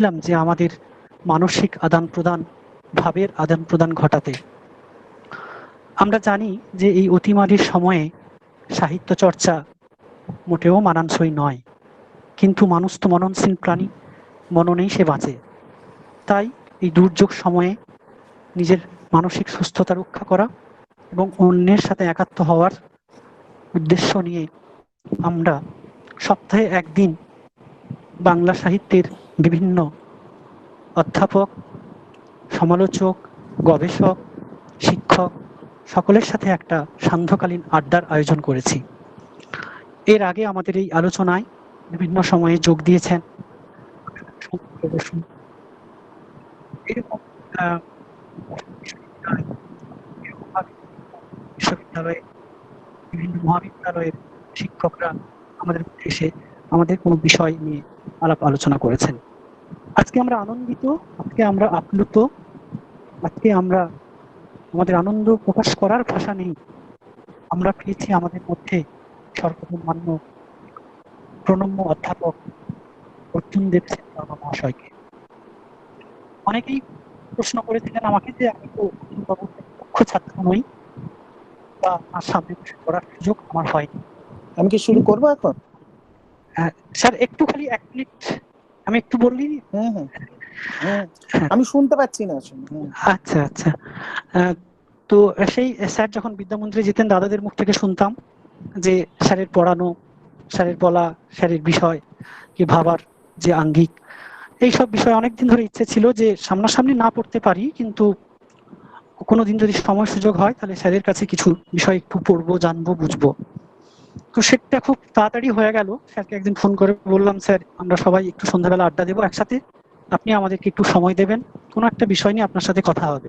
বলেছিলাম যে আমাদের মানসিক আদান প্রদান, ভাবের আদান প্রদান ঘটাতে। আমরা জানি যে এই অতিমারির সময়ে সাহিত্য চর্চা মোটেও মানানসই নয়, কিন্তু মানুষ তো মননশীল প্রাণী, মননেই সে বাঁচে। তাই এই দুর্যোগ সময়ে নিজের মানসিক সুস্থতা রক্ষা করা এবং অন্যের সাথে একাত্ম হওয়ার উদ্দেশ্য নিয়ে আমরা সপ্তাহে একদিন বাংলা সাহিত্যের বিভিন্ন অধ্যাপক, সমালোচক, গবেষক, শিক্ষক সকলের সাথে একটা সান্ধ্যকালীন আড্ডার আয়োজন করেছি। এর আগে আমাদের এই আলোচনায় বিভিন্ন সময়ে যোগ দিয়েছেন এরকম বিশ্ববিদ্যালয়ে, বিভিন্ন মহাবিদ্যালয়ের শিক্ষকরা আমাদের এসে আমাদের কোনো বিষয় নিয়ে আলাপ আলোচনা করেছেন। আজকে আমরা আনন্দিত, আজকে আমরা আপ্লুত, আজকে আমরা আমাদের আনন্দ প্রকাশ করার ভাষা নেই। আমরা পেয়েছি আমাদের মধ্যে সর্বমান্য প্রণম্য অধ্যাপক অর্জুন দেব সেন শর্মা মহাশয়কে। অনেকেই প্রশ্ন করেছিলেন আমাকে যে আমি তো দক্ষ ছাত্র নই বা তার সামনে বসে পড়ার সুযোগ আমার হয়নি। আমি কি শুরু করবো এখন? স্যার একটু খালি 1 মিনিট আমি একটু বললি। আমি শুনতে পাচ্ছি না। আচ্ছা আচ্ছা। তো সেই স্যার যখন বিদ্যামন্দিরে যেতেন দাদাদের মুখ থেকে শুনতাম যে স্যারের পড়ানো, স্যারের বলা, স্যারের বিষয় কি ভাবার যে আঙ্গিক, এইসব বিষয়ে অনেকদিন ধরে ইচ্ছে ছিল যে সামনাসামনি না পড়তে পারি, কিন্তু কোনোদিন যদি সময় সুযোগ হয় তাহলে স্যারের কাছে কিছু বিষয় একটু পড়বো, জানবো, বুঝবো। তো সেটা খুব তাড়াতাড়ি হয়ে গেল। স্যারকে একদিন ফোন করে বললাম, স্যার আমরা সবাই একটু সন্ধ্যাবেলা আড্ডা দেবো একসাথে, আপনি আমাদেরকে একটু সময় দেবেন, কোনো একটা বিষয় নিয়ে আপনার সাথে কথা হবে।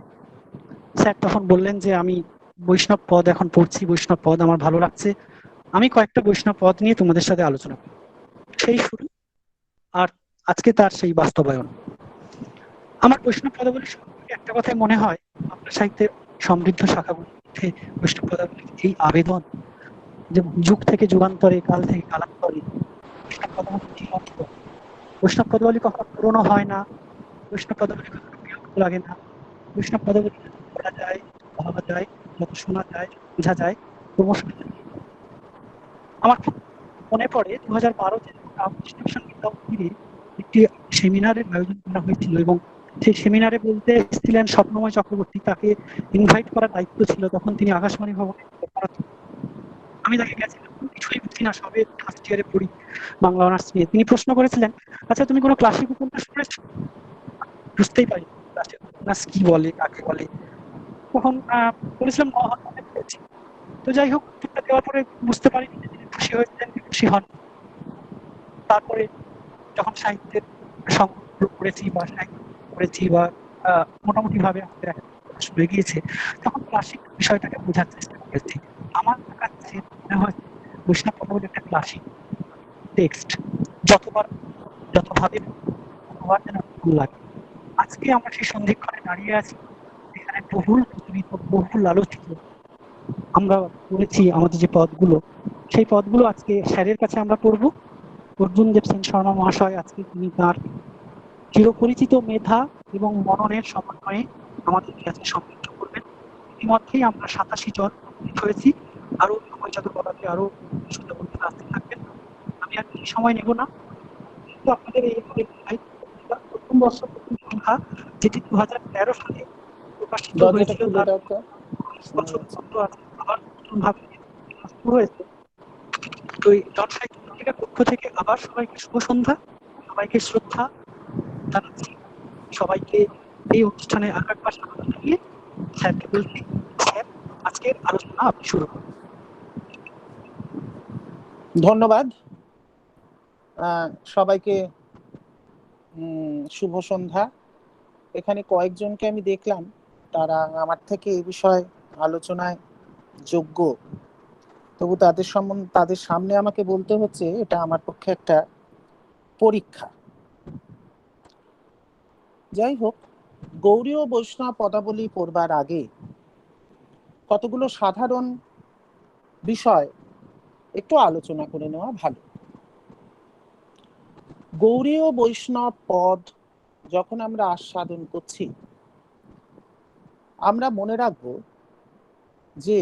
স্যার তখন বললেন যে আমি বৈষ্ণব পদ এখন পড়ছি, বৈষ্ণব পদ আমার ভালো লাগছে, আমি কয়েকটা বৈষ্ণব পদ নিয়ে তোমাদের সাথে আলোচনা করি। সেই শুরু, আর আজকে তার সেই বাস্তবায়ন। আমার বৈষ্ণব পদাবলী সম্পর্কে একটা কথাই মনে হয়, বাংলা সাহিত্যের সমৃদ্ধ শাখাগুলির মধ্যে বৈষ্ণব পদাবলীর এই আবেদন যে যুগ থেকে যুগান্তরে, কাল থেকে কালান্তরে বৈষ্ণব পদাবলী জীবন্ত। বৈষ্ণব পদাবলী কখনো পুরনো হয় না, বৈষ্ণব পদাবলী কখনো বিরক্ত লাগে না। বৈষ্ণব পদাবলী পড়া যায়, ভাবা যায়, যত শোনা যায়, বোঝা যায়, ক্রমশ আমার খুব মনে পড়ে 2012-তে রামকৃষ্ণ মিশন বিদ্যামন্দিরে একটি সেমিনারের আয়োজন করা হয়েছিল এবং সেই সেমিনারে বলতে এসেছিলেন স্বপ্নময় চক্রবর্তী। তাকে ইনভাইট করার দায়িত্ব ছিল, তখন তিনি আকাশবাণী ভবনে কর্মরত। আমি তাকে গেছিলাম, কিছুই বুঝি না, সবে ফার্স্ট ইয়ারে পড়ি বাংলা অনার্স নিয়ে। তিনি প্রশ্ন করেছিলেন, আচ্ছা তুমি কোনো ক্লাসিক উপন্যাস পড়েছো? বুঝতেই পারি ক্লাসিক উপন্যাস কি বলে, কাকে বলে। তখন বলেছিলাম মহাভারত পড়েছি। তো যাই হোক, উত্তরটা দেওয়ার পরে বুঝতে পারিনি যে তিনি খুশি হয়েছিলেন কি খুশি হন। তারপরে যখন সাহিত্যের সংগ্রহ করেছি বা সাহিত্য করেছি বা মোটামুটি ভাবে আমাদের শুরু গিয়েছে, তখন ক্লাসিক বিষয়টাকে বোঝার চেষ্টা করেছি। আমার কাছে মনে হয় বৈষ্ণব পদাবলী একটা ক্লাসিক টেক্সট, যতবার যতভাবে ততবার যেন ভুল লাগে। আজকে আমরা সেই সন্ধিক্ষণে দাঁড়িয়ে আছি, এখানে বহুল প্রচলিত, বহুল আলোচিত আমরা পড়েছি আমাদের যে পদগুলো, সেই পদগুলো আজকে স্যারের কাছে আমরা পড়বো। অর্জুন দেব সেন শর্মা মহাশয় আজকে তিনি তার চিরপরিচিত মেধা এবং মননের সমন্বয়ে আমাদের কাছে সমৃদ্ধ করবেন। ইতিমধ্যেই আমরা 87 জন হয়েছি, আরো সময় যত বলাতে আরো সুযোগ বন্ধুরা আসতে থাকবেন। আমি আর বেশি সময় নেব না, কিন্তু আপনাদের এই প্রথম বর্ষ প্রথম সংখ্যা, যেটি 2013 সালে প্রকাশিত হয়েছিল, তার 19 বছর আবার নতুন ভাবে শুরু হয়েছে। তো এই জন সাহিত্য পত্রিকার পক্ষ থেকে আবার সবাইকে শুভ সন্ধ্যা, সবাইকে শ্রদ্ধা জানাচ্ছি, সবাইকে এই অনুষ্ঠানে আরেকবার স্বাগত জানিয়ে স্যারকে বলছি, স্যার আজকের আলোচনা আপনি শুরু করুন। ধন্যবাদ সবাইকে, শুভ সন্ধ্যা। এখানে কয়েকজনকে আমি দেখলাম তারা আমার থেকে এই বিষয়ে আলোচনায় যোগ্য, তবু তাদের সামনে আমাকে বলতে হচ্ছে, এটা আমার পক্ষে একটা পরীক্ষা। যাই হোক, গৌড়ীয় বৈষ্ণব পদাবলী পড়বার আগে কতগুলো সাধারণ বিষয় একটু আলোচনা করে নেওয়া ভালো। গৌড়ীয় বৈষ্ণব পদ যখন আমরা আস্বাদন করছি, আমরা মনে রাখব যে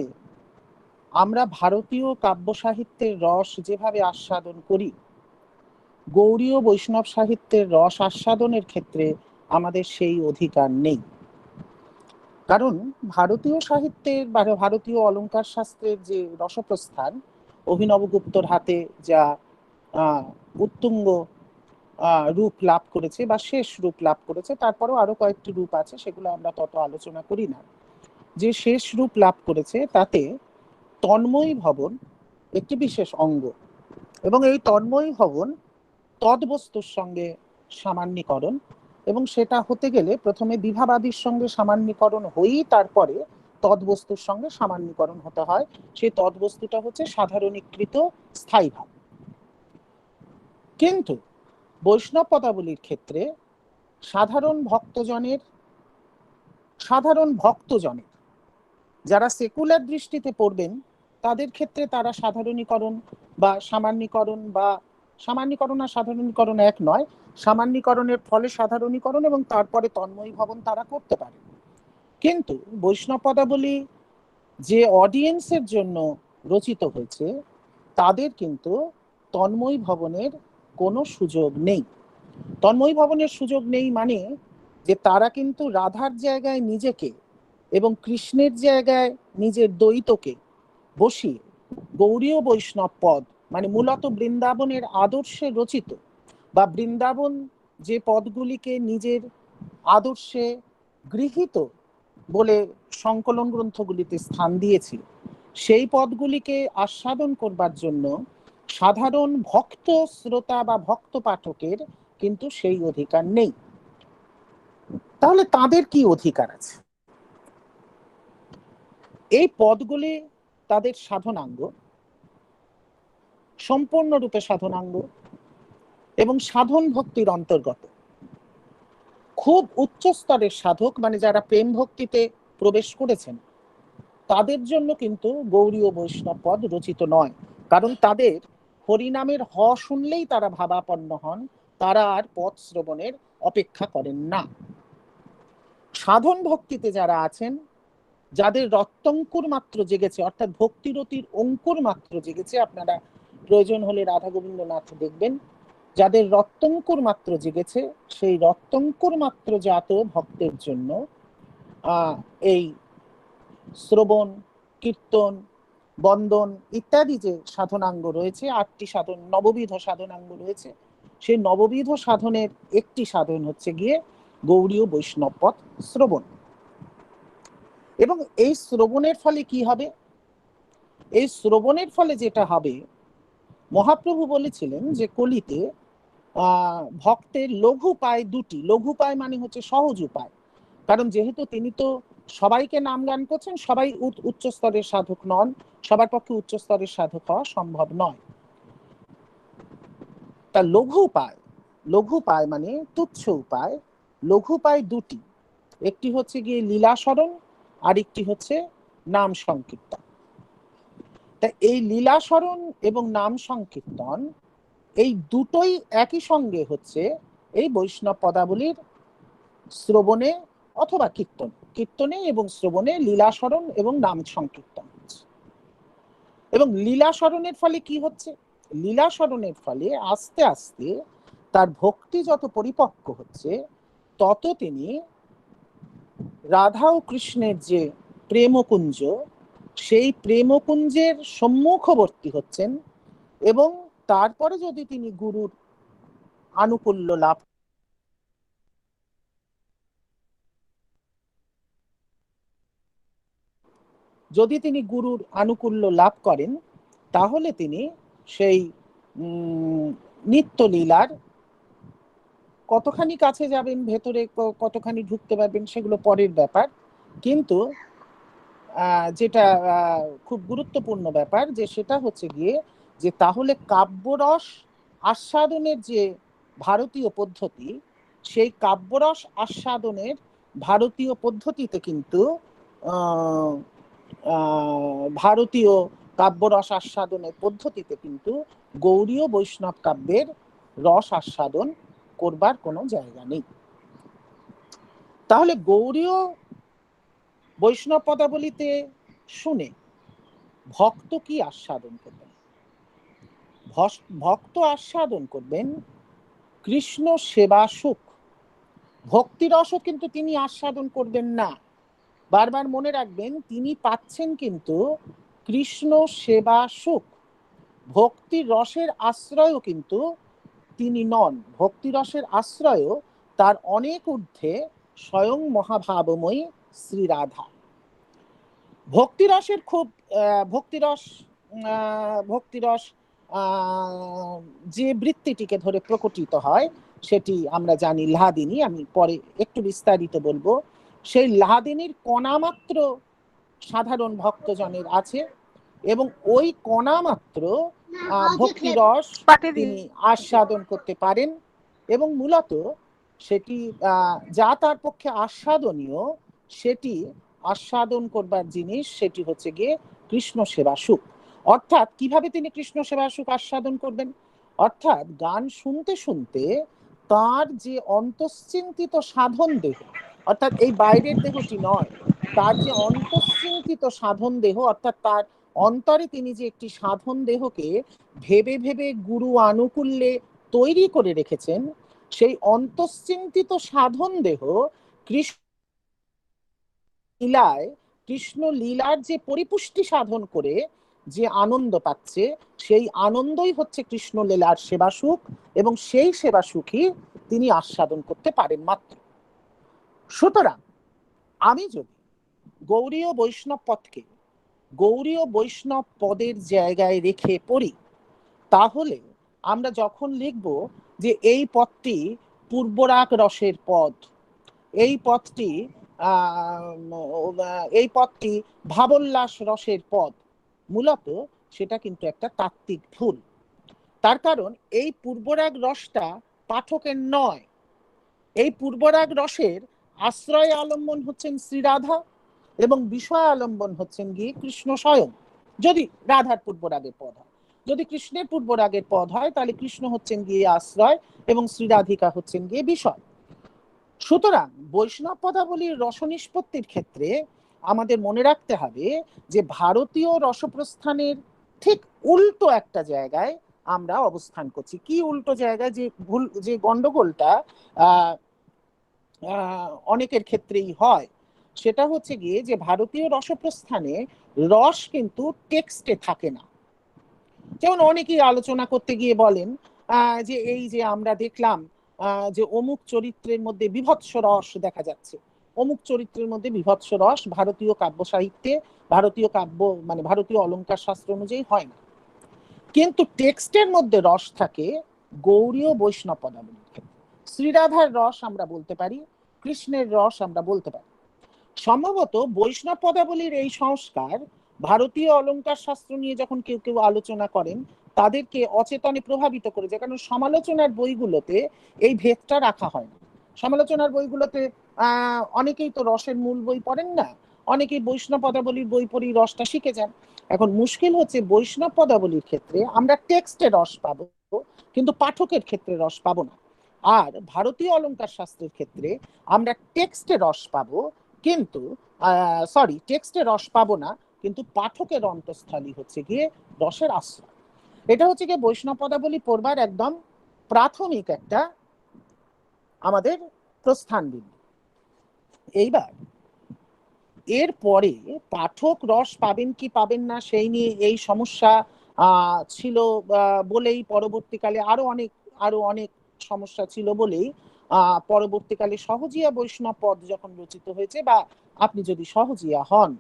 আমরা ভারতীয় কাব্য সাহিত্যের রস যেভাবে আস্বাদন করি, গৌড়ীয় বৈষ্ণব সাহিত্যের রস আস্বাদনের ক্ষেত্রে আমাদের সেই অধিকার নেই। কারণ ভারতীয় সাহিত্যের বা ভারতীয় অলঙ্কার শাস্ত্রের যে রসপ্রস্থান অভিনবগুপ্তর হাতে যা উত্তুঙ্গ রূপ লাভ করেছে বা শেষ রূপ লাভ করেছে, তারপরেও আরো কয়েকটি রূপ আছে, সেগুলো আমরা তত আলোচনা করি না। যে শেষ রূপ লাভ করেছে তাতে তন্ময়ী ভবন একটি বিশেষ অঙ্গ, এবং এই তন্ময়ী ভবন তদ্বস্তুর সঙ্গে সামান্যীকরণ, এবং সেটা হতে গেলে প্রথমে বিভাবাদীর সঙ্গে সামান্যীকরণ হয়েই তারপরে তদ্বস্তুর সঙ্গে সামান্যীকরণ হতে হয়। সেই তদ্বস্তুটা হচ্ছে সাধারণীকৃত স্থায়ী ভাব। কিন্তু বৈষ্ণব পদাবলীর ক্ষেত্রে সাধারণ ভক্তজনের যারা সেকুলার দৃষ্টিতে পড়বেন তাদের ক্ষেত্রে তারা সাধারণীকরণ বা সামান্যীকরণ আর সাধারণীকরণ এক নয়, সামান্যীকরণের ফলে সাধারণীকরণ এবং তারপরে তন্ময়ী ভবন তারা করতে পারে। কিন্তু বৈষ্ণব পদাবলী যে অডিয়েন্সের জন্য রচিত হয়েছে তাদের কিন্তু তন্ময়ী ভবনের কোনো সুযোগ নেই। তন্ময়ী ভবনের সুযোগ নেই মানে যে তারা কিন্তু রাধার জায়গায় নিজেকে এবং কৃষ্ণের জায়গায় নিজের দ্বৈতকে বসিয়ে গৌড়ীয় বৈষ্ণব পদ, মানে মূলত বৃন্দাবনের আদর্শে রচিত বা বৃন্দাবন যে পদগুলিকে নিজের আদর্শে গৃহীত বলে সংকলন গ্রন্থগুলিতে স্থান দিয়েছিল, সেই পদগুলিকে আস্বাদন করবার জন্য সাধারণ ভক্ত শ্রোতা বা ভক্ত পাঠকের কিন্তু সেই অধিকার নেই। তাহলে তাদের কি অধিকার আছে? এই পদগুলি তাদের সাধনাঙ্গ, সম্পূর্ণরূপে সাধনাঙ্গ এবং সাধন ভক্তির অন্তর্গত। খুব উচ্চ স্তরের সাধক, মানে যারা প্রেম ভক্তিতে প্রবেশ করেছেন, তাদের জন্য কিন্তু গৌড়ীয় বৈষ্ণব পদ রচিত নয়। কারণ তাদের হরিনামের হ শুনলেই তারা ভাবাপন্ন হন, তারা আর পদ শ্রবণের অপেক্ষা করেন না। সাধন ভক্তিতে যারা আছেন, যাদের রক্তঙ্কুর মাত্র জেগেছে, অর্থাৎ ভক্তিরতির অঙ্কুর মাত্র জেগেছে, আপনারা প্রয়োজন হলে রাধা গোবিন্দনাথ দেখবেন, যাদের রক্তঙ্কুর মাত্র জেগেছে, সেই রক্তঙ্কুর মাত্র জাত ভক্তের জন্য এই শ্রবণ, কীর্তন, বন্দন ইত্যাদি যে সাধনাঙ্গ রয়েছে, 8টি সাধন, নববিধ সাধনাঙ্গ রয়েছে, সেই নববিধ সাধনের একটি সাধন হচ্ছে গিয়ে গৌড়ীয় বৈষ্ণব পদ শ্রবণ। এবং এই শ্রবণের ফলে কি হবে? এই শ্রবণের ফলে যেটা হবে, মহাপ্রভু বলেছিলেন যে কলিতে ভক্তের লঘু উপায় দুটি। লঘু উপায় মানে হচ্ছে সহজ উপায়, কারণ যেহেতু তিনি তো সবাইকে নাম গান করছেন, সবাই উচ্চ স্তরের সাধক নন, সবার পক্ষে উচ্চ স্তরের সাধক হওয়া সম্ভব নয়। তা লঘু উপায় মানে তুচ্ছ উপায়। লঘু উপায় দুটি, একটি হচ্ছে গিয়ে লীলাস্মরণ, আর একটি হচ্ছে নাম সংকীর্তন। তা এই লীলাস্মরণ এবং নাম সংকীর্তন এই দুটোই একই সঙ্গে হচ্ছে এই বৈষ্ণব পদাবলীর শ্রবণে অথবা কীর্তনে এবং শ্রবণে লীলাস্মরণ এবং নাম সংকীর্তন হচ্ছে। এবং লীলাস্মরণের ফলে কি হচ্ছে? লীলাস্মরণের ফলে আস্তে আস্তে তার ভক্তি যত পরিপক্ক হচ্ছে, তত তিনি রাধা ও কৃষ্ণের যে প্রেমকুঞ্জ, সেই প্রেমকুঞ্জের সম্মুখবর্তী হচ্ছেন, এবং তারপরে যদি তিনি গুরুর আনুকূল্য লাভ করেন, তাহলে তিনি সেই নিত্য লীলার কতখানি কাছে যাবেন, ভেতরে কতখানি ঢুকতে পারবেন, সেগুলো পরের ব্যাপার। কিন্তু যেটা খুব গুরুত্বপূর্ণ ব্যাপার, যে সেটা হচ্ছে গিয়ে যে তাহলে কাব্যরস আস্বাদনের যে ভারতীয় পদ্ধতি, সেই কাব্যরস আস্বাদনের ভারতীয় পদ্ধতিতে কিন্তু ভারতীয় কাব্যরস আস্বাদনের পদ্ধতিতে কিন্তু গৌড়ীয় বৈষ্ণব কাব্যের রস আস্বাদন করবার কোনো জায়গা নেই। তাহলে গৌড়ীয় বৈষ্ণব পদাবলিতে শুনে ভক্ত কি আস্বাদন করবেন? ভক্ত আস্বাদন করবেন কৃষ্ণ সেবা সুখ। ভক্তিরসও কিন্তু তিনি আস্বাদন করবেন না। বারবার মনে রাখবেন, তিনি পাচ্ছেন কিন্তু কৃষ্ণ সেবা সুখ। ভক্তির রসের আশ্রয়ও কিন্তু তিনি নন। ভক্তিরসের আশ্রয়ও তার অনেক ঊর্ধ্বে স্বয়ং মহাভাবময়ী শ্রী রাধা। ভক্তিরসের খুব ভক্তিরস ভক্তিরস যে বৃত্তিটিকে ধরে প্রকটিত হয় সেটি আমরা জানি লাদিনী। আমি পরে একটু বিস্তারিত বলবো। সেই লাদিনীর কণা মাত্র সাধারণ ভক্তজনের আছে এবং ওই কণা মাত্র ভক্তিরস তিনি আস্বাদন করতে পারেন এবং মূলত সেটি যা তার পক্ষে আস্বাদনীয়, সেটি আস্বাদন করবার জিনিস সেটি হচ্ছে গিয়ে কৃষ্ণ সেবা সুখ। অর্থাৎ কিভাবে তিনি কৃষ্ণ সেবা সুখ আস্বাদন করবেন? অর্থাৎ গান শুনতে শুনতে তার যে অন্তশ্চিন্তিত সাধন দেহ, অর্থাৎ এই বাইরের দেহটি নয়, তার যে অন্তশ্চিন্তিত সাধন দেহ, অর্থাৎ তার অন্তরে তিনি যে একটি সাধন দেহকে ভেবে ভেবে গুরু আনুকূল্যে তৈরি করে রেখেছেন, সেই অন্তশ্চিন্তিত সাধন দেহ কৃষ্ণ লীলায়, কৃষ্ণ লীলার যে পরিপুষ্টি সাধন করে যে আনন্দ পাচ্ছে, সেই আনন্দই হচ্ছে কৃষ্ণ লীলার সেবা সুখ এবং সেই সেবা সুখই তিনি আস্বাদন করতে পারেন মাত্র। সুতরাং আমি যদি গৌড়ীয় বৈষ্ণব পথকে গৌড়ীয় বৈষ্ণব পদের জায়গায় রেখে পড়ি, তাহলে আমরা যখন লিখব যে এই পথটি পূর্বরাগ রসের পথ, এই পথটি ভাবোল্লাস রসের পথ, মূলত সেটা কিন্তু একটা তাত্ত্বিক ভুল। তার কারণ এই পূর্বরাগ রসটা পাঠকের নয়। এই পূর্বরাগ রসের আশ্রয় আলম্বন হচ্ছেন শ্রীরাধা এবং বিষয় আলম্বন হচ্ছেন গিয়ে কৃষ্ণ স্বয়ং। যদি রাধার পূর্বরাগের পদ হয়, যদি কৃষ্ণের পূর্বরাগের পদ হয়, তাহলে কৃষ্ণ হচ্ছেন গিয়ে আশ্রয় এবং শ্রীরাধিকা হচ্ছেন গিয়ে বিষয়। সুতরাং বৈষ্ণব পদাবলীর রসনিষ্পত্তির ক্ষেত্রে আমাদের মনে রাখতে হবে যে ভারতীয় রসপ্রস্থানের ঠিক উল্টো একটা জায়গায় আমরা অবস্থান করছি। কি উল্টো জায়গায়? যে ভুল, যে গন্ডগোলটা অনেকের ক্ষেত্রেই হয়, সেটা হচ্ছে গিয়ে যে ভারতীয় রসপ্রস্থানে রস কিন্তু টেক্সটে থাকে না। যেমন অনেকেই আলোচনা করতে গিয়ে বলেন যে এই যে আমরা দেখলাম যে অমুক চরিত্রের মধ্যে বিভৎস রস দেখা যাচ্ছে, অমুক চরিত্রের মধ্যে বিভৎস রস ভারতীয় কাব্য সাহিত্যে, ভারতীয় কাব্য মানে ভারতীয় অলঙ্কার শাস্ত্র অনুযায়ী হয় না। কিন্তু টেক্সটের মধ্যে রস থাকে গৌড়ীয় বৈষ্ণব পদাবলীর ক্ষেত্রে। শ্রীরাধার রস আমরা বলতে পারি, কৃষ্ণের রস আমরা বলতে পারি। সম্ভবত বৈষ্ণব পদাবলীর এই সংস্কার ভারতীয় অলঙ্কার শাস্ত্র নিয়ে যখন কেউ কেউ আলোচনা করেন, তাদেরকে অচেতনে প্রভাবিত করে যায়। কারণ সমালোচনার বইগুলোতে এই ভেদটা রাখা হয় না। সমালোচনার বইগুলোতে অনেকেই তো রসের মূল বই পড়েন না, অনেকেই বৈষ্ণব পদাবলীর বই পড়ি রসটা শিখে যান। এখন মুশকিল হচ্ছে বৈষ্ণব পদাবলীর ক্ষেত্রে আমরা টেক্সটে রস পাবো, কিন্তু পাঠকের ক্ষেত্রে রস পাবো না। আর ভারতীয় অলঙ্কার শাস্ত্রের ক্ষেত্রে আমরা টেক্সটে রস পাবো, কিন্তু টেক্সটে রস পাবো না, কিন্তু পাঠকের অন্তঃস্থলী হচ্ছে গিয়ে রসের আশ্রয়। এটা হচ্ছে গিয়ে বৈষ্ণব পদাবলী পড়বার একদম প্রাথমিক একটা আমাদের প্রস্থান বিন্দু। এইবার এরপরে পাঠক রস পাবেন কি পাবেন না সেই নিয়ে এই সমস্যা ছিল বলেই পরবর্তীকালে আরো অনেক সমস্যা ছিল বলেই পরবর্তীকালে সহজিয়া বৈষ্ণব পদ যখন রচিত হয়েছে, বা আপনি যদি সহজিয়া হন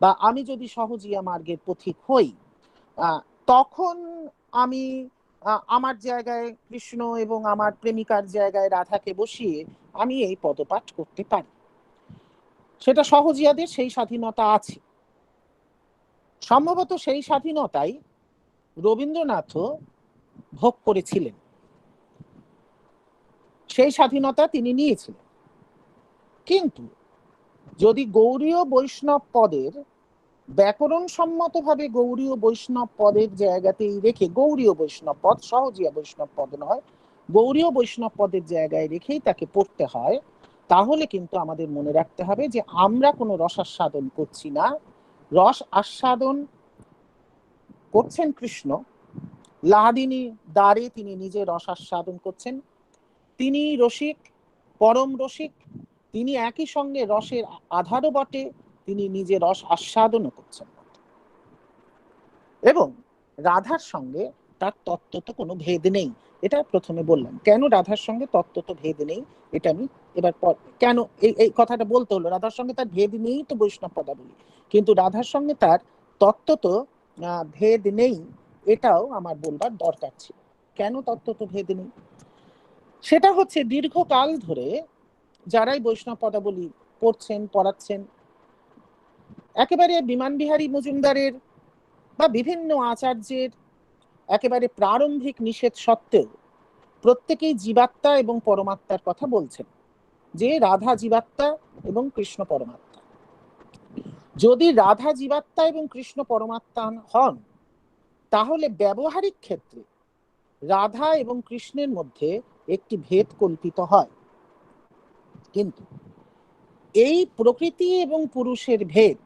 বা আমি যদি সহজিয়া মার্গের পথিক হই, তখন আমি আমার জায়গায় কৃষ্ণ এবং আমার প্রেমিকার জায়গায় রাধাকে বসিয়ে আমি এই পদপাঠ করতে পারি। সেটা সহজিয়াদের সেই স্বাধীনতা আছে। সম্ভবত সেই স্বাধীনতাই রবীন্দ্রনাথও ভোগ করেছিলেন, সেই স্বাধীনতা তিনি নিয়েছিলেন। কিন্তু যদি গৌড়ীয় বৈষ্ণব পদের ব্যাকরণ সম্মতভাবে গৌড়ীয় বৈষ্ণব পদের জায়গাতেই রেখে, গৌড়ীয় বৈষ্ণব পদ, সহজিয়া বৈষ্ণব পদ নয়, গৌড়ীয় বৈষ্ণব পদের জায়গায় রেখেই তাকে পড়তে হয়, তাহলে কিন্তু আমাদের মনে রাখতে হবে যে আমরা কোনো রসাস্বাদন করছি না, রস আস্বাদন করছেন কৃষ্ণ। লাহাদিনী দ্বারে তিনি নিজে রস আস্বাদন করছেন, তিনি রসিক, পরম রসিক, তিনি একই সঙ্গে রসের আধারও বটে, তিনি নিজে রস আস্বাদনও করছেন। এবং রাধার সঙ্গে তার তত্ত্বত কোনো ভেদ নেই, এটা প্রথমে বললাম। কেন রাধার সঙ্গে তত্ত্বত ভেদ নেই এটা আমি এবার কেন এই কথাটা বলতে হলো, রাধার সঙ্গে তার ভেদ নেই তো বৈষ্ণব পদাবলী, কিন্তু রাধার সঙ্গে তার তত্ত্বত ভেদ নেই এটাও আমার বলবার দরকার ছিল। কেন তত্ত্বত ভেদ নেই? সেটা হচ্ছে দীর্ঘকাল ধরে যারাই বৈষ্ণব পদাবলী পড়ছেন পড়াচ্ছেন, একেবারে বিমান বিহারী মজুমদারের বা বিভিন্ন আচার্যের একেবারে প্রারম্ভিক নিষেধ সত্ত্বেও প্রত্যেকেই জীবাত্মা এবং পরমাত্মার কথা বলছেন, যে রাধা জীবাত্মা এবং কৃষ্ণ পরমাত্মা। যদি রাধা জীবাত্মা এবং কৃষ্ণ পরমাত্মা হন, তাহলে ব্যবহারিক ক্ষেত্রে রাধা এবং কৃষ্ণের মধ্যে একটি ভেদ কল্পিত হয়। কিন্তু এই প্রকৃতি এবং পুরুষের ভেদ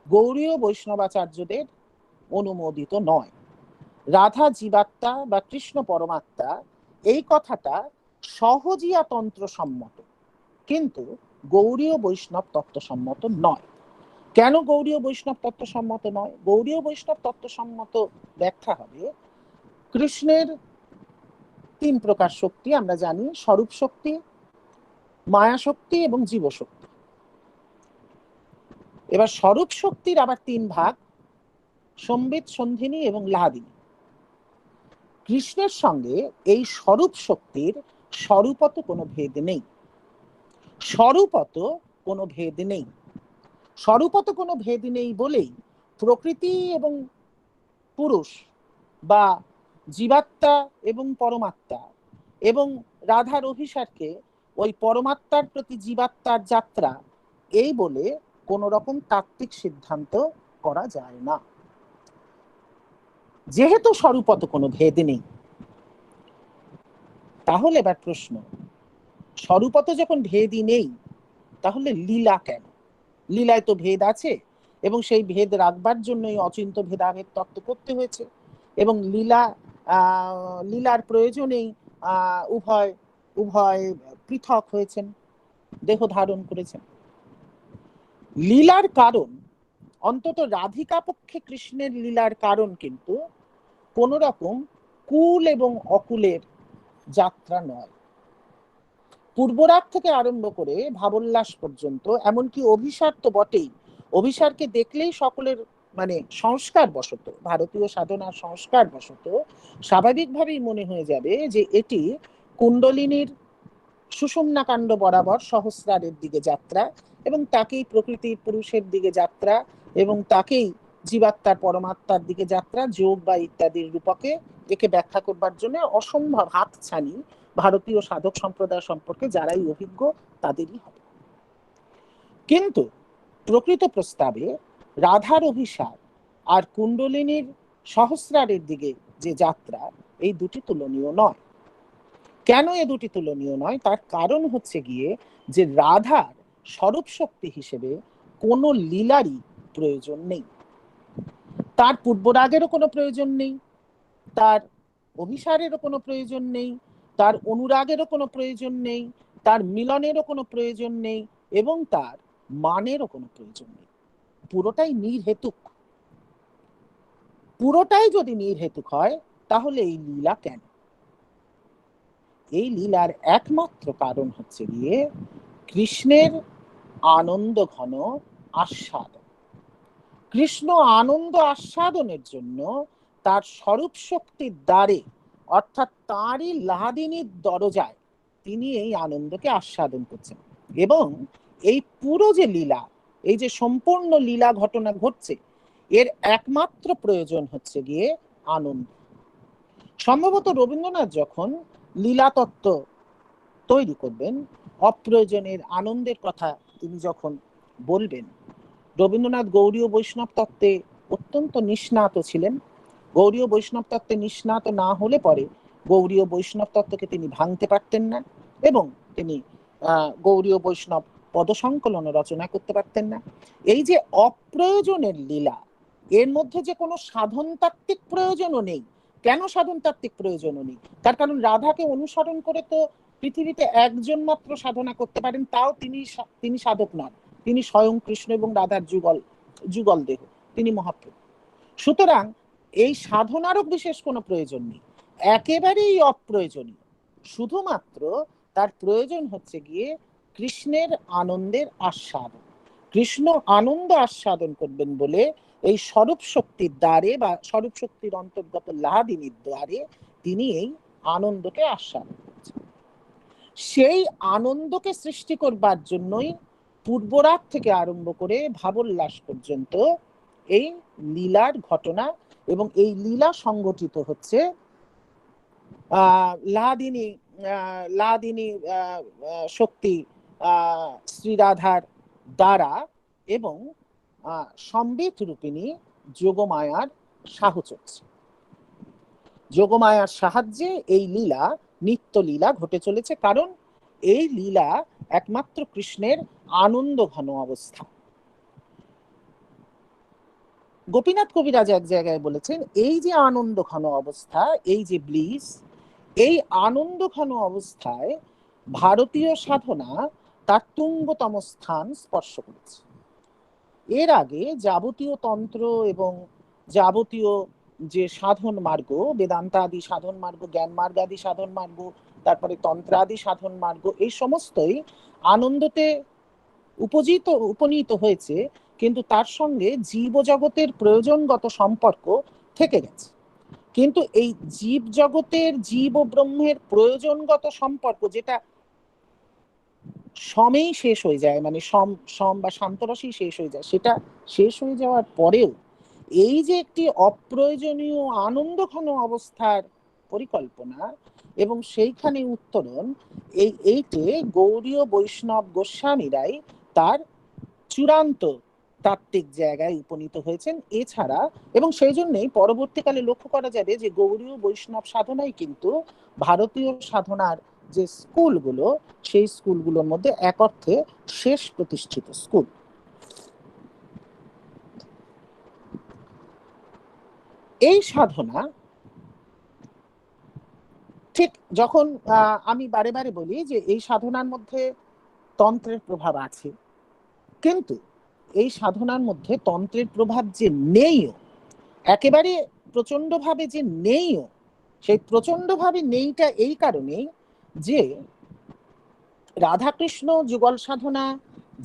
গৌড়ীয় বৈষ্ণবাচার্যদের অনুমোদিত নয়। রাধা জীবাত্মা বা কৃষ্ণ পরমাত্মা এই কথাটা সহজিয়া তন্ত্র সম্মত, কিন্তু গৌড়ীয় বৈষ্ণব তত্ত্বসম্মত নয়। কেন গৌড়ীয় বৈষ্ণব তত্ত্বসম্মত নয়? গৌড়ীয় বৈষ্ণব তত্ত্বসম্মত ব্যাখ্যা হবে, কৃষ্ণের 3 প্রকার শক্তি আমরা জানি, স্বরূপ শক্তি, মায়া শক্তি এবং জীব শক্তি। এবার স্বরূপ শক্তির আবার 3 ভাগ, সম্বিত, সন্ধিনী এবং লাহাদিনী। কৃষ্ণের সঙ্গে এই স্বরূপ শক্তির স্বরূপত কোনো ভেদ নেই, স্বরূপত কোনো ভেদ নেই। স্বরূপত কোনো ভেদ নেই বলেই প্রকৃতি এবং পুরুষ বা জীবাত্মা এবং পরমাত্মা এবং রাধার অভিসারকে ওই পরমাত্মার প্রতি জীবাত্মার যাত্রা এই বলে কোন রকম তাত্ত্বিক সিদ্ধান্ত করা যায় না। যেহেতু স্বরূপত কোনো ভেদ নেই, তাহলে এবার প্রশ্ন, স্বরূপত যখন ভেদই নেই তাহলে লীলা কেন? লীলায় তো ভেদ আছে, এবং সেই ভেদ রাখবার জন্যই অচিন্ত ভেদাভেদ তত্ত্ব করতে হয়েছে, এবং লীলার প্রয়োজনেই উভয় উভয় পৃথক হয়েছেন, দেহ ধারণ করেছেন। লীলার কারণ, অন্তত রাধিকা পক্ষে কৃষ্ণের লীলার কারণ কিন্তু কোন রকম কুল এবং অকুলের যাত্রা নয়। পূর্বরাগ থেকে আরম্ভ করে ভাবোল্লাস পর্যন্ত, এমনকি অভিসার তো বটেই, অভিসারকে দেখলেই সকলের মানে সংস্কার বশত, ভারতীয় সাধনার সংস্কার বশত স্বাভাবিকভাবেই মনে হয়ে যাবে যে এটি কুণ্ডলিনীর সুষুম্না কাণ্ড বরাবর সহস্রারের দিকে যাত্রা, এবং তাকেই প্রকৃতির পুরুষের দিকে যাত্রা, এবং তাকেই জীবাত্মার পরমাত্মার দিকে যাত্রা, যোগ বা ইত্যাদির রূপকে একে ব্যাখ্যা করবার জন্য অসম্ভব হাতছানি ভারতীয় সাধক সম্প্রদায় সম্পর্কে যারাই অভিজ্ঞ তাদেরই হবে। কিন্তু প্রকৃত প্রস্তাবে রাধার অভিসার আর কুণ্ডলিনীর সহস্রারের দিকে যে যাত্রা, এই দুটি তুলনীয় নয়। কেন এ দুটি তুলনীয় নয়? তার কারণ হচ্ছে গিয়ে যে রাধার স্বরূপ শক্তি হিসেবে কোনো লীলারই প্রয়োজন নেই, তার পূর্বরাগেরও কোনো প্রয়োজন নেই, তার অভিসারেরও কোনো প্রয়োজন নেই, তার অনুরাগেরও কোনো প্রয়োজন নেই, তার মিলনেরও কোনো প্রয়োজন নেই, এবং তার মানেরও কোনো প্রয়োজন নেই। পুরোটাই নির্হেতুক। পুরোটাই যদি নির্হেতুক হয় তাহলে এই লীলা কেন? এই লীলার একমাত্র কারণ হচ্ছে গিয়ে কৃষ্ণের আনন্দ ঘন আস্বাদন। কৃষ্ণ আনন্দ আস্বাদনের জন্য তার স্বরূপ শক্তির দ্বারে, অর্থাৎ তাঁরই লাহাদিনীর দরজায় তিনি এই আনন্দকে আস্বাদন করছেন। এবং এই পুরো যে লীলা, এই যে সম্পূর্ণ লীলা ঘটনা ঘটছে, এর একমাত্র প্রয়োজন হচ্ছে গিয়ে আনন্দ। সম্ভবত রবীন্দ্রনাথ যখন লীলা তত্ত্ব তৈরি করবেন, অপ্রয়োজনের আনন্দের কথা তিনি যখন বলবেন, রবীন্দ্রনাথ গৌড়ীয় বৈষ্ণব তত্ত্বে অত্যন্ত নিষ্ণাত ছিলেন। গৌড়ীয় বৈষ্ণব তত্ত্বে নিষ্ণাত না হলে পরে গৌড়ীয় বৈষ্ণব তত্ত্বকে তিনি ভাঙতে পারতেন না, এবং তিনি গৌরীয় বৈষ্ণব পদসংকলন রচনা করতে পারতেন না? এই যে অপ্রয়োজনের লীলা, এর মধ্যে যে কোনো সাধনতাত্ত্বিক প্রয়োজনও নেই। কেন সাধনতাত্ত্বিক প্রয়োজনও নেই? তার কারণ রাধাকে অনুসরণ করে তো পৃথিবীতে একজন মাত্র সাধনা করতে পারেন, তাও তিনি সাধক নন, তিনি স্বয়ং কৃষ্ণ এবং রাধার যুগল দেহ, তিনি মহাপ্রভু। সুতরাং এই সাধনারও বিশেষ কোনো প্রয়োজন নেই, একেবারেই অপ্রয়োজনীয়। শুধুমাত্র তার প্রয়োজন হচ্ছে গিয়ে কৃষ্ণের আনন্দের আস্বাদন। কৃষ্ণ আনন্দ আস্বাদন করবেন বলে এই স্বরূপ শক্তির দ্বারে বা স্বরূপ শক্তির অন্তর্গত লাহাদিনীর দ্বারে তিনি এই আনন্দকে আস্বাদন করছেন। সেই আনন্দকে সৃষ্টি করবার জন্যই পূর্বরাগ থেকে আরম্ভ করে ভাবোল্লাস পর্যন্ত এই লীলার ঘটনা, এবং এই লীলা সংগঠিত হচ্ছে লাদিনী শক্তি শ্রীরাধার দ্বারা এবং সম্বিত রূপিণী যোগমায়ার সাহচর্যে। যোগমায়ার সাহায্যে এই লীলা, নিত্য লীলা ঘটে চলেছে, কারণ এই লীলা একমাত্র কৃষ্ণের আনন্দ ঘন অবস্থা। গোপীনাথ কবিরাজ এক জায়গায় বলেছেন, এই যে আনন্দ ঘন অবস্থা, এই যে ব্লিস, এই আনন্দ ঘন অবস্থায় ভারতীয় সাধনা তার তুঙ্গতম স্থান স্পর্শ করেছে। এর আগে যাবতীয় তন্ত্র এবং যাবতীয় যে সাধন মার্গ, বেদান্ত আদি সাধন মার্গ, জ্ঞান মার্গ আদি সাধন মার্গ, তারপরে তন্ত্রাদি সাধন মার্গ, এই সমস্তই আনন্দতে উপনীত হয়েছে, কিন্তু তার সঙ্গে জীবজগতের প্রয়োজনগত সম্পর্ক থেকে গেছে। কিন্তু এই জীব জগতের, জীব ও ব্রহ্মের প্রয়োজনগত সম্পর্ক, যেটা সমেই শেষ হয়ে যায়, মানে সম বা শান্তরসেই শেষ হয়ে যায়, সেটা শেষ হয়ে যাওয়ার পরেও এই যে একটি অপ্রয়োজনীয় আনন্দ ঘন অবস্থার পরিকল্পনা এবং সেইখানে উত্তরণ, এইটে গৌড়ীয় বৈষ্ণব গোস্বামীরাই তার চূড়ান্ত তাত্ত্বিক জায়গায় উপনীত হয়েছেন। এছাড়া, এবং সেই জন্যই পরবর্তীকালে লক্ষ্য করা যাবে যে গৌড়ীয় বৈষ্ণব সাধনাই কিন্তু ভারতীয় সাধনার যে স্কুলগুলো, সেই স্কুলগুলোর মধ্যে এক অর্থে শেষ প্রতিষ্ঠিত স্কুল। এই সাধনা ঠিক যখন আমি বারে বারে বলি যে এই সাধনার মধ্যে তন্ত্রের প্রভাব আছে, কিন্তু এই সাধনার মধ্যে তন্ত্রের প্রভাব যে নেইও, একেবারে প্রচন্ডভাবে যে নেইও, সেই প্রচন্ডভাবে নেইটা এই কারণেই যে রাধাকৃষ্ণ যুগল সাধনা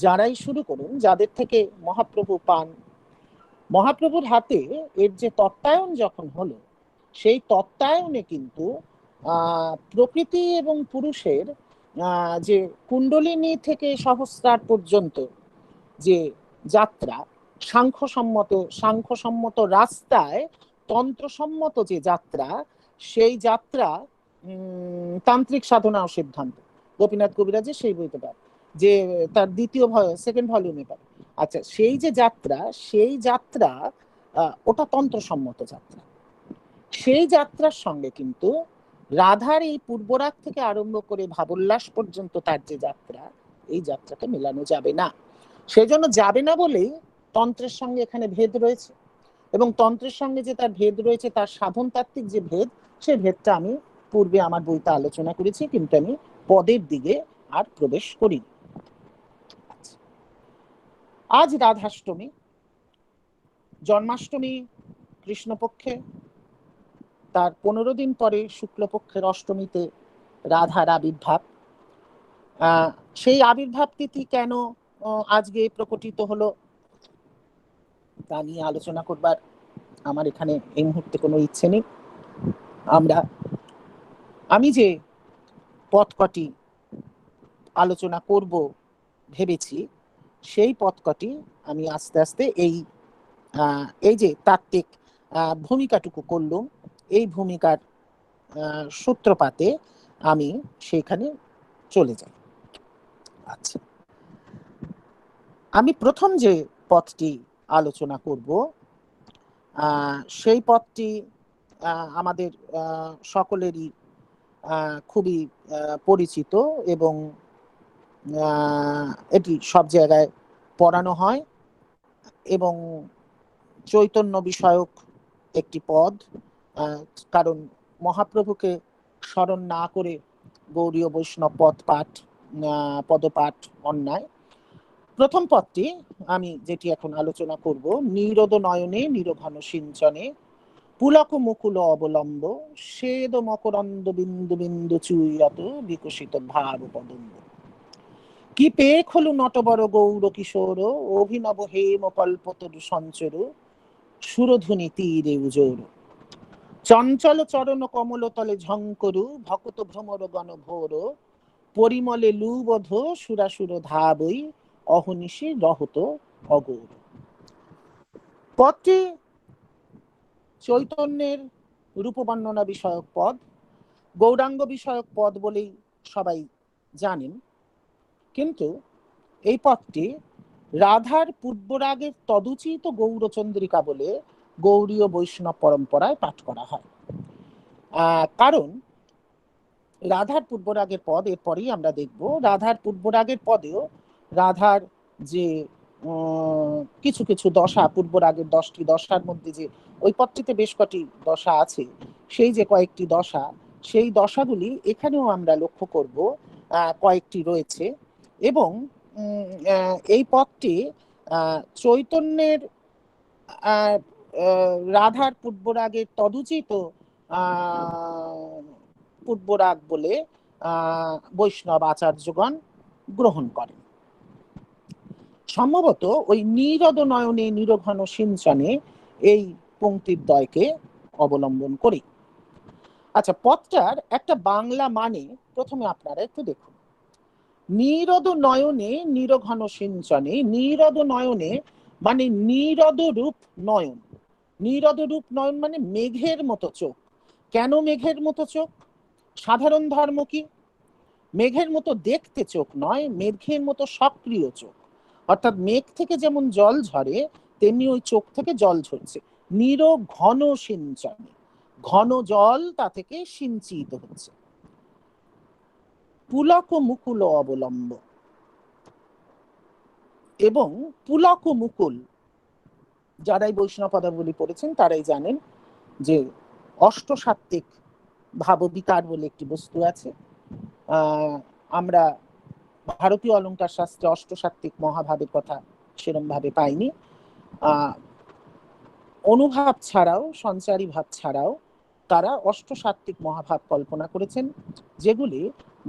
যারাই শুরু করুন, যাদের থেকে মহাপ্রভু পান, মহাপ্রভুর হাতে এর যে তত্ত্বায়ন যখন হলো, সেই তত্ত্বায়নে কিন্তু প্রকৃতি এবং পুরুষের যে কুণ্ডলিনী থেকে সহস্রার পর্যন্ত যে যাত্রা, সাংখ্যসম্মত রাস্তায় তন্ত্রসম্মত যে যাত্রা, সেই যাত্রা তান্ত্রিক সাধনা ও সিদ্ধান্ত, গোপীনাথ কবিরাজের সেই বইতে পারে, যে তার সেকেন্ড ভলিউমে পারে। আচ্ছা, সেই যে যাত্রা, সেই যাত্রা ওটা তন্ত্রসম্মত যাত্রা। সেই যাত্রার সঙ্গে কিন্তু রাধার এই পূর্বরাগ থেকে আরম্ভ করে ভাবোল্লাস পর্যন্ত তার যে যাত্রা, এই যাত্রাকে মেলানো যাবে না। সেজন্য যাবে না বলেই তন্ত্রের সঙ্গে এখানে ভেদ রয়েছে, এবং তন্ত্রের সঙ্গে যে তার ভেদ রয়েছে, তার সাধন তাত্ত্বিক যে ভেদ, সেই ভেদটা আমি পূর্বে আমার বইতে আলোচনা করেছি, কিন্তু আমি পদের দিকে আর প্রবেশ করিনি। আজ রাধাষ্টমী, জন্মাষ্টমী কৃষ্ণপক্ষে, তার 15 দিন পরে শুক্লপক্ষের অষ্টমীতে রাধার আবির্ভাব। সেই আবির্ভাব তিথি কেন আজকে প্রকটিত হলো তা নিয়ে আলোচনা করবার আমার এখানে এই মুহূর্তে কোনো ইচ্ছে নেই। আমি যে পথ কটি আলোচনা করব ভেবেছি, সেই পথ কটি আমি আস্তে আস্তে এই যে তাত্ত্বিক ভূমিকাটুকু করলাম, এই ভূমিকার সূত্রপাতে আমি সেইখানে চলে যাই। আচ্ছা, আমি প্রথম যে পথটি আলোচনা করব, সেই পথটি আমাদের সকলেরই খুবই পরিচিত এবং এটি সব জায়গায় পড়ানো হয় এবং চৈতন্য বিষয়ক একটি পদ, কারণ মহাপ্রভুকে স্মরণ না করে গৌড়ীয় বৈষ্ণব পদপাঠ অন্যায়। প্রথম পদটি আমি যেটি এখন আলোচনা করব, নীরদ নয়নে নিরঘন সিঞ্চনে পুলক মুকুল অবলম্ব শ্বেদ মকরন্দ বিন্দু বিন্দু চুইয়ত বিকশিত ভাব পদম্ব। কি পেখ হলু নটবর গৌর কিশোর অভিনব হেম কল্পতরু সঞ্চর সুরধুনি তীরে উজোর চঞ্চল চরণ কমল তলে ঝঙ্করু ভকত ভ্রমর গণ ভোর পরিমলে লুবধ সুরাসুর ধাবই অহনিশি রহত অগৌর। পদটি চৈতন্যের রূপবর্ণনা বিষয়ক পদ, গৌরাঙ্গ বিষয়ক পদ বলেই সবাই জানেন, কিন্তু এই পদটি রাধার পূর্বরাগের তদুচিত গৌরচন্দ্রিকা বলে গৌড়ীয় বৈষ্ণব পরম্পরায় পাঠ করা হয়। কারণ রাধার পূর্বরাগের পদ এরপরেই আমরা দেখব। রাধার পূর্বরাগের পদেও রাধার যে কিছু কিছু দশা, পূর্বরাগের 10টি দশার মধ্যে যে ওই পদটিতে বেশ কটি দশা আছে, সেই যে কয়েকটি দশা, সেই দশাগুলি এখানেও আমরা লক্ষ্য করব কয়েকটি রয়েছে। এবং এই পদটি চৈতন্যের রাধার পূর্বরাগের তদুচিত পূর্বরাগ বলে বৈষ্ণব আচার্যগণ গ্রহণ করেন। সম্ভবত ওই নীরদ নয়নে নিরঘন সিঞ্চনে এই পংক্তির দ্বয়কে অবলম্বন করি। আচ্ছা, পদটার একটা বাংলা মানে প্রথমে আপনারা একটু দেখুন। নীরদ নয়নে নিরঘন সিঞ্চনে, নীরদ নয়নে মানে নীরদ রূপ নয়ন। নীরদ রূপ নয়ন মানে মেঘের মতো চোখ। কেন মেঘের মতো চোখ? সাধারণ ধর্ম কি? মেঘের মতো দেখতে চোখ নয়, মেঘের মতো সক্রিয় চোখ। অর্থাৎ মেঘ থেকে যেমন জল ঝরে তেমনি ওই চোখ থেকে জল ঝরছে। নিরঘন সিঞ্চনে, ঘন জল তা থেকে সিঞ্চিত হচ্ছে। পুলক মুকুল অবলম্ব, এবং পুলক মুকুল যারাই বৈষ্ণব পদাবলী পড়েছেন তারাই জানেন যে অষ্টসাত্ত্বিক ভাববিকার বলে একটি বস্তু আছে। আমরা ভারতীয় অলঙ্কার শাস্ত্রে অষ্টসাত্ত্বিক মহাভাবের কথা সেরম ভাবে পাইনি। অনুভাব ছাড়াও, সঞ্চারী ভাব ছাড়াও তারা অষ্টসাত্ত্বিক মহাভাব কল্পনা করেছেন, যেগুলি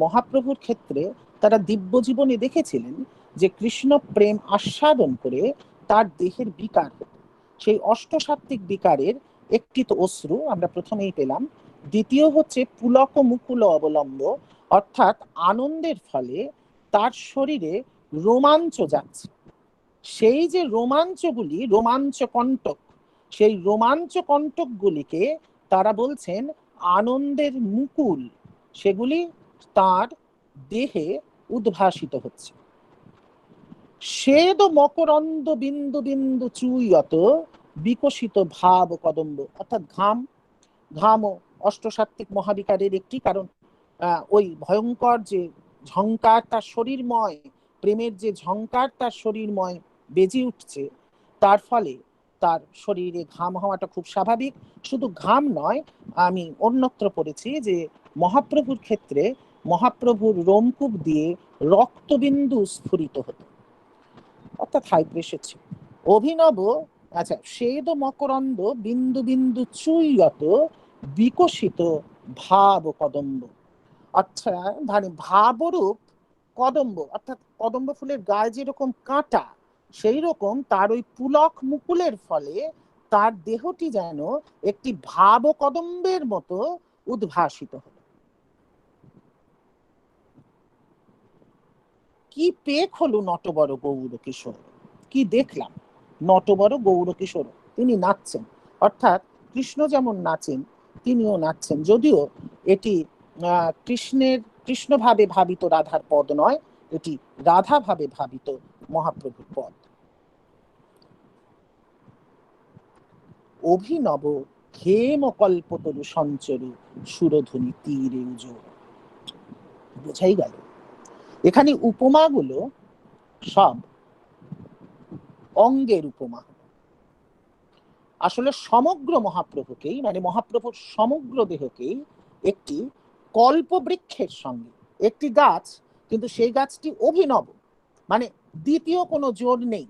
মহাপ্রভুর ক্ষেত্রে তারা দিব্য জীবনে দেখেছিলেন যে কৃষ্ণ প্রেম আস্বাদন করে তার দেহের বিকার হতো। সেই অষ্টসাত্ত্বিক বিকারের একটি তো অশ্রু আমরা প্রথমেই পেলাম, দ্বিতীয় হচ্ছে পুলক মুকুল অবলম্ব, অর্থাৎ আনন্দের ফলে তার শরীরে রোমাঞ্চ যাচ্ছে। সেই যে রোমাঞ্চগুলি, রোমাঞ্চ কণ্টক, সেই রোমাঞ্চ কণ্টকগুলিকে তারা বলছেন আনন্দের মুকুল, সেগুলি তার দেহে উদ্ভাসিত হচ্ছে। শ্বেদ মকরন্দ বিন্দু বিন্দু চুইয়ত বিকশিত ভাব কদম্ব, অর্থাৎ ঘাম। ঘামও অষ্টসাত্ত্বিক মহাবিকারের একটি, কারণ ওই ভয়ঙ্কর যে ঝংকার তার শরীরময়, প্রেমের যে ঝংকার তার শরীরময় বেজে উঠছে, তার ফলে তার শরীরে ঘাম হওয়াটা খুব স্বাভাবিক। শুধু ঘাম নয়, আমি অন্যত্র পড়েছি যে মহাপ্রভুর ক্ষেত্রে মহাপ্রভুর রোমকূপ দিয়ে রক্তবিন্দু স্ফুরিত হতো, অর্থাৎ হাই প্রেশার ছিল। অভিনব, আচ্ছা, শ্বেদ মকরন্দ বিন্দু বিন্দু চুইয়ত বিকশিত ভাব কদম্ব, আচ্ছা মানে ভাবরূপ কদম্ব, অর্থাৎ কদম্ব ফুলের গায়ে যেরকম কাঁটা, সেই রকম তার ওই পুলক মুকুলের ফলে তার দেহটি যেন একটি ভাব কদম্বের মতো উদ্ভাসিত হল। কি পেখ হলো নটবর গৌর কিশোর, কি দেখলাম, নটবর গৌর কিশোর তিনি নাচছেন, অর্থাৎ কৃষ্ণ যেমন নাচেন তিনিও নাচছেন। যদিও এটি কৃষ্ণভাবে ভাবিত রাধার পদ নয়, এটি রাধা ভাবে ভাবিত মহাপ্রভুর পদ। অভিনব হেম কল্পতরু সঞ্চরু সুরধুনি তীরে উজোর, বোঝাই গেল এখানে উপমাগুলো সব অঙ্গের উপমা। আসলে সমগ্র মহাপ্রভুকেই, মানে মহাপ্রভুর সমগ্র দেহকেই একটি কল্পবৃক্ষের সঙ্গে, একটি গাছ, কিন্তু সেই গাছটি অভিনব, মানে দ্বিতীয় কোনো জোর নেই,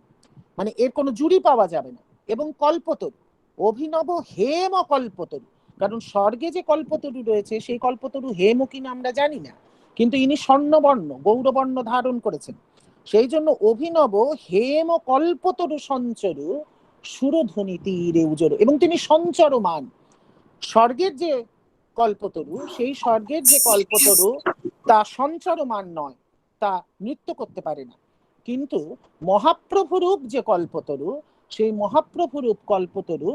মানে এর কোনো জুড়ি পাওয়া যাবে না, এবং কল্পতরু, অভিনব হেম কল্পতরু। কারণ স্বর্গে যে কল্পতরু রয়েছে সেই কল্পতরু হেম কিনা আমরা জানি না, কিন্তু ইনি স্বর্ণবর্ণ গৌরবর্ণ ধারণ করেছেন, সেই জন্য অভিনব হেম কল্পতরু সঞ্চরু সুরধ্বনি তীরে উজর, এবং তিনি সঞ্চরমান। স্বর্গের যে কল্পতরু, সেই স্বর্গের যে কল্পতরু তা সঞ্চরমান নয়, তা নৃত্য করতে পারে না, কিন্তু মহাপ্রভুরূপ যে কল্পতরু, সেই মহাপ্রভুরূপ কল্পতরু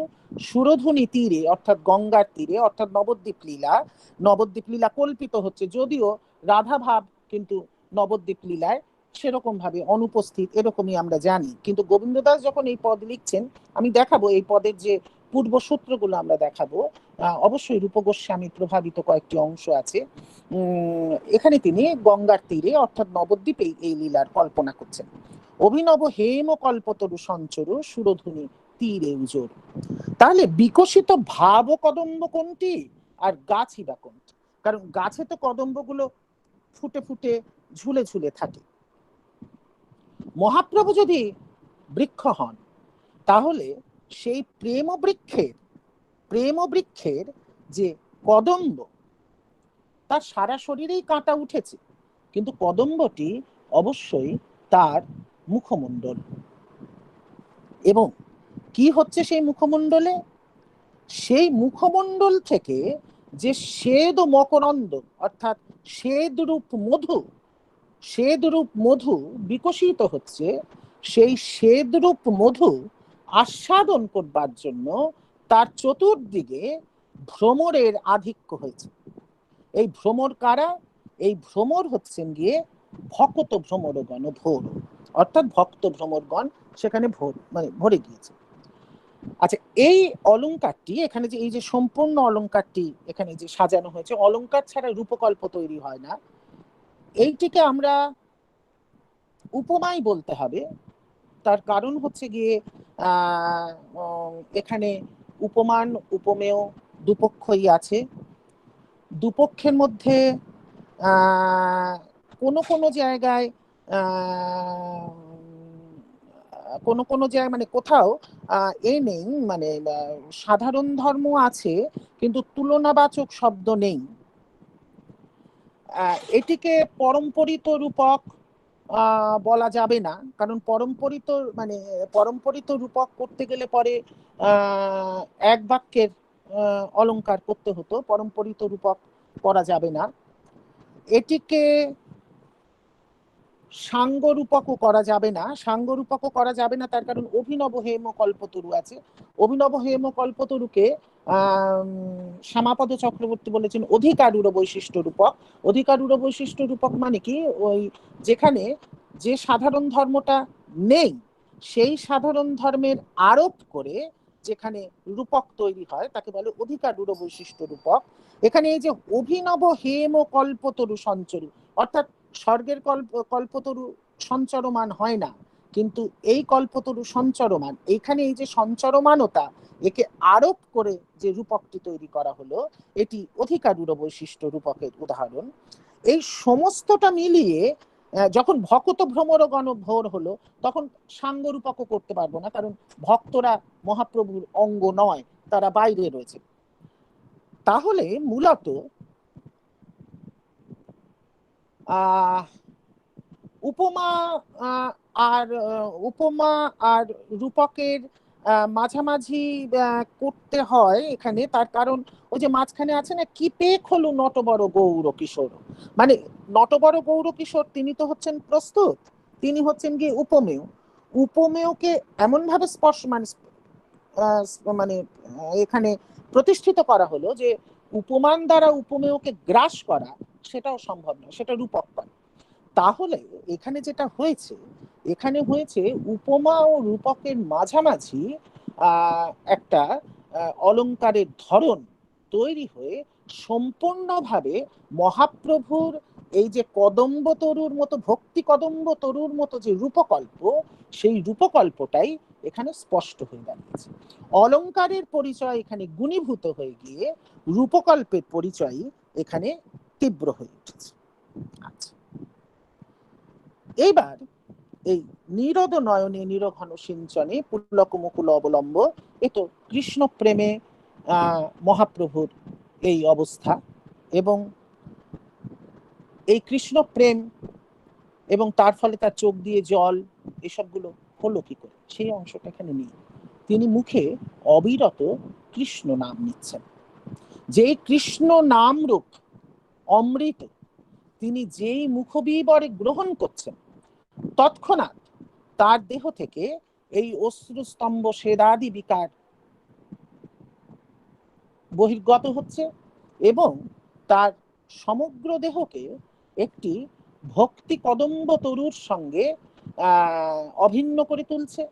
সুরধুনী তীরে, অর্থাৎ গঙ্গার তীরে, অর্থাৎ নবদ্বীপ লীলা কল্পিত হচ্ছে, যদিও রাধা ভাব কিন্তু নবদ্বীপ লীলায় সেরকম ভাবে অনুপস্থিত, এরকমই আমরা জানি। কিন্তু গোবিন্দদাস যখন এই পদ লিখছেন, আমি দেখাবো এই পদের যে পূর্বসূত্রগুলো আমরা দেখাবো, অবশ্যই রূপ গোস্বামী প্রভাবিত কয়েকটি অংশ আছে। এখানে তিনি গঙ্গার তীরে অর্থাৎ নবদ্বীপে এই লীলার কল্পনা করছেন। অভিনব হেম কল্পতরু সঞ্চরু সুরধুনী তীরে উজোর। তাহলে বিকশিত ভাব কদম্ব কোনটি আর গাছই বা কোনটি? কারণ গাছে তো কদম্বগুলো ফুটে ফুটে ঝুলে ঝুলে থাকে। মহাপ্রভু যদি বৃক্ষ হন, তাহলে সেই প্রেম বৃক্ষের যে কদম্ব, তার সারা শরীরেই কাঁটা উঠেছে, কিন্তু কদম্বটি অবশ্যই তার মুখমণ্ডল। এবং কি হচ্ছে সেই মুখমণ্ডলে? সেই মুখমণ্ডল থেকে যে শ্বেদ মকরন্দ, অর্থাৎ শ্বেদরূপ মধু বিকশিত হচ্ছে, সেই শ্বেদরূপ মধু আস্বাদন করবার জন্য তার চতুর্দিকে ভ্রমরের আধিক্য হয়েছে। এই ভ্রমর কারা? এই ভ্রমর হচ্ছেন গিয়ে ভক্ত ভ্রমরগণ ভোর, অর্থাৎ ভক্ত ভ্রমরগণ সেখানে ভরে গিয়েছে। আচ্ছা, এই অলংকারটি এখানে যে এই যে সম্পূর্ণ অলংকারটি এখানে যে সাজানো হয়েছে, অলংকার ছাড়া রূপকল্প তৈরি হয় না, এইটিকে আমরা উপমাই বলতে হবে। তার কারণ হচ্ছে গিয়ে এখানে উপমান উপমেয় দুপক্ষই আছে। দুপক্ষের মধ্যে কোনো জায়গায় মানে কোথাও এই নেই, মানে সাধারণ ধর্ম আছে কিন্তু তুলনাবাচক শব্দ নেই। এটিকে পরম্পরিত রূপক বলা যাবে না, কারণ পরম্পরিত রূপক করতে গেলে পরে এক বাক্যের অলংকার করতে হতো, পরম্পরিত রূপক করা যাবে না। এটিকে সাঙ্গরূপকও করা যাবে না, তার কারণ অভিনব হেম কল্পতরু আছে। অভিনব হেম কল্পতরুকে শ্যামাপদ চক্রবর্তী বলেছেন অধিকারুর বৈশিষ্ট্য রূপক। অধিকারুর বৈশিষ্ট্য রূপক মানে কি? ওই যেখানে যে সাধারণ ধর্মটা নেই, সেই সাধারণ ধর্মের আরোপ করে যেখানে রূপক তৈরি হয় তাকে বলে অধিকারুর বৈশিষ্ট্য রূপক। এখানে এই যে অভিনব হেম কল্পতরু সঞ্চরু, অর্থাৎ স্বর্গের কল্পতরু সঞ্চরমান হয় না, কিন্তু এই কল্পতরু সঞ্চরমান। এইখানে এই যে সঞ্চরমানতা, একে আরোপ করে যে রূপকটি তৈরি করা হলো, এটি অধিকারুর বৈশিষ্ট্য রূপকের উদাহরণ। এই সমস্তটা মিলিয়ে যখন ভক্ত ভ্রমরগণ ভোর হলো, তখন সাঙ্গ রূপকও করতে পারবো না, কারণ ভক্তরা মহাপ্রভুর অঙ্গ নয়, তারা বাইরে রয়েছে। তাহলে মূলত উপমা আর রূপকের মাঝামাঝি করতে হয় এখানে। তার কারণ ওই যে মাঝখানে আছে না, কি পেক হলো নটবর গৌর কিশোর, মানে নটবর গৌর কিশোর তিনি তো হচ্ছেন প্রস্তুত, তিনি হচ্ছেন গিয়ে উপমেয়কে এমন ভাবে মানে এখানে প্রতিষ্ঠিত করা হলো যে উপমান দ্বারা উপমেয়কে গ্রাস করা সেটাও সম্ভব নয়, সেটা রূপক করে। তাহলে এখানে যেটা হয়েছে, উপমা ও রূপকের মাঝামাঝি একটা অলংকারের ধরন তৈরি হয়ে সম্পূর্ণভাবে মহাপ্রভুর এই যে কদম্ব তরুর মতো, ভক্তি কদম্ব তরুর মতো যে রূপকল্প, সেই রূপকল্পটাই এখানে স্পষ্ট হয়ে দাঁড়িয়েছে। অলংকারের পরিচয় এখানে গুণীভূত হয়ে গিয়ে রূপকল্পের পরিচয় এখানে তীব্র হয়ে উঠেছে। আচ্ছা, এইবার এই নীরদ নয়নে নিরঘন সিঞ্চনে পুলক মুকুল অবলম্ব, এ তো কৃষ্ণ প্রেমে মহাপ্রভুর এই অবস্থা, এবং এই কৃষ্ণ প্রেম এবং তার ফলে তার চোখ দিয়ে জল, এসবগুলো হলো কি করে, সেই অংশটা এখানে নেই। তিনি মুখে অবিরত কৃষ্ণ নাম নিচ্ছেন। যে কৃষ্ণ নাম রূপ অমৃত তিনি যেই মুখবিবরে গ্রহণ করছেন, তৎক্ষণাৎ তার দেহ থেকে এই অশ্রুস্তম্ভ সেদাদি বিকার বহির্গত হচ্ছে এবং তার সমগ্র দেহকে একটি ভক্তি কদম্ব তরুর সঙ্গে অভিন্ন করে তুলছে,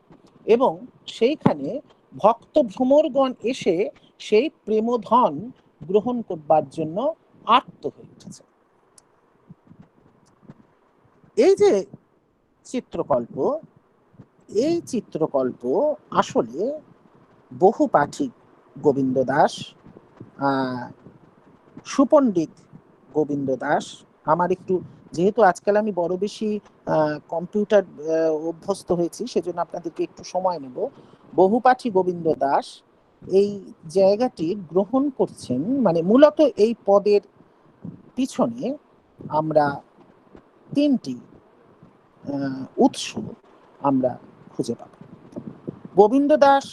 এবং সেইখানে ভক্ত ভ্রমরগণ এসে সেই প্রেমধন গ্রহণ করবার জন্য আর্ত হয়ে উঠেছে। এই যে চিত্রকল্প, এই চিত্রকল্প আসলে বহু পাঠিক গোবিন্দ দাস, সুপণ্ডিত গোবিন্দ দাস, আমার একটু যেহেতু আজকাল আমি বড় বেশি কম্পিউটার অভ্যস্ত হয়েছি, সেজন্য আপনাদেরকে একটু সময় নেব। বহুপাঠী গোবিন্দ দাস এই জায়গাটি গ্রহণ করছেন, মানে মূলত এই পদের পিছনে আমরা তিনটি উৎস আমরা খুঁজে পাব। গোবিন্দ দাস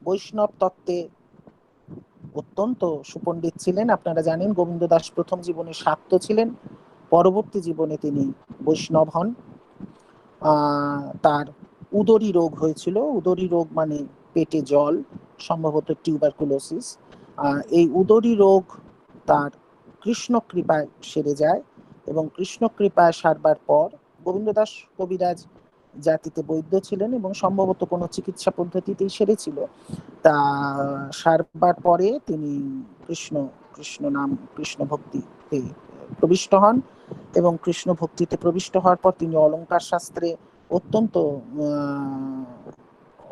বৈষ্ণব তত্ত্বে অত্যন্ত সুপণ্ডিত ছিলেন। আপনারা জানেন গোবিন্দ দাস প্রথম জীবনে শাক্ত ছিলেন, পরবর্তী জীবনে তিনি বৈষ্ণব হন। তার উদরী রোগ হয়েছিল, উদরী রোগ মানে পেটে জল, সম্ভবত টিউবারকুলোসিস। এই উদরী রোগ তার কৃষ্ণ কৃপায় সেরে যায়, এবং কৃষ্ণ কৃপায় সারবার পর গোবিন্দ দাস কবিরাজ জাতিতে বৈদ্য ছিলেন এবং সম্ভবত কোনো চিকিৎসা পদ্ধতিতেই সেরেছিল। তা সারবার পরে তিনি কৃষ্ণ নাম, কৃষ্ণ ভক্তিতে প্রবিষ্ট হন, এবং কৃষ্ণ ভক্তিতে প্রবিষ্ট হওয়ার পর তিনি অলঙ্কার শাস্ত্রে অত্যন্ত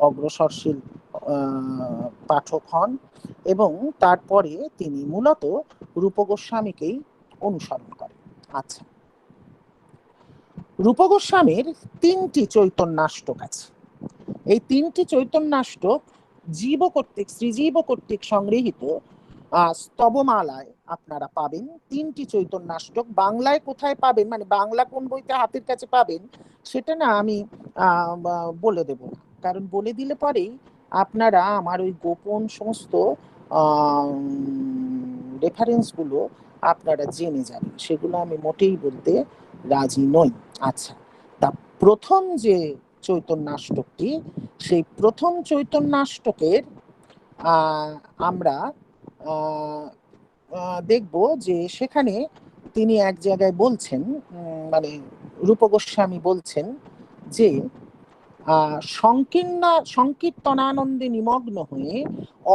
অগ্রসরশীল পাঠক হন, এবং তারপরে তিনি মূলত রূপ গোস্বামীকেই অনুসরণ করেন। আচ্ছা, রূপ গোস্বামীর তিনটি চৈতন্যাষ্টক আছে। এই তিনটি চৈতন্যাষ্টক জীব কর্তৃক, শ্রীজীব কর্তৃক সংগৃহীত স্তবমালায় আপনারা পাবেন। তিনটি চৈতন্যাষ্টক বাংলায় কোথায় পাবেন, মানে বাংলা কোন বইতে হাতের কাছে পাবেন সেটা না আমি বলে দেব না, কারণ বলে দিলে পরেই আপনারা আমার ওই গোপন সমস্ত রেফারেন্সগুলো আপনারা জেনে যাবেন, সেগুলো আমি মোটেই বলতে রাজি নই। আচ্ছা, তা প্রথম যে চৈতন্যাষ্টকটি, সেই প্রথম চৈতন্যাষ্টকের আমরা দেখব যে সেখানে তিনি এক জায়গায় বলছেন, মানে রূপ গোস্বামী বলছেন যে সংকীর্তনানন্দে নিমগ্ন হয়ে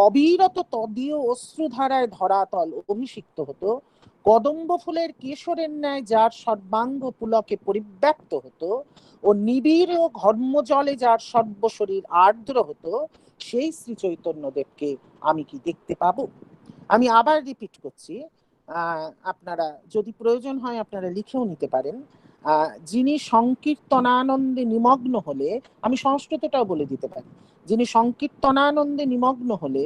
অবিরত তদীয় অশ্রুধারায় ধরাতল অভিষিক্ত হতো, কদম্ব ফুলের কেশরের ন্যায় যার সর্বাঙ্গ পুলকে পরিব্যাপ্ত হতো, ও নিবিড় ও ঘর্মজলে যার সর্বশরীর আর্দ্র হতো, সেই শ্রী চৈতন্যদেবকে আমি কি দেখতে পাবো? আমি আবার রিপিট করছি, আপনারা যদি প্রয়োজন হয় আপনারা লিখেও নিতে পারেন। যিনি সংকীর্তনানন্দে নিমগ্ন হলে, আমি সংস্কৃতটাও বলে দিতে পারি, যিনি সংকীর্তনানন্দে নিমগ্ন হলে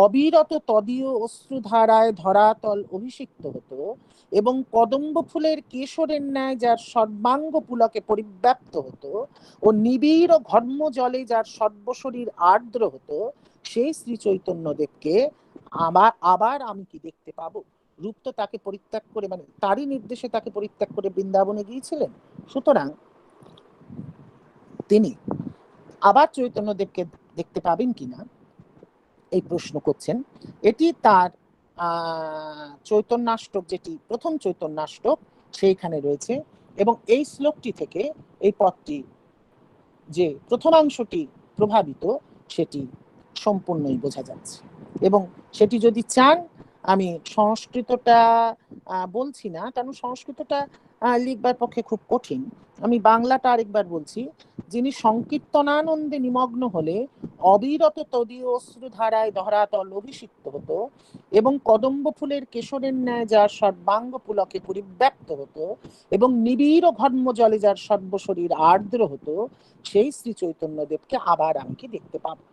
অবিরত তদীয় অশ্রুধারায় ধরাতল অভিষিক্ত হতো, এবং কদম্ব ফুলের কেশরের ন্যায় যার সর্বাঙ্গ পুলকে পরিব্যাপ্ত হতো, ও নিবিড় ঘর্ম জলে যার সর্বশরীর আর্দ্র হতো, সেই শ্রী চৈতন্যদেবকে আবার আমি কি দেখতে পাবো? রূপ তো তাকে পরিত্যাগ করে, মানে তারই নির্দেশে তাকে পরিত্যাগ করে বৃন্দাবনে গিয়েছিলেন, সুতরাং তিনি আবার চৈতন্যদেবকে দেখতে পাবেন কিনা এই প্রশ্ন করছেন। এটি তার চৈতন্যাষ্টক, যেটি প্রথম চৈতন্যাষ্টক সেইখানে রয়েছে, এবং এই শ্লোকটি থেকে এই পদটি যে প্রথমাংশটি প্রভাবিত সেটি সম্পূর্ণই বোঝা যাচ্ছে। এবং সেটি যদি চান আমি সংস্কৃতটা বলছি না, কারণ সংস্কৃতটা লিখবার পক্ষে খুব কঠিন। আমি বাংলাটা আরেকবার বলছি। যিনি সংকীর্তনানন্দে নিমগ্ন হলে অবিরত তদীয় অশ্রুধারায় ধরাতল অভিষিক্ত হতো এবং কদম্ব ফুলের কেশরের ন্যায় যার সর্বাঙ্গ পুলকে পরিব্যাপ্ত হতো এবং নিবিড় ঘর্ম জলে যার সর্বশরীর আর্দ্র হতো, সেই শ্রী চৈতন্যদেবকে আবার আমি কি দেখতে পাবো।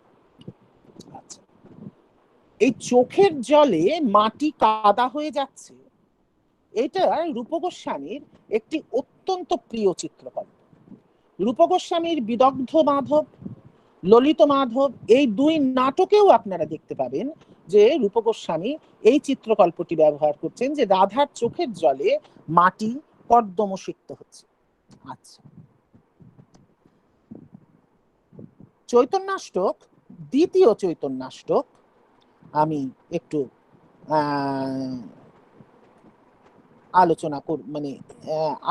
আচ্ছা, এই চোখের জলে মাটি কাদা হয়ে যাচ্ছে, এটা রূপ গোস্বামীর একটি অত্যন্ত প্রিয় চিত্রকল্প। রূপ গোস্বামীর বিদগ্ধ মাধব, ললিত মাধব, এই দুই নাটকেও আপনারা দেখতে পাবেন যে রূপ গোস্বামী এই চিত্রকল্পটি ব্যবহার করছেন, যে রাধার চোখের জলে মাটি কর্দমসিক্ত হচ্ছে। আচ্ছা, চৈতন্যাষ্টক, দ্বিতীয় চৈতন্যাষ্টক আমি একটু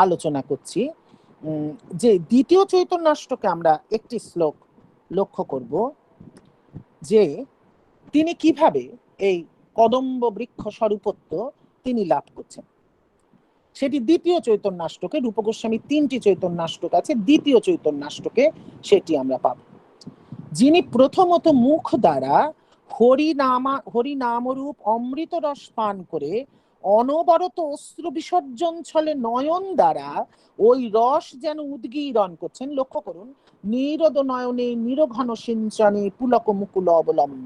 আলোচনা করছি। যে দ্বিতীয় চৈতন্যাষ্টকে আমরা একটি শ্লোক লক্ষ্য করব, যে তিনি কিভাবে এই কদম্ব বৃক্ষ স্বরূপত্ব তিনি লাভ করছেন। সেটি দ্বিতীয় চৈতন্যাষ্টকে, রূপ গোস্বামীর 3টি চৈতন্যাষ্টক আছে, দ্বিতীয় চৈতন্যাষ্টকে সেটি আমরা পাব। যিনি প্রথমত মুখ দ্বারা হরিনামরূপ অমৃত রস পান করে অনবরত অশ্রু বিসর্জন ছলে নয়ন দ্বারা ওই রস যেন উদ্গীরণ করছেন। লক্ষ্য করুন, নীরদ নয়নে নিরঘন সিঞ্চনে পুলক মুকুল অবলম্ব,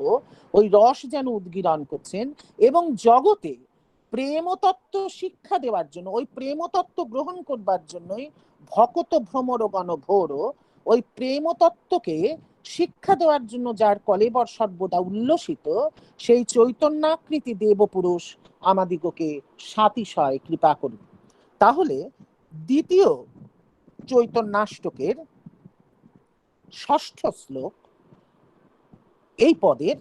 ওই রস যেন উদ্গীরণ করছেন এবং জগতে প্রেমতত্ত্ব শিক্ষা দেওয়ার জন্য, ওই প্রেমতত্ত্ব গ্রহণ করবার জন্যই ভকত ভ্রমর গণভোর, ওই প্রেমতত্ত্বকে শিক্ষা দেওয়ার জন্য যার কলেবর সর্বদা উল্লসিত, সেই চৈতন্যাকৃতি দেবপুরুষ আমাদিগকে সাতিশয় কৃপা করুন। তাহলে দ্বিতীয় চৈতন্যাষ্টকের 6ষ্ঠ শ্লোক এই পদের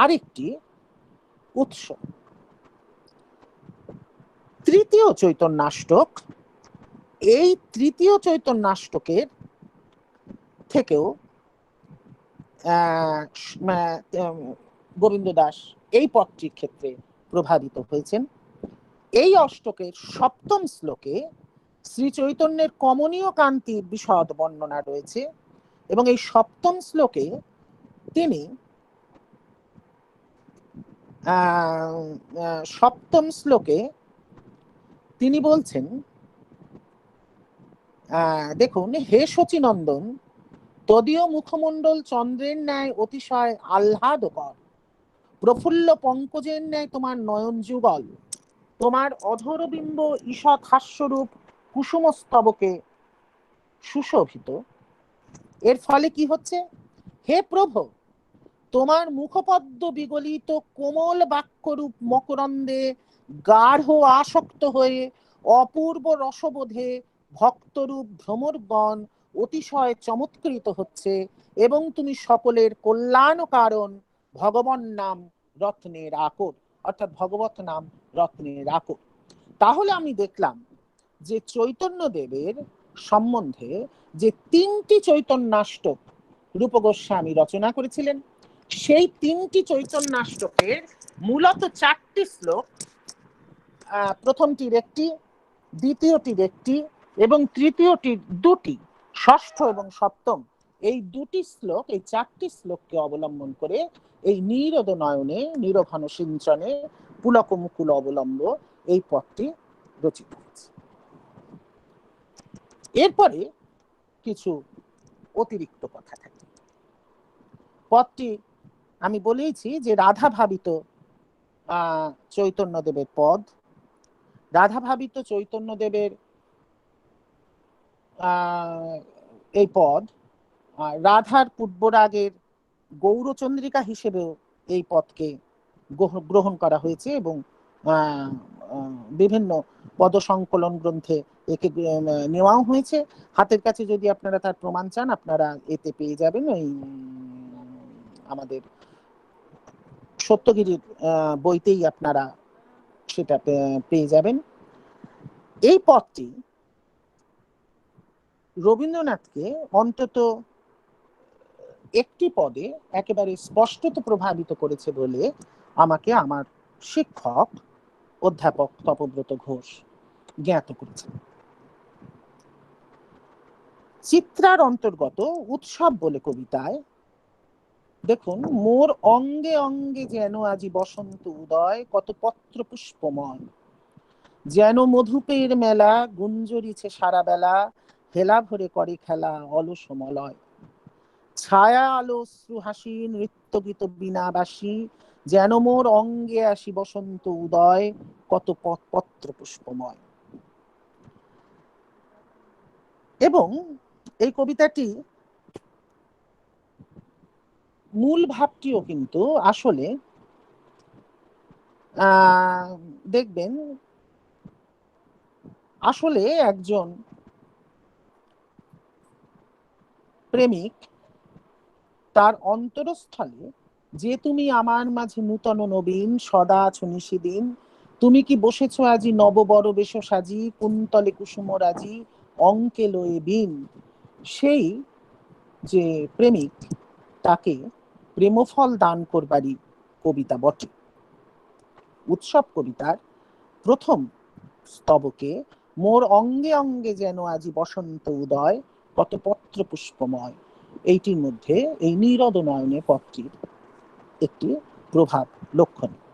আরেকটি উৎস। তৃতীয় চৈতন্যাষ্টক, এই তৃতীয় চৈতন্যাষ্টকের থেকেও গোবিন্দ দাস এই পদটির ক্ষেত্রে প্রভাবিত হয়েছেন। এই অষ্টকের 7ম শ্লোকে শ্রী চৈতন্যের কমনীয় কান্তির বিশদ বর্ণনা রয়েছে এবং এই 7ম শ্লোকে তিনি 7ম শ্লোকে তিনি বলছেন, দেখুন, হে শচীনন্দন, তদীয় মুখমণ্ডল চন্দ্রের ন্যায় অতিশয় আহ্লাদকর, প্রফুল্ল পঙ্কজের ন্যায় তোমার নয়ন যুগল, তোমার অধরবিম্ব ঈষৎ হাস্যরূপ কুসুমস্তবকে সুশোভিত। এর ফলে কি হচ্ছে? হে প্রভু, তোমার মুখপদ্ম বিগলিত কোমল বাক্যরূপ মকরন্দে গাঢ় আসক্ত হয়ে অপূর্ব রসবোধে ভক্তরূপ ভ্রমরগণ অতিশয় চমৎকৃত হচ্ছে এবং তুমি সকলের কল্যাণ কারণ ভগবান নাম রত্নের আকর, অর্থাৎ ভগবত নাম রত্নের আকর। তাহলে আমি দেখলাম যে চৈতন্যদেবের সম্বন্ধে যে 3টি চৈতন্যাষ্টক রূপ গোস্বামী রচনা করেছিলেন, সেই 3টি চৈতন্যাষ্টকের মূলত 4টি শ্লোক, প্রথমটির একটি, দ্বিতীয়টির একটি এবং তৃতীয়টির 2টি, 6ষ্ঠ এবং 7ম, এই 2টি শ্লোক, এই 4টি শ্লোককে অবলম্বন করে এই নীরদ নয়নে নিরঘন সিঞ্চনে পুলক মুকুল অবলম্ব এই পদটি রচিত হয়েছে। এরপরে কিছু অতিরিক্ত কথা থাকে। পদটি আমি বলেইছি যে রাধা ভাবিত চৈতন্যদেবের পদ। রাধা ভাবিত চৈতন্যদেবের এই পদ রাধার পূর্বরাগের গৌরচন্দ্রিকা হিসেবেও এই পদকে গ্রহণ করা হয়েছে এবং বিভিন্ন পদসংকলন গ্রন্থে একে নেওয়াও হয়েছে। হাতের কাছে যদি আপনারা তার প্রমাণ চান, আপনারা এতে পেয়ে যাবেন, ওই আমাদের সত্যগিরির বইতেই আপনারা সেটা পেয়ে যাবেন। এই পদটি রবীন্দ্রনাথকে অন্তত একটি পদে একেবারে স্পষ্টত প্রভাবিত করেছে বলে আমাকে আমার শিক্ষক অধ্যাপক তপব্রত ঘোষ জ্ঞাত করেছেন। চিত্রার অন্তর্গত উৎসব বলে কবিতায় দেখুন, মোর অঙ্গে অঙ্গে যেন আজি বসন্ত উদয়, কত পত্র পুষ্পময়, যেন মধুপের মেলা গুঞ্জরিছে সারা বেলা, হেলা ভরে করে খেলা অলস মলয়, ছায়া আলো অশ্রু হাসি নৃত্য গীত বিনাবাসী, যেন মোর অঙ্গে আসি বসন্ত উদয়, কত পত্র পুষ্পময়। এবং এই কবিতাটি মূল ভাবটিও কিন্তু আসলে দেখবেন আসলে একজন প্রেমিক তার অন্তরস্থলে, যে তুমি আমার মাঝে নূতন নবীন, সদা আছো নিশিদিন, তুমি কি বসেছ আজি নববর বেশ সাজি, কুন্তলে কুসুম রাজি অঙ্কে লয়ে বিন, সেই যে প্রেমিক তাকে প্রেমফল দান করবারই কবিতা বটে। উৎসব কবিতার প্রথম স্তবকে মোর অঙ্গে অঙ্গে যেন আজি বসন্ত উদয়, কত পত্র পুষ্পময়, এইটির মধ্যে এই নীরদ নয়নে পদটির একটি প্রভাব লক্ষণীয়।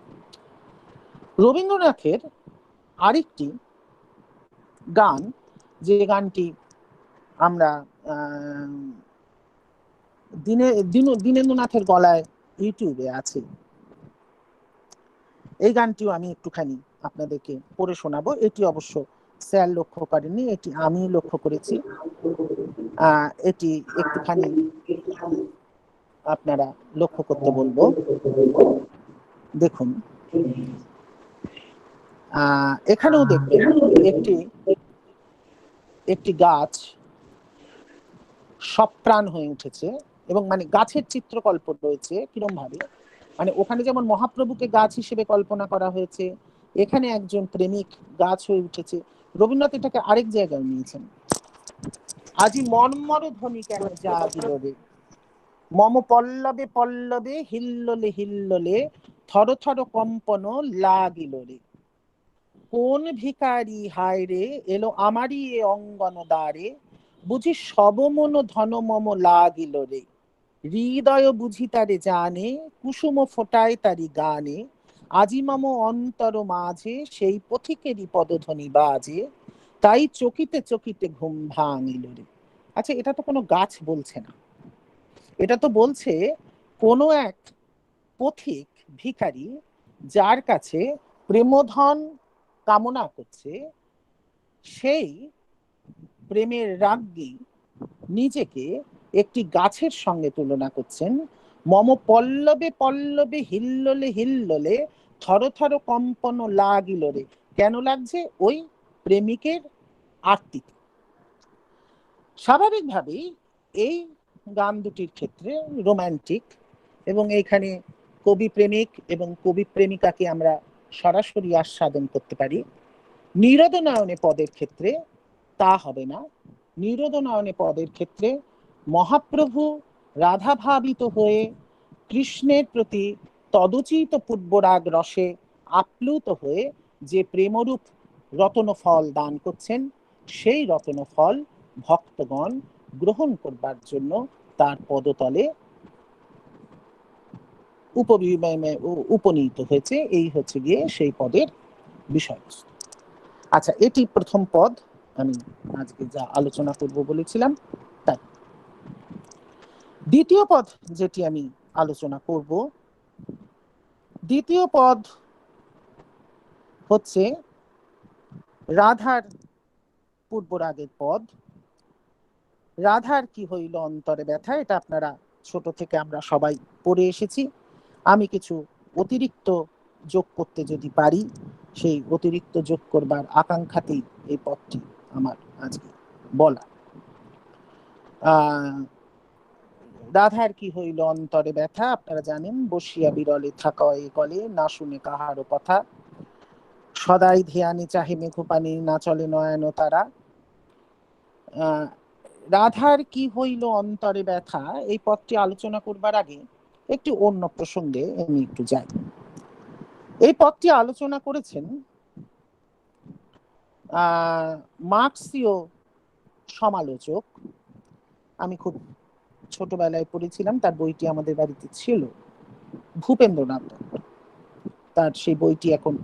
রবীন্দ্রনাথের আরেকটি গান, যে গানটি আমরা দীনেন্দ্রনাথের গলায় ইউটিউবে আছে, এই গানটিও আমি একটুখানি আপনাদেরকে পড়ে শোনাবো। এটি অবশ্য স্যার লক্ষ্য করেননি, এটি আমি লক্ষ্য করেছি। এটি একটুখানি আপনারা লক্ষ্য করতে বলবো। দেখুন, এখানেও দেখবেন একটি গাছ সপ্রাণ হয়ে উঠেছে, এবং মানে গাছের চিত্রকল্প রয়েছে কিরম ভাবে, মানে ওখানে যেমন মহাপ্রভুকে গাছ হিসেবে কল্পনা করা হয়েছে, এখানে একজন প্রেমিক গাছ হয়ে উঠেছে। রবীন্দ্রনাথ এটাকে আরেক জায়গায় নিয়েছেন। আজি মর্মর ধ্বনি কেন জাগিল রে, মম পল্লবে পল্লবে হিল্লোলে হিল্লোলে, থর থর কম্পন লাগিল রে, কোন ভিখারি হায় রে এলো আমারই এ অঙ্গন দ্বারে, বুঝি সবমন ধন মম লাগিল রে, হৃদয় বুঝি তারে জানে, কুসুম ফোটায় তারি গানে, আজি মম অন্তর মাঝে সেই পথিকেরই পদধ্বনি বাজে, তাই চকিতে চকিতে ঘুম ভাঙিল রে। আচ্ছা, এটা তো কোনো গাছ বলছে না, এটা তো বলছে কোনো এক পথিক ভিখারি যার কাছে প্রেমধন কামনা করছে, সেই প্রেমের রাজ্ঞী নিজেকে একটি গাছের সঙ্গে তুলনা করছেন। মম পল্লবে পল্লবে হিল্লোলে হিল্লোলে থর থর কম্পন লাগিল রে, কেন লাগছে? ওই প্রেমিকের আরতিতে। স্বাভাবিকভাবেই এই গান দুটির ক্ষেত্রে রোমান্টিক, এবং এইখানে কবি প্রেমিক এবং কবি প্রেমিকাকে আমরা সরাসরি আস্বাদন করতে পারি। নীরদ নয়নে পদের ক্ষেত্রে তা হবে না। নীরদ নয়নে পদের ক্ষেত্রে মহাপ্রভু রাধা ভাবিত হয়ে কৃষ্ণের প্রতি তদোচিত পূর্বরাগ রসে আপ্লুত হয়ে যে প্রেমরূপ রতনফল দান করছেন, সেই রতনফল ভক্তগণ গ্রহণ করবার জন্য তার পদতলে উপনীত হয়েছে। এই হচ্ছে গিয়ে সেই পদের বিষয়বস্তু। আচ্ছা, এটি প্রথম পদ, আমি আজকে যা আলোচনা করব বলেছিলাম তাই। দ্বিতীয় পদ যেটি আমি আলোচনা করব, দ্বিতীয় পদ হচ্ছে রাধার পূর্বরাগের পদ। রাধার কি হইল অন্তরে ব্যথা, এটা আপনারা ছোট থেকে আমরা সবাই পড়ে এসেছি। আমি কিছু অতিরিক্ত যোগ করতে যদি পারি, সেই অতিরিক্ত যোগ করবার আকাঙ্ক্ষাতেই এই পদটি আমার আজকে বলা। রাধার কি হইল অন্তরে ব্যথা, আপনারা জানেন, বসিয়া বিরলে থাকা এই কলে, না শুনে কাহারও কথা, সদাই ধ্যানে চাহে মেঘপানি, না চলে নয়ন তারা। রাধার কি হইল অন্তরে ব্যথা, এই পদটি আলোচনা করবার আগে একটি অন্য প্রসঙ্গে আমি একটু যাই। এই পদটি আলোচনা করেছেন মার্ক্সীয় সমালোচক, আমি খুব ছোটবেলায় পড়েছিলাম, তার বইটি আমাদের বাড়িতে ছিল, ভূপেন্দ্রনাথ দত্ত। তার সেই বইটি এখন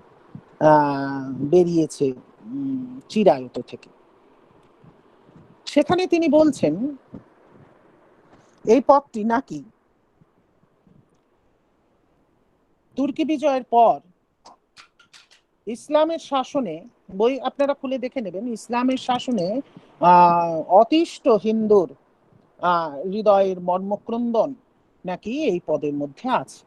বেরিয়েছে চিরায়ত থেকে। সেখানে তিনি বলছেন এই পথটি নাকি তুর্কি বিজয়ের পর ইসলামের শাসনে, বই আপনারা খুলে দেখে নেবেন, ইসলামের শাসনে অতিষ্ঠ হিন্দুর হৃদয়ের মর্মক্রন্দন নাকি এই পদের মধ্যে আছে।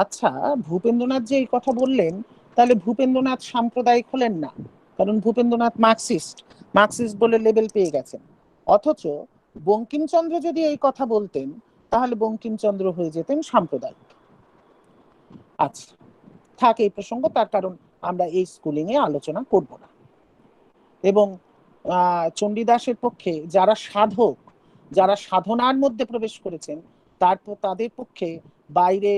আচ্ছা, ভূপেন্দ্রনাথ যে এই কথা বললেন, তাহলে ভূপেন্দ্রনাথ সাম্প্রদায়িক হলেন না, কারণ ভূপেন্দ্রনাথ মার্ক্সিস্ট বলে লেবেল পেয়ে গেছেন। অথচ বঙ্কিমচন্দ্র যদি এই কথা বলতেন, তাহলে বঙ্কিমচন্দ্র হয়ে যেতেন সাম্প্রদায়িক। আচ্ছা, থাকে এই প্রসঙ্গ, তার কারণ আমরা এই স্কুলিং এ আলোচনা করব না। এবং চণ্ডীদাসের পক্ষে যারা সাধক, যারা সাধনার মধ্যে প্রবেশ করেছেন, তাদের পক্ষে বাইরে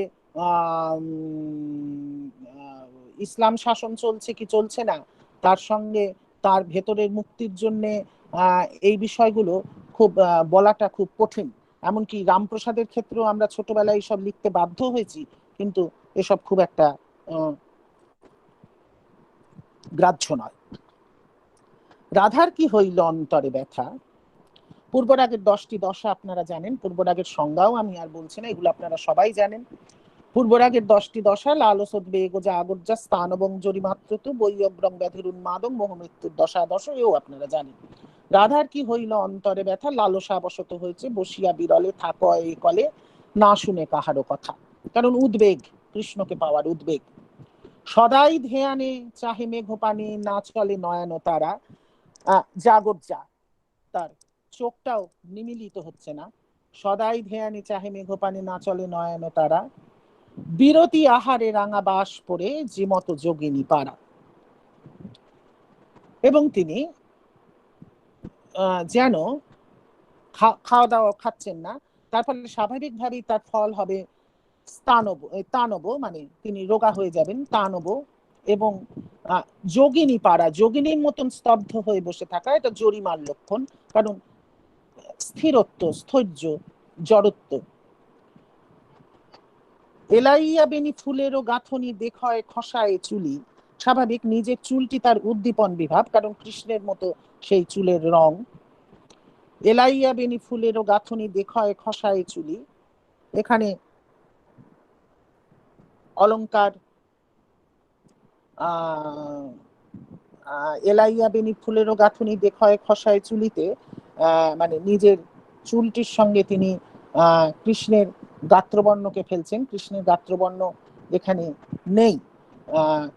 ইসলাম শাসন চলছে কি চলছে না, তার সঙ্গে তার ভেতরের মুক্তির জন্য এই বিষয়গুলো খুব বলাটা খুব কঠিন। এমনকি রামপ্রসাদের ক্ষেত্রেও আমরা ছোটবেলায় সব লিখতে বাধ্য হয়েছি, কিন্তু এসব খুব একটা গ্রাহ্য নয়। রাধার কি হইল অন্তরে ব্যথা, পূর্বরাগের 10টি দশা আপনারা জানেন, পূর্বরাগের সংজ্ঞাও আমি আর বলছি না, এগুলো আপনারা সবাই জানেন। পূর্বরাগের 10টি দশা লালসোদ্বেগজা আগজ্জা স্থানবং জরিমাত্রতু বৈয়গ্রং ব্যাধির উন্মাদং মোহমৃত্যুর দশা দশ, এও আপনারা জানেন। রাধার কি হইল অন্তরে ব্যথা, লালসাবশত হয়েছে বসিয়া বিরলে থাক এই কলে, না শুনে কাহারও কথা। কারণ উদ্বেগ, কৃষ্ণকে পাওয়ার উদ্বেগ। সদাই ধ্যানে চাহে মেঘপানে, না চলে নয়ন তারা, জাগজ্জা, তার চোখটাও নিমিলিত হচ্ছে না। সদাই ধ্যানে চাহে মেঘপানে, না চলে নয়ন তারা, বিরতি আহারে রাঙা বাস পরে যে মতো যোগিনী পাড়া। এবং তিনি যেন খাওয়া দাওয়া খাচ্ছেন না, তার ফলে স্বাভাবিকভাবেই তার ফল হবে তানব, মানে তিনি রোগা হয়ে যাবেন, তানব। এবং যোগিনী পাড়া, যোগিনীর মতন স্তব্ধ হয়ে বসে থাকা, এটা জরিমার লক্ষণ, কারণ স্থিরত্ব, স্থৈর্য, জড়ত্ব। এলাইয়া বেনি ফুলেরও গাঁথনি দেখায় খসায় চুলি, স্বাভাবিক নিজের চুলটি তার উদ্দীপন বিভাব, কারণ কৃষ্ণের মতো সেই চুলের রং। এলাইয়া বেনি ফুলেরও গাঁথনি দেখায় খসায় চুলি, এখানে অলঙ্কার এলাইয়া বেনি ফুলেরও গাঁথনি দেখায় খসায় চুলিতে, মানে নিজের চুলটির সঙ্গে তিনি কৃষ্ণের গাত্রবর্ণকে ফেলছেন। কৃষ্ণের গাত্রবর্ণ এখানে নেই,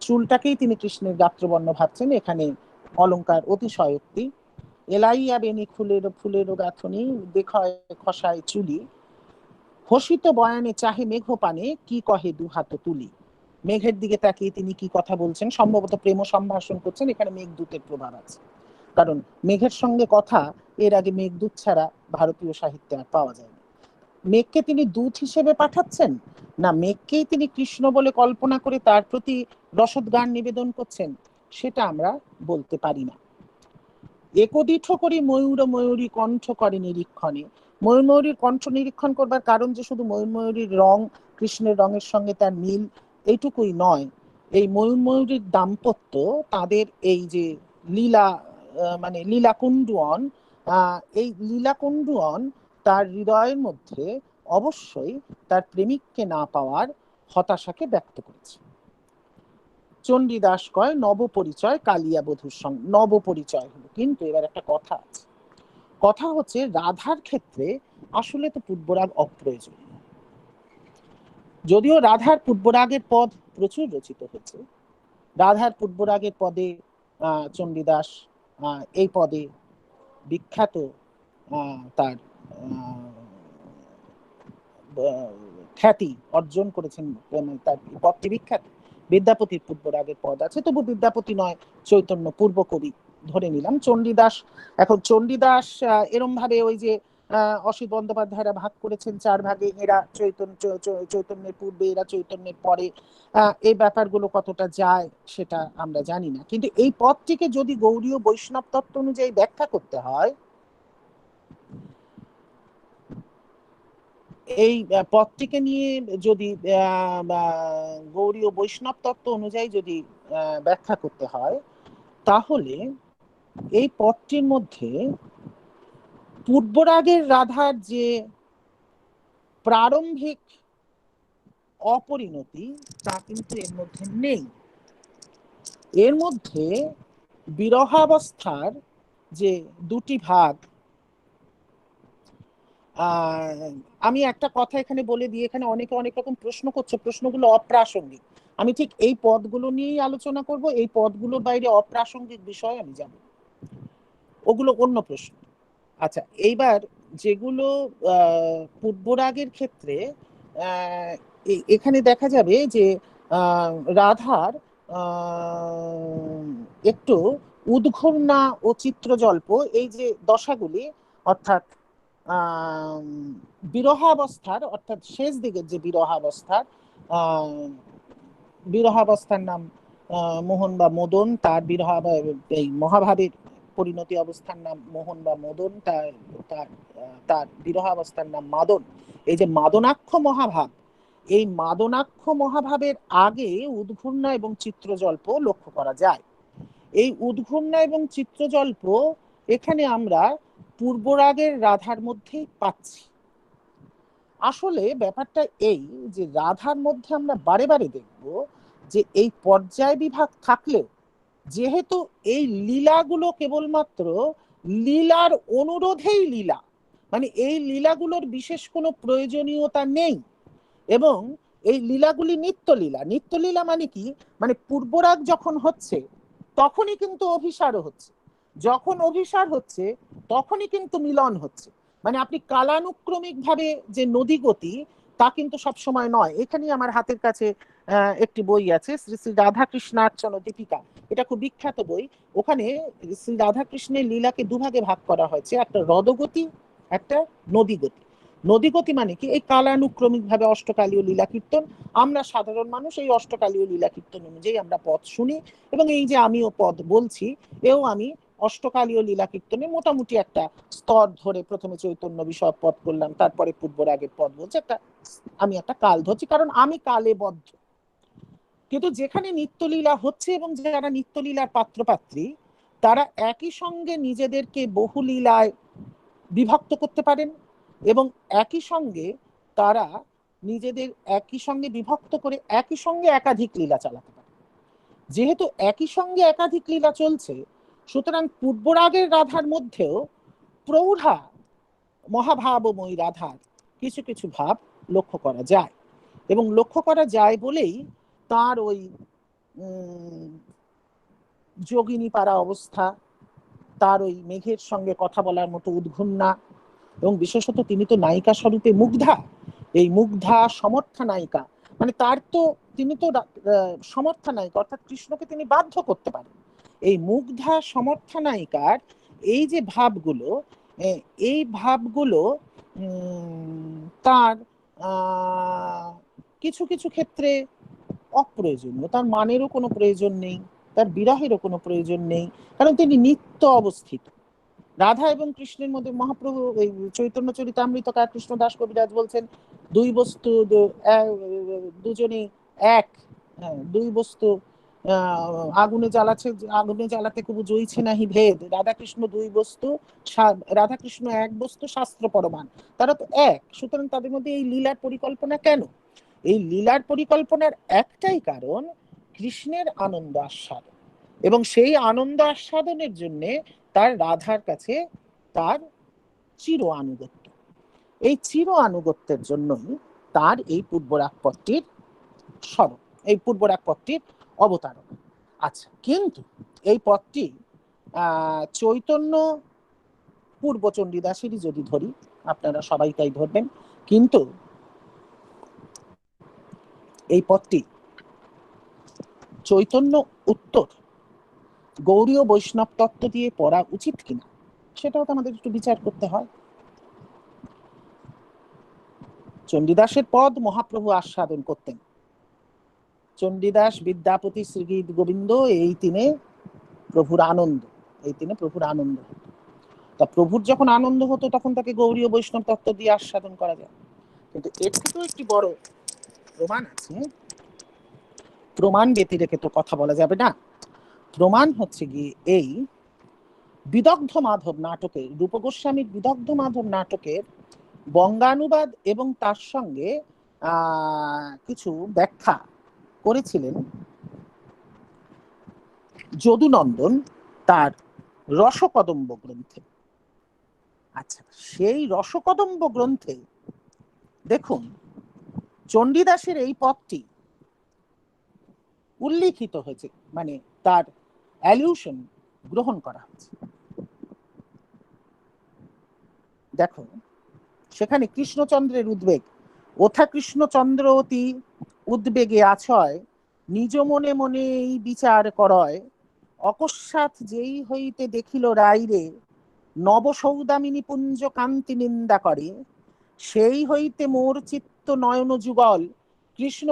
চুলটাকেই তিনি কৃষ্ণের গাত্রবর্ণ ভাবছেন, এখানে অলঙ্কার অতিশয়োক্তি। এলাইয়া বেনি ফুলেরও গাঁথনি দেখায় খসায় চুলি, হসিত বয়ানে চাহে মেঘ পানে, কি কহে দুহাত তুলি। মেঘের দিকে তাকিয়ে তিনি কি কথা বলছেন, সম্ভবত প্রেম সম্ভাষণ করছেন, এখানে মেঘদূতের প্রভাব আছে, কারণ মেঘের সঙ্গে কথা এর আগে মেঘদূত ছাড়া ভারতীয় সাহিত্যে আর পাওয়া যায়নি। মেঘকে তিনি দূত হিসেবে পাঠাচ্ছেন, না মেঘকেই তিনি কৃষ্ণ বলে কল্পনা করে তার প্রতি রসদ গান নিবেদন করছেন, সেটা আমরা বলতে পারি না। একদীঠ করি ময়ূরী কণ্ঠ করে নিরীক্ষণে, ময়ূরীর কণ্ঠ নিরীক্ষণ করবার কারণ যে শুধু ময়ূরীর রং কৃষ্ণের রঙের সঙ্গে তার মিল এইটুকুই নয়, এই ময়ূরীর দাম্পত্য, তাদের এই যে লীলা, মানে লীলাকুণ্ডুয়ন, এই লীলাকুণ্ডুয়ন তার হৃদয়ের মধ্যে অবশ্যই তার প্রেমিককে না পাওয়ার হতাশাকে ব্যক্ত করেছে। চণ্ডীদাস কয় নবপরিচয় কালিয়া বধূর সঙ্গে, নবপরিচয় হলো, কিন্তু এবার একটা কথা আছে, কথা হচ্ছে রাধার ক্ষেত্রে আসলে তো পূর্বরাগ অপ্রয়োজনীয়। যদিও রাধার পূর্বরাগের পদ প্রচুর রচিত হয়েছে, রাধার পূর্বরাগের পদে চণ্ডীদাস এই পদে বিখ্যাত, তার খ্যাতি অর্জন করেছেন, তার পদটি বিখ্যাত। বিদ্যাপতির পূর্বরাগের পদ আছে, তবু বিদ্যাপতি নয়, চৈতন্য পূর্ব কবি ধরে নিলাম। চণ্ডীদাস, এখন চণ্ডীদাস এরম ভাবে ওই যে অসিত বন্দ্যোপাধ্যায়রা ভাগ করেছেন 4 ভাগে, এরা চৈতন্যের পূর্বে, এরা চৈতন্যের পরে। এই ব্যাপারগুলো কতটা যায় সেটা আমরা জানি না, কিন্তু এই পথটিকে যদি গৌড়ীয় বৈষ্ণব তত্ত্ব অনুযায়ী ব্যাখ্যা করতে হয়, এই পথটিকে নিয়ে যদি গৌড়ীয় বৈষ্ণব তত্ত্ব অনুযায়ী যদি ব্যাখ্যা করতে হয়, তাহলে এই পথটির মধ্যে পূর্বরাগের রাধার যে প্রারম্ভিক অপরিণতি তা কিন্তু এর মধ্যে নেই। এর মধ্যে বিরহাবস্থার যে দুটি ভাগ, আমি একটা কথা এখানে বলে দিই, এখানে অনেকে অনেক রকম প্রশ্ন করছে, প্রশ্নগুলো অপ্রাসঙ্গিক। আমি ঠিক এই পদগুলো নিয়েই আলোচনা করব, এই পদগুলোর বাইরে অপ্রাসঙ্গিক বিষয় আমি যাব, ওগুলো অন্য প্রশ্ন। আচ্ছা, এইবার যেগুলো পূর্বরাগের ক্ষেত্রে এখানে দেখা যাবে যে রাধার একটু উদ্ঘূর্ণা ও চিত্রজল্প, এই যে দশাগুলি, অর্থাৎ বিরহাবস্থার, অর্থাৎ শেষ দিকের যে বিরহাবস্থার নাম মোহন বা মদন, তার এই মহাভাবের পরিণতি অবস্থার নাম মোহন বা মদন, তার বিরহাবস্থার নাম মাদন। এই যে মাদনাক্ষ মহাভাব, এই মাদনাক্ষ মহাভাবের আগে উদ্ঘূর্ণা এবং চিত্রজল্প লক্ষ্য করা যায়। এই উদ্ঘূর্ণা এবং চিত্রজল্প এখানে আমরা পূর্বরাগের রাধার মধ্যেই পাচ্ছি। আসলে ব্যাপারটা এই যে রাধার মধ্যে আমরা বারে বারে দেখব যে এই পর্যায় বিভাগ থাকলেও, যেহেতু এই লীলাগুলো কেবলমাত্র লীলার অনুরোধেই লীলা, মানে এই লীলাগুলোর বিশেষ কোনো প্রয়োজনীয়তা নেই, এবং এই লীলাগুলি নিত্যলীলা। নিত্যলীলা মানে কি, মানে পূর্বরাগ যখন হচ্ছে তখনই কিন্তু অভিসারও হচ্ছে, যখন অভিসার হচ্ছে তখনই কিন্তু মিলন হচ্ছে। মানে আপনি কালানুক্রমিক ভাবে যে নদী গতি, তা কিন্তু সব সময় নয়। এখানে আমার হাতের কাছে একটি বই আছে, শ্রী শ্রী রাধাকৃষ্ণার্চন দীপিকা, এটা খুব বিখ্যাত বই। ওখানে শ্রী রাধাকৃষ্ণের লীলাকে দুভাগে ভাগ করা হয়েছে, একটা হ্রদগতি, একটা নদীগতি। নদীগতি মানে কি, এই কালানুক্রমিক ভাবে অষ্টকালীয় লীলা কীর্তন, আমরা সাধারণ মানুষ এই অষ্টকালীয় লীলা কীর্তন অনুযায়ী আমরা পদ শুনি, এবং এই যে আমিও পদ বলছি, এও আমি অষ্টকালীয় লীলা কীর্তনে মোটামুটি একটা স্তর ধরে প্রথমে চৈতন্য বিষয়ক পদ করলাম, তারপরে পূর্বরাগের পদ বলছে, আমি একটা কাল ধরছি, কারণ আমি কালে বদ্ধ। কিন্তু যেখানে নিত্যলীলা হচ্ছে এবং যারা নিত্যলীলার পাত্রপাত্রী, তারা একই সঙ্গে নিজেদেরকে বহু লীলায় বিভক্ত করতে পারেন, এবং একই সঙ্গে তারা নিজেদের একই সঙ্গে বিভক্ত করে একই সঙ্গে একাধিক লীলা চালাতে পারে। যেহেতু একই সঙ্গে একাধিক লীলা চলছে, সুতরাং পূর্বরাগের রাধার মধ্যেও প্রৌঢ়া মহাভাবময়ী রাধার কিছু কিছু ভাব লক্ষ্য করা যায়, এবং লক্ষ্য করা যায় বলেই তার ওই যোগিনী পারা অবস্থা, তার ওই মেঘের সঙ্গে কথা বলার মতো উদ্ঘূর্ণা, এবং বিশেষত তিনি তো নায়িকা স্বরূপে মুগ্ধা, এই মুগ্ধা সমর্থা নায়িকা, মানে তিনি তো সমর্থা নায়িকা, অর্থাৎ কৃষ্ণকে তিনি বাধ্য করতে পারেন। এই মুগ্ধা সমর্থা নায়িকার এই যে ভাবগুলো, এই ভাবগুলো তার কিছু কিছু ক্ষেত্রে অপ্রয়োজনীয়, তার মানেরও কোনো প্রয়োজন নেই, তার বিরহেরও কোনো প্রয়োজন নেই, কারণ তিনি নিত্য অবস্থিত। রাধা এবং কৃষ্ণের মধ্যে মহাপ্রভু এই চৈতন্য চরিতামৃতকার কৃষ্ণদাস কবিরাজ বলছেন, দুই বস্তু দুজনে এক, দুই বস্তু আগুনে জ্বালাতে খুব জ্বইছে নাহি ভেদ, রাধাকৃষ্ণ দুই বস্তু, রাধাকৃষ্ণ এক বস্তু, শাস্ত্র পরমাণ, তারা তো এক। সুতরাং তাদের মধ্যে এই লীলার পরিকল্পনা কেন? এই লীলার পরিকল্পনার একটাই কারণ, কৃষ্ণের আনন্দ আস্বাদন, এবং সেই আনন্দ আস্বাদনের জন্য তার রাধার কাছে তার চির আনুগত্য। এই চির আনুগত্যের জন্যই তার এই পূর্বরাগ পদটির স্মরণ, এই পূর্বরাগ পদটির অবতারণ। আচ্ছা, কিন্তু এই পদটি চৈতন্য পূর্ব চণ্ডীদাসেরই যদি ধরি, আপনারা সবাই তাই ধরবেন, কিন্তু এই পদটি চৈতন্য উত্তর গৌড়ীয় বৈষ্ণব তত্ত্ব দিয়ে পড়া উচিত কিনা, সেটাও তো আমাদের একটু বিচার করতে হয়। চণ্ডীদাসের পদ মহাপ্রভু আস্বাদন করতেন। চণ্ডীদাস, বিদ্যাপতি, শ্রীগীত গোবিন্দ, এই তিনে প্রভুর আনন্দ, এই তিনে প্রভুর আনন্দ হতো। তা প্রভুর যখন আনন্দ হতো তখন তাকে গৌরীয় বৈষ্ণব তত্ত্ব দিয়ে আস্বাদন করা যায়। কিন্তু এর থেকেও একটি বড় প্রমাণ আছে। প্রমাণ ব্যতিরেকে তো কথা বলা যাবে না। প্রমাণ হচ্ছে গিয়ে এই বিদগ্ধ মাধব নাটকের, রূপ গোস্বামীর বিদগ্ধ মাধব নাটকের বঙ্গানুবাদ এবং তার সঙ্গে কিছু ব্যাখ্যা করেছিলেন যদুনন্দন তার রসকদম্ব গ্রন্থে। আচ্ছা, সেই রসকদম্ব গ্রন্থে দেখুন চণ্ডীদাসের এই পদটি উল্লিখিত হয়েছে, মানে তার অ্যালিউশন গ্রহণ করা হয়েছে। দেখো সেখানে কৃষ্ণচন্দ্রের উদ্বেগ, ওথা কৃষ্ণচন্দ্র অতি উদ্বেগে আছয়, নিজ মনে মনে এই বিচার করয়, অকস্মাৎ যেই হইতে দেখিল রাইরে, নব সৌদামিনী পুঞ্জ কান্তি নিন্দা করে, সেই হইতে মোর চিত্ত নয়ন যুগল। কৃষ্ণ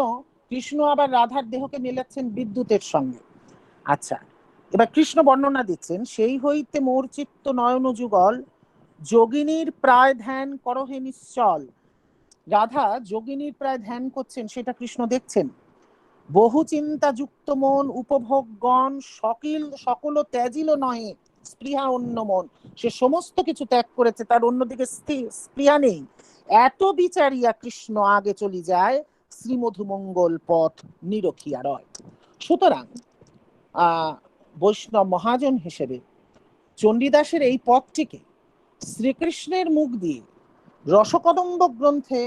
কৃষ্ণ আবার রাধার দেহকে মেলাচ্ছেন বিদ্যুতের সঙ্গে। আচ্ছা, এবার কৃষ্ণ বর্ণনা দিচ্ছেন, সেই হইতে মোর চিত্ত নয়ন যুগল, যোগিনীর প্রায় ধ্যান করহে নিশ্চল। রাধা যোগিনীর প্রায় ধ্যান করছেন, সেটা কৃষ্ণ দেখছেন। বহু চিন্তা যুক্ত মন উপভোগগণ সকল ত্যাজিল নহে স্পৃহা অন্য মন। সে সমস্ত কিছু ত্যাগ করেছে, তার অন্যদিকে স্পৃহা নেই। এত বিচারিয়া কৃষ্ণ আগে চলি যায়, শ্রীমধুমঙ্গল পথ নিরখিয়া রয়। সুতরাং বৈষ্ণব মহাজন হিসেবে চণ্ডীদাসের এই পথটিকে শ্রীকৃষ্ণের মুখ দিয়ে রসকদম্ব গ্রন্থে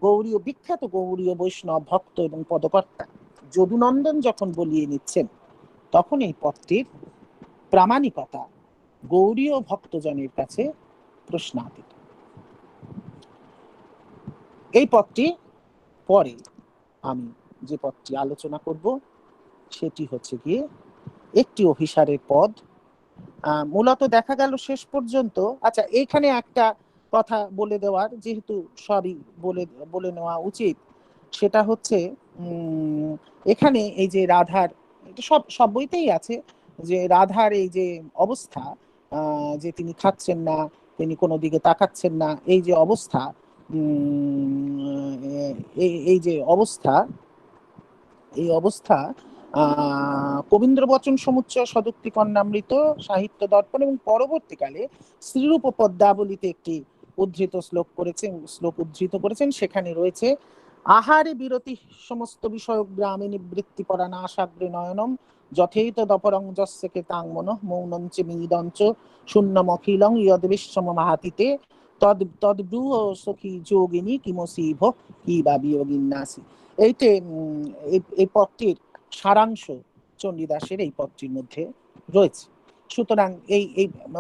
গৌরীয়, বিখ্যাত গৌরীয় বৈষ্ণব ভক্ত এবং পদকর্তা যদুনন্দন যখন বলিয়ে নিচ্ছেন, তখন এই পথটির প্রামাণিকতা গৌরীয় ভক্তজনের কাছে প্রশ্নাতীত। এই পথটি পরে আমি যে পথটি আলোচনা করব সেটি হচ্ছে গিয়ে একটি অভিসারের পদ। মূলত দেখা গেল শেষ পর্যন্ত, আচ্ছা এইখানে একটা কথা বলে দেওয়ার, যেহেতু সবই বলে নেওয়া উচিত, সেটা হচ্ছে এখানে এই যে রাধার, সব বইতেই আছে যে রাধার এই যে অবস্থা, যে তিনি খাচ্ছেন না, তিনি কোনো দিকে তাকাচ্ছেন না, এই যে অবস্থা, এই যে অবস্থা, এই অবস্থা কবীন্দ্র বচন সমুচ্চয় সদুক্তি কন্যামৃত, সাহিত্য দর্পণ এবং পরবর্তীকালে শ্রীরূপ পদ্মাবলীতে একটি শ্লোক উদ্ধৃত করেছেন। সেখানে রয়েছে, আহারে বিরতি সমস্ত বিষয় গ্রামে নিবৃত্তি পরানা আশাগ্রে নয়নম, যথেত দপরং যস্যকে তাং মনঃ মৌনঞ্চ মিদঞ্চ শূন্যমখিলং ইয়দ্বিশ্বম মাহাতিতে তদ্ব্রু সখী যোগিনী কিমসিভ কি বা বিয়োগিন্যাসী। এই পদটির সারাংশ চণ্ডীদাসের এই পদটির মধ্যে রয়েছে। সুতরাং এই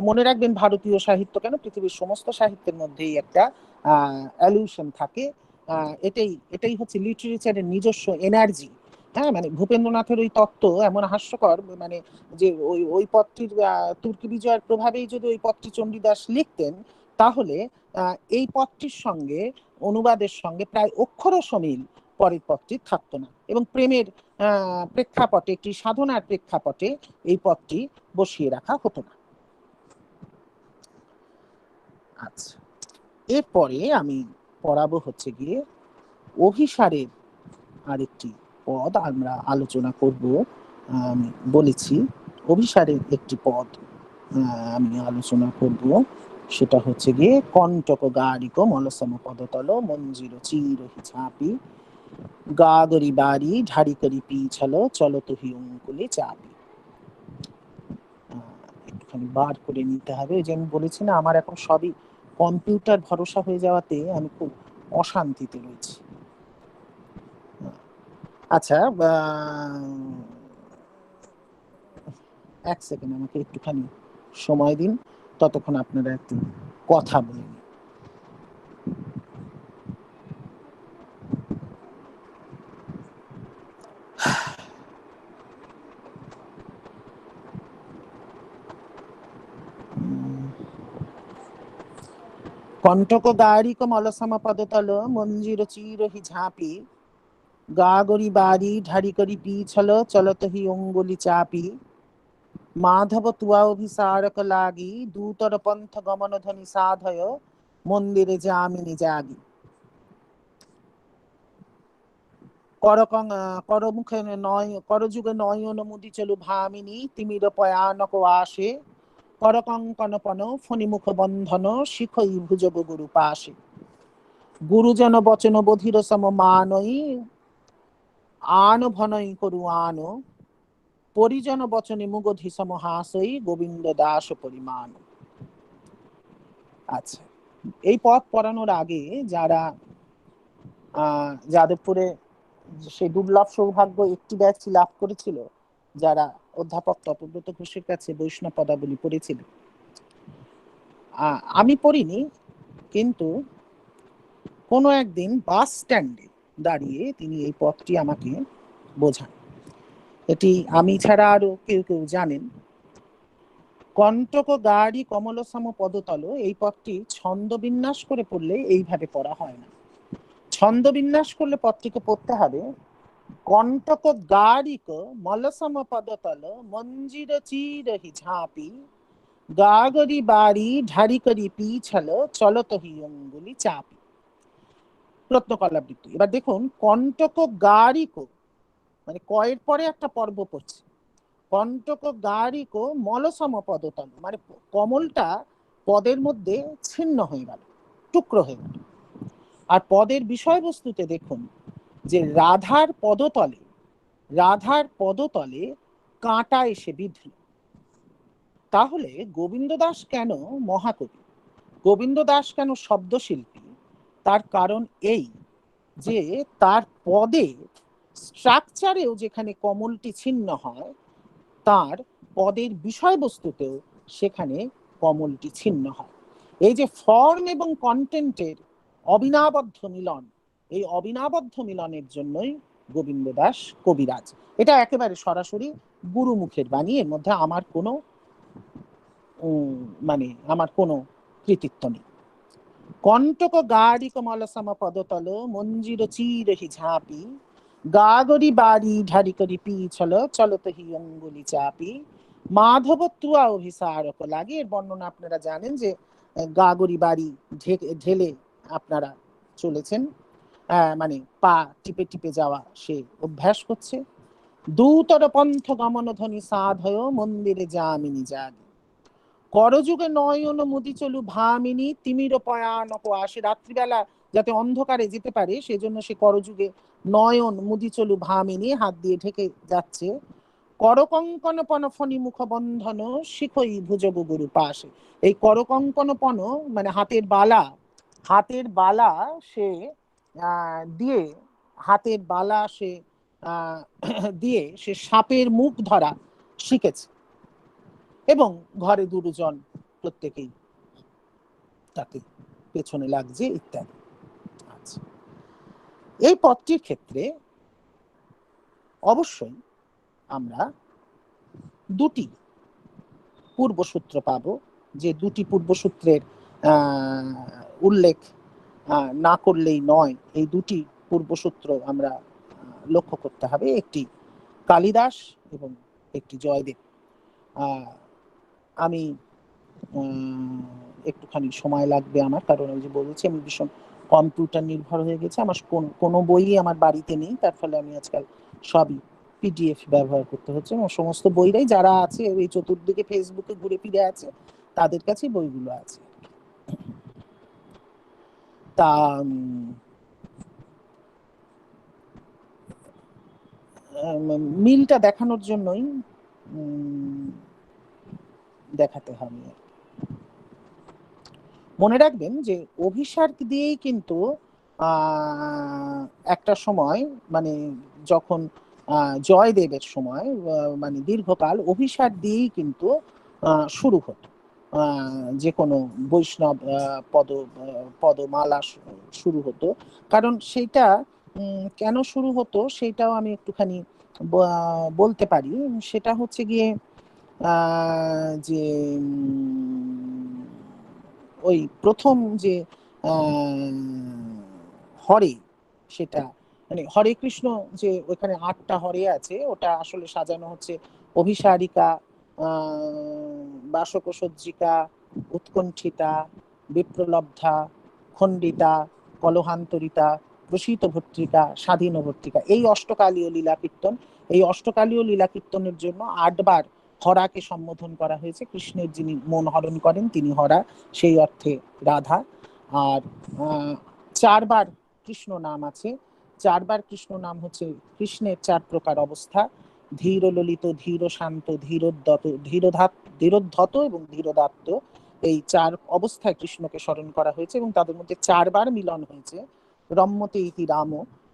মনে রাখবেন, ভারতীয় সাহিত্য কেন পৃথিবীর সমস্ত সাহিত্যের মধ্যেই একটা অ্যালিউশন থাকে। এটাই হচ্ছে লিটারেচারের নিজস্ব এনার্জি। হ্যাঁ, মানে ভূপেন্দ্রনাথের ওই তত্ত্ব এমন হাস্যকর, মানে যে ওই পদটির তুর্কি বিজয়ের প্রভাবেই যদি ওই পদটি চণ্ডীদাস লিখতেন, তাহলে এই পদটির সঙ্গে অনুবাদের সঙ্গে প্রায় অক্ষর সমিল পরের পদটি থাকতো না, এবং প্রেমের প্রেক্ষাপটে, একটি সাধনার প্রেক্ষাপটে এই পদটি বসিয়ে রাখা হতো না। আচ্ছা, এরপরে আমি পড়াবো হচ্ছে গিয়ে অভিসারের আরেকটি পদ আমরা আলোচনা করব। আমি বলেছি অভিসারের একটি পদ আমি আলোচনা করব, সেটা হচ্ছে গিয়ে কণ্টক গারিক মলসম পদতল মঞ্জির চিরহি ছাপি, গাগরি বাড়ি ঝাড়ি করি পিছালো চলত হি অঙ্কুলে চাপি। একটুখানি বার করে নিতে হবে, যে আমি বলেছি না, আমার এখন সবই কম্পিউটার ভরসা হয়ে যাওয়াতে আমি খুব অশান্তিতে রয়েছি। আচ্ছা, এক সেকেন্ড আমাকে একটুখানি সময় দিন, ততক্ষণ আপনারা একটু কথা বলে নিন। কণ্টক গারিক মলসম পদতল মঞ্জির চিরহি ঝাঁপি গাগরি বাড়ি ঢারি করি পিছল চলত হি অঙ্গুলি চাপি মাধব তুয়া অভিসারক লাগি দূতর পন্থ গমন ধ্বনি সাধয় মন্দিরে যামিনী জাগি। করমুখে নয় করযুগে নয়ন মুদি চলু ভামিনী তিমির পয়ানক আসে করকঙ্কনপন ফণিমুখ বন্ধন শিখই ভুজব গুরু পাশে। গুরুজন বচন বধির সম মানই আন ভনই করু আন পরিজন বচনে মুগধি সম হাসই গোবিন্দ দাস পরিমাণ। আচ্ছা, এই পথ পড়ানোর আগে যারা যাদবপুরে সেই দুর্লভ সৌভাগ্য একটি ব্যাচটি লাভ করেছিল, যারা অধ্যাপক তপব্রত ঘোষের কাছে বৈষ্ণব পদাবলী পড়েছিল, আমি পড়িনি, কিন্তু কোনো একদিন বাস স্ট্যান্ডে দাঁড়িয়ে তিনি এই পথটি আমাকে বোঝান। এটি আমি ছাড়া আরো কেউ কেউ জানেন। কণ্টক গাড়ি কমলসম পদতল, এই পথটি ছন্দবিন্যাস করে পড়লে এইভাবে পড়া হয় না। ছন্দবিন্যাস করলে পথটিকে পড়তে হবে কণ্টক গাড়িক মলসম পদতল মঞ্জির চিরহি ঝাঁপি গাগরি বাড়ি ঢারি করি পিছল চলত হি অঙ্গুলি চাপি। প্রত্নকলাবৃত্তি। এবার দেখুন, কণ্টক গারিক মানে কয়ের পরে একটা পর্ব পড়ছে, কণ্টক গারিক মলসম পদতল মানে কমলটা পদের মধ্যে ছিন্ন হয়ে গেল, টুকরো হয়ে গেল। আর পদের বিষয়বস্তুতে দেখুন যে রাধার পদতলে কাঁটা এসে বিঁধল। তাহলে গোবিন্দ দাস কেন মহাকবি, গোবিন্দ দাস কেন শব্দশিল্পী? তার কারণ এই যে তার পদে স্ট্রাকচারেও যেখানে কমলটি ছিন্ন হয়, তার পদের বিষয়বস্তুতেও সেখানে কমলটি ছিন্ন হয়। এই যে ফর্ম এবং কন্টেন্টের অবিনাবদ্ধ মিলন, এই অবিনাবদ্ধ মিলনের জন্যই গোবিন্দ দাস কবিরাজ। এটা একেবারে সরাসরি গুরুমুখের বাণী, এর মধ্যে আমার কোনো আমার কোনো কৃতিত্ব নেই। কণ্টক গারিক মলসম পদতল মঞ্জির চিরহি ঝাঁপি গাগরি বাড়ি ঢারি করি পিছল চলত হি অঙ্গুলি চাপি মাধব তুয়া অভিসারক লাগে। এর বর্ণনা আপনারা জানেন যে গাগরি বাড়ি ঢেলে আপনারা চলেছেন, মানে পা টিপে টিপে যাওয়া সে অভ্যাস করছে। দূতর পন্থ গমন ধ্বনি সাধয় মন্দিরে যামিনী জাগি করযুগে নয়ন মুদি চলু ভামিনী তিমির পয়ানক আসে। রাত্রিবেলা যাতে অন্ধকারে যেতে পারে সেজন্য সে করযুগে নয়ন মুদি চলু ভামিনী হাত দিয়ে ঢেকে যাচ্ছে। করকঙ্কনপন ফণি মুখ বন্ধন শিখই ভুজব গুরু পাশে। এই করকঙ্কনপন মানে হাতের বালা সে দিয়ে হাতের বালা সে দিয়ে সে সাপের মুখ ধরা শিখেছে, এবং ঘরে দুজন প্রত্যেকেই তাকে পেছনে লাগছে ইত্যাদি। আচ্ছা, এই পথটির ক্ষেত্রে অবশ্যই আমরা দুটি পূর্বসূত্র পাব, যে দুটি পূর্বসূত্রের উল্লেখ না করলেই নয়। এই দুটি পূর্বসূত্র আমরা লক্ষ্য করতে হবে, একটি কালিদাস এবং একটি জয়দেব। আমি একটুখানি সময় লাগবে আমার, কারণ ওই যে বলেছি আমি ভীষণ কম্পিউটার নির্ভর হয়ে গেছে, আমার কোনো বই আমার বাড়িতে নেই, তার ফলে আমি আজকাল সবই পিডিএফ ব্যবহার করতে হচ্ছে। এবং সমস্ত বইরাই যারা আছে এই চতুর্দিকে ফেসবুকে ঘুরে ফিরে আছে তাদের কাছে বইগুলো আছে। তা মিলটা দেখানোর জন্যই দেখাতে হবে। মনে রাখবেন যে অভিসার দিয়েই কিন্তু একটা সময় মানে যখন জয়দেবের সময় মানে দীর্ঘকাল অভিসার দিয়েই কিন্তু শুরু হতো যে কোনো বৈষ্ণব পদমালা শুরু হতো। কারণ সেটা কেন শুরু হতো সেটাও আমি একটুখানি বলতে পারি। সেটা হচ্ছে গিয়ে যে ওই প্রথম যে হরে, সেটা মানে হরে কৃষ্ণ যে ওখানে 8টা হরে আছে, ওটা আসলে সাজানো হচ্ছে অভিসারিকা, বাসকসজ্জিকা, উৎকণ্ঠিতা, বিপ্রলব্ধা, খণ্ডিতা, কলহান্তরিতা, প্রসিত ভর্তিকা, স্বাধীন ভর্তিকা, এই অষ্টকালীয় লীলা কীর্তন। এই অষ্টকালীয় লীলা কীর্তনের জন্য 8বার হরাকে সম্বোধন করা হয়েছে। কৃষ্ণের যিনি মন হরণ করেন তিনি হরা, সেই অর্থে রাধা। আর 4বার কৃষ্ণ নাম আছে। 4বার কৃষ্ণ নাম হচ্ছে কৃষ্ণের 4 প্রকার অবস্থা: ধীর ললিত, ধীর শান্ত, ধীরোদ্ধত, ধীরোদ্ধত এবং ধীরোদাত্ত। এই 4 অবস্থায় কৃষ্ণকে স্মরণ করা হয়েছে এবং তাদের মধ্যে 4বার মিলন হয়েছে। রম্যতে ইতি রাম,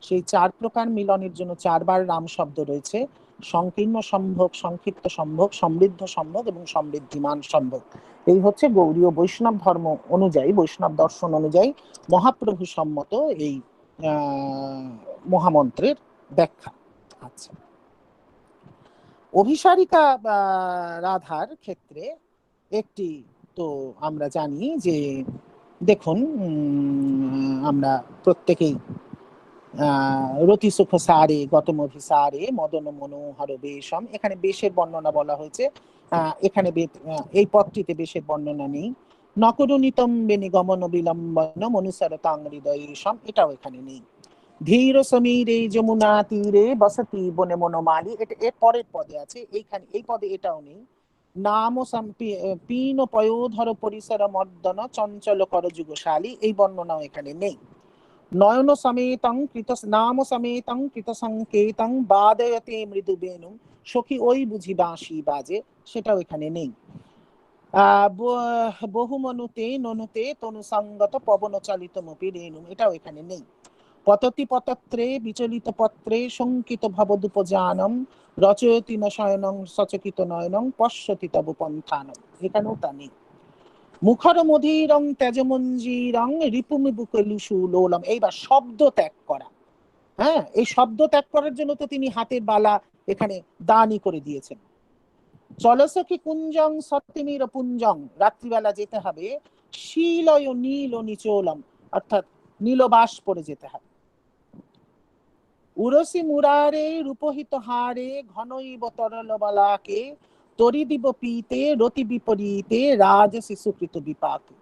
সেই 4 প্রকার মিলনের জন্য 4বার রাম শব্দ রয়েছে: সংকীর্ণ সম্ভোগ, সংক্ষিপ্ত সম্ভোগ, সমৃদ্ধ সম্ভোগ এবং সমৃদ্ধিমান সম্ভোগ। এই হচ্ছে গৌড়ীয় বৈষ্ণব ধর্ম অনুযায়ী, বৈষ্ণব দর্শন অনুযায়ী মহাপ্রভু সম্মত এই মহামন্ত্রের ব্যাখ্যা। আচ্ছা, অভিসারিকা রাধার ক্ষেত্রে একটি তো আমরা জানি যে, দেখুন আমরা প্রত্যেকেই রতি সুখ সারে গতমভি সারে মদন মনোহর বেশম, এখানে বেশের বর্ণনা বলা হয়েছে। এখানে এই পদটিতে বেশের বর্ণনা নেই। নকরুণিতম বেনিগমন বিলম্বন মনুসরতাং হৃদয়েশম, এটাও এখানে নেই। ধীর সমীরে যমুনা তীরে বসতি বনে মনোমালী, এটা এর পরের পদে আছে, এইখানে এই পদে এটাও নেই। নাম পীন পয়োধর পরিসর মর্দন চঞ্চল কর যুগশালী, এই বর্ণনাও এখানে নেই। নয়ন সমেতং কৃত নাম সমেতং কৃত সংকেতং বাদয়তে মৃদু বেনু, সখী ওই বুঝি বাঁশি বাজে, সেটাও এখানে নেই। বহুমনুতে ননুতে তনুসঙ্গত পবন চালিত মপি রেণু, এটাও এখানে নেই। পততি পতত্রে বিচলিত পত্রে শঙ্কিত ভবদুপজানম রচয়তি ন শয়নং সচকিত নয়নং পশ্যতি তব পন্থানম, এখানেও তা নেই। মুখর মধীরং তেজমঞ্জিরং রিপুমি বুকলুসু লোলম, এইবার শব্দ ত্যাগ করা। হ্যাঁ, এই শব্দ ত্যাগ করার জন্য তো তিনি হাতের বালা এখানে দানই করে দিয়েছেন। চলসখী কুঞ্জং সত্যমির পুঞ্জং, রাত্রিবেলা যেতে হবে শিলয় নীল নিচোলম, অর্থাৎ নীলবাস পরে যেতে হবে। উরসি মুরারে রূপহিত হারে ঘনৈব তরল বালাকে তরিদিব পীতে রতি বিপরীতে রাজ শিশুকৃত বিপাকে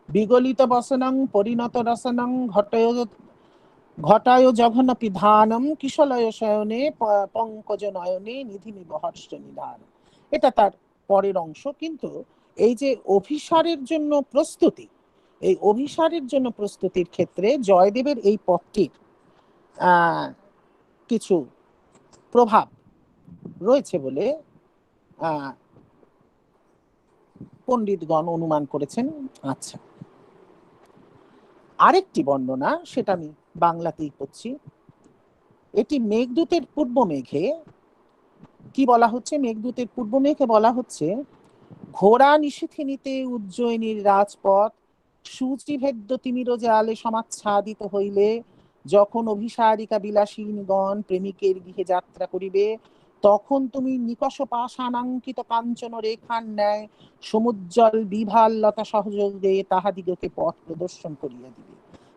বিগলিত বসনং পরিণত রসনং ঘটায় জঘন পিধানম কিশলয় শয়নে পঙ্কজ নয়নে নিধিমিব হর্ষ নিধান, এটা তার পরের অংশ। কিন্তু এই যে অভিসারের জন্য প্রস্তুতি, এই অভিসারের জন্য প্রস্তুতির ক্ষেত্রে জয়দেবের এই পথটির কিছু প্রভাব রয়েছে বলে পণ্ডিতগণ অনুমান করেছেন। আচ্ছা, আরেকটি বর্ণনা, সেটা আমি বাংলাতেই করছি। এটি মেঘদূতের পূর্ব মেঘে কি বলা হচ্ছে? মেঘদূতের পূর্ব মেঘে বলা হচ্ছে, ঘোড়া নিশিথিনীতে উজ্জয়িনীর রাজপথ সূচিভেদ্য তিমির জালে সমাচ্ছাদিত হইলে, যখন অভিসারিকা বিলাসীনগণ প্রেমিকের গৃহে যাত্রা করিবে, তখন তুমি নিকষ পাষাণাঙ্কিত কাঞ্চন রেখার ন্যায় সমুজ্জ্বল বিভাল লতা সহযোগে তাহাদিগকে পথ প্রদর্শন করিয়া দিবে,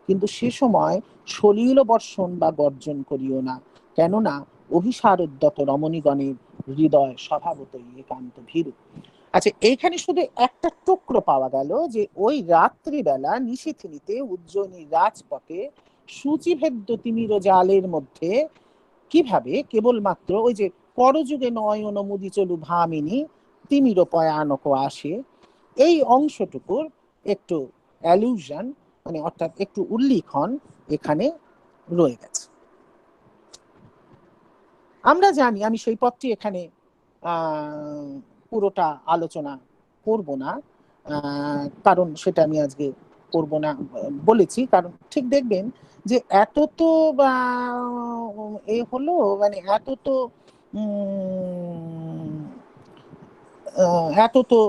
কিন্তু সে সময় সলিল বর্ষণ বা গর্জন করিও না, কেননা অভিসারোদ্যত রমণীগণের হৃদয় স্বভাবতই একান্ত ভীরু। আচ্ছা, এইখানে শুধু একটা টুকরো পাওয়া গেল যে ওই রাত্রিবেলা নিশিথিনীতে উজ্জয়িনীর রাজপথে সূচিভেদ্য তিমির জালের মধ্যে কিভাবে কেবলমাত্র ওই যে করযুগে নয়ন মুদি চলু ভামিনী তিমির পয়ানক আসে, এই অংশটুকুর একটু অ্যালুশন, মানে অর্থাৎ একটু উল্লিখন এখানে রয়ে গেছে। আমরা জানি, আমি সেই পথটি এখানে পুরোটা আলোচনা করব না, কারণ সেটা আমি আজকে করব না বলেছি, কারণ ঠিক দেখবেন যে এত তো এ হলো, মানে এত তো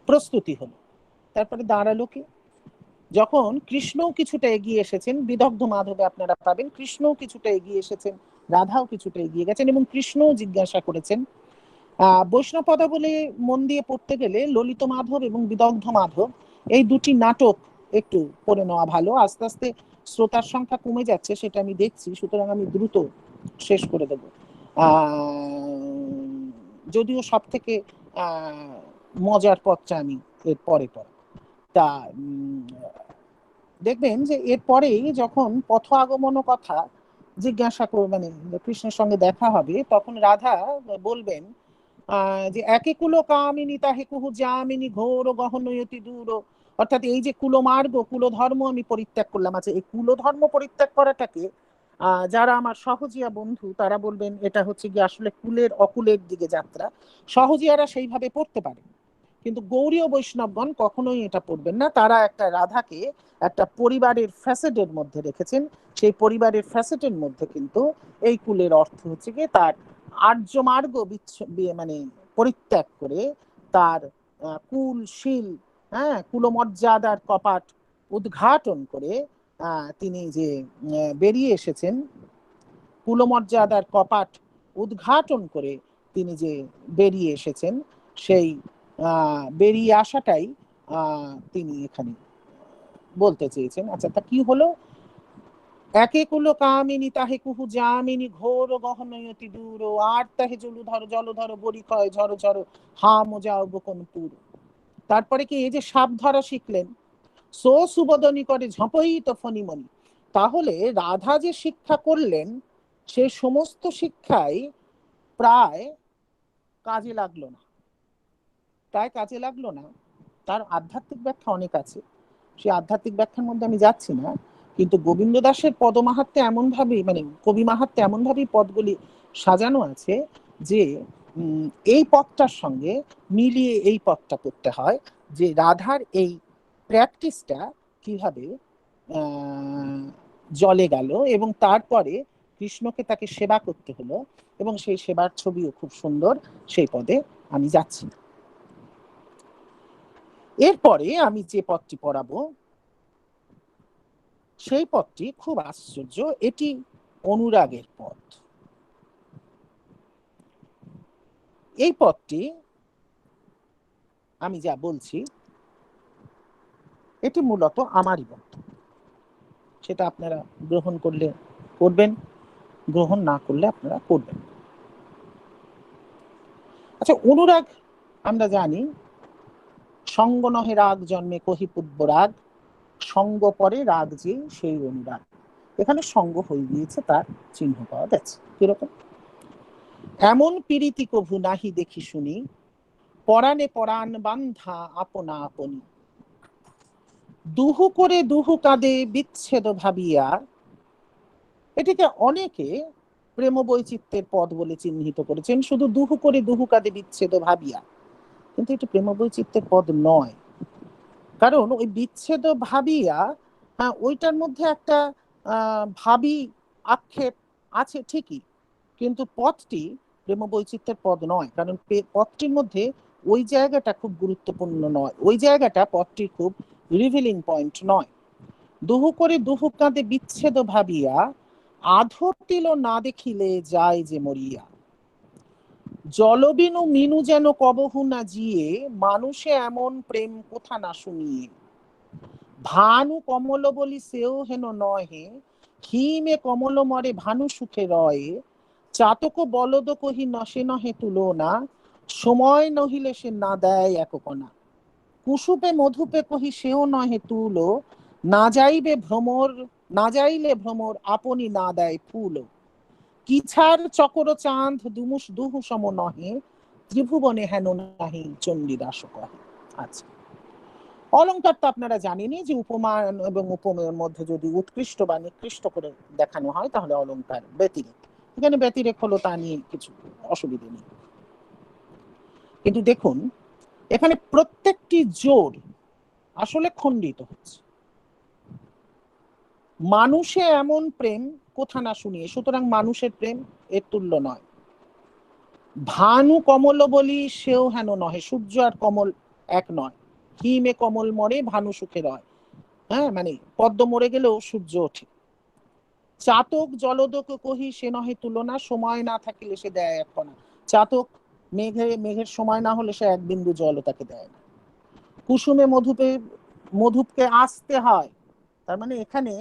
প্রস্তুতি হলো, তারপরে দাঁড়ালো কি, যখন কৃষ্ণও কিছুটা এগিয়ে এসেছেন, বিদগ্ধ মাধবে আপনারা পাবেন কৃষ্ণও কিছুটা এগিয়ে এসেছেন, রাধাও কিছুটা এগিয়ে গেছেন, এবং কৃষ্ণও জিজ্ঞাসা করেছেন। বৈষ্ণব পদাবলী মন দিয়ে পড়তে গেলে ললিত মাধব এবং বিদগ্ধ মাধব এই দুটি নাটক একটু পড়ে নেওয়া ভালো। আস্তে আস্তে শ্রোতার সংখ্যা কমে যাচ্ছে, সেটা আমি দেখছি, সুতরাং আমি দ্রুত শেষ করে দেব। যদিও সব থেকে মজার পথটা আমি এর পরে তা দেখবেন যে এরপরেই যখন পথ আগমন কথা জিজ্ঞাসা করবে, মানে কৃষ্ণের সঙ্গে দেখা হবে, তখন রাধা বলবেন যে একে কুলো কামিনী তাহে কুহু যামিনী ঘোর গহনয়তি দূর, অর্থাৎ এই যে কুলমার্গ কুলধর্ম আমি পরিত্যাগ করলাম। আচ্ছা, এই কুলধর্ম পরিত্যাগ করাটাকে যারা আমার সহজিয়া বন্ধু তারা বলবেন এটা হচ্ছে কি আসলে কুলের অকুলের দিকে যাত্রা। সহজিয়ারা সেইভাবে পড়তে পারে, কিন্তু গৌড়ীয় বৈষ্ণবগণ কখনোই এটা পড়বেন না। তারা একটা রাধাকে একটা পরিবারের ফ্যাসেটের মধ্যে রেখেছেন। সেই পরিবারের ফ্যাসেটের মধ্যে কিন্তু এই কুলের অর্থ হচ্ছে কি তার আর্যমার্গ মানে পরিত্যাগ করে তার কুল শীল, হ্যাঁ, কুলমর্যাদার কপাট উদ্ঘাটন করে তিনি যে বেরিয়ে এসেছেন, কুলমর্যাদার কপাট উদ্ঘাটন করে তিনি যে বেরিয়ে এসেছেন, সেই বেরিয়ে আসাটাই তিনি এখানে বলতে চেয়েছেন। আচ্ছা, তা কি হলো? একে কুলো কামিনী তাহে কুহু যামিনী ঘোর গহনয়তি দূর, আর তাহে জলধর বরি ক্ষয় ঝরো ঝরো হা মোজাও বকনপুর। তারপরে কি এই যে সাপ ধরা শিখলেন, সো সুবদনী করে ঝপইত ফণিমণি। তাহলে রাধা যে শিক্ষা করলেন সে সমস্ত শিক্ষাই প্রায় কাজে লাগলো না। তার আধ্যাত্মিক ব্যাখ্যা অনেক আছে, সেই আধ্যাত্মিক ব্যাখ্যার মধ্যে আমি যাচ্ছি না। কিন্তু গোবিন্দ দাসের পদমাহাত্ম্যে এমন ভাবে, মানে কবি মাহাত্ম্যে এমন ভাবেই পদগুলি সাজানো আছে যে এই পথটার সঙ্গে মিলিয়ে এই পথটা করতে হয়, যে রাধার এই প্র্যাকটিসটা কিভাবে জলে গেল এবং তারপরে কৃষ্ণকে তাকে সেবা করতে হলো, এবং সেই সেবার ছবিও খুব সুন্দর। সেই পদে আমি যাচ্ছি না। এরপরে আমি যে পদটি পড়াবো সেই পদটি খুব আশ্চর্য। এটি অনুরাগের পদ। এই পদটি আমি যা বলছি এটি মূলত আমারই বক্তব্য, সেটা আপনারা গ্রহণ করলে করবেন, গ্রহণ না করলে আপনারা করবেন। আচ্ছা, অনুরাগ আমরা জানি সঙ্গ নহে রাগ জন্মে কহি পূর্ব রাগ, সঙ্গ পরে রাগ যে সেই অনুরাগ। এখানে সঙ্গ হয়ে গিয়েছে, তার চিহ্ন পাওয়া যাচ্ছে। কিরকম? এমন পীড়িতি কভু নাহি দেখি শুনি, পরাণে পরাণ বান্ধা আপনা আপনি, দুহু করে দুহু কাঁদে বিচ্ছেদ ভাবিয়া। এটিকে অনেকে প্রেম বৈচিত্র্যের পদ বলে চিহ্নিত করেছেন, শুধু দুহু করে দুহু কাঁদে বিচ্ছেদ ভাবিয়া, কিন্তু এটি প্রেম বৈচিত্র্যের পদ নয়। কারণ ওই বিচ্ছেদ ভাবিয়া, ওইটার মধ্যে একটা ভাবি আক্ষেপ আছে ঠিকই, কিন্তু পদটি প্রেম বৈচিত্র্যের পদ নয়। কারণ পদটির মধ্যে ওই জায়গাটা খুব গুরুত্বপূর্ণ নয়, ওই জায়গাটা পদটির খুব রিভিলিং পয়েন্ট নয়। দুহু করে দুহু কাঁদে বিচ্ছেদ ভাবিয়া, আধো তিল না দেখিলে যায় যে মরিয়া, জলবিনু মিনু যেন কবহু না জিয়ে, মানুষে এমন প্রেম কোথা না শুনিয়ে, ভানু কমল বলি সেও হেন নহে, হিমে কমল মরে ভানু সুখে রয়ে, চাতক বলদ কহি নসে নহে তুলনা, সময় নহিলে সে না দেয় এককণা, কুসুপে মধুপে কহি সেও নহে তুল, না যাইলে ভ্রমর আপনি না দেয় ফুল, কিছার চকর চাঁদ দুমুষ দুহু সম নহে, ত্রিভুবনে হেন নাহি চণ্ডীদাস কহে। আচ্ছা, অলঙ্কার তো আপনারা জানেনই যে উপমান এবং উপমেয়ের মধ্যে যদি উৎকৃষ্ট বা নিকৃষ্ট করে দেখানো হয় তাহলে অলঙ্কার ব্যতিরেক। এখানে ব্যতিরেক হলো, তা নিয়ে কিছু অসুবিধা নেই। কিন্তু দেখুন, এখানে প্রত্যেকটি জোর আসলে খণ্ডিত হচ্ছে। মানুষে এমন প্রেম কোথা না শুনিয়ে, সুতরাং মানুষের প্রেম এর তুল্য নয়। ভানু কমল বলি সেও হেন নহে, সূর্য আর কমল এক নয়। হিমে কমল মরে ভানু সুখে রয়, হ্যাঁ, মানে পদ্ম মরে গেলেও সূর্য ওঠে। চাতক জলদক কহি সে নহে তুলনা, সময় না থাকিলে সে দেয় এক কণা। চাতক মেঘের সময় না হলে সে এক বিন্দু জল তাকে দেয় না। কুসুমে মধুপে মধুপকে আসতে হয়, তার মানে এখানে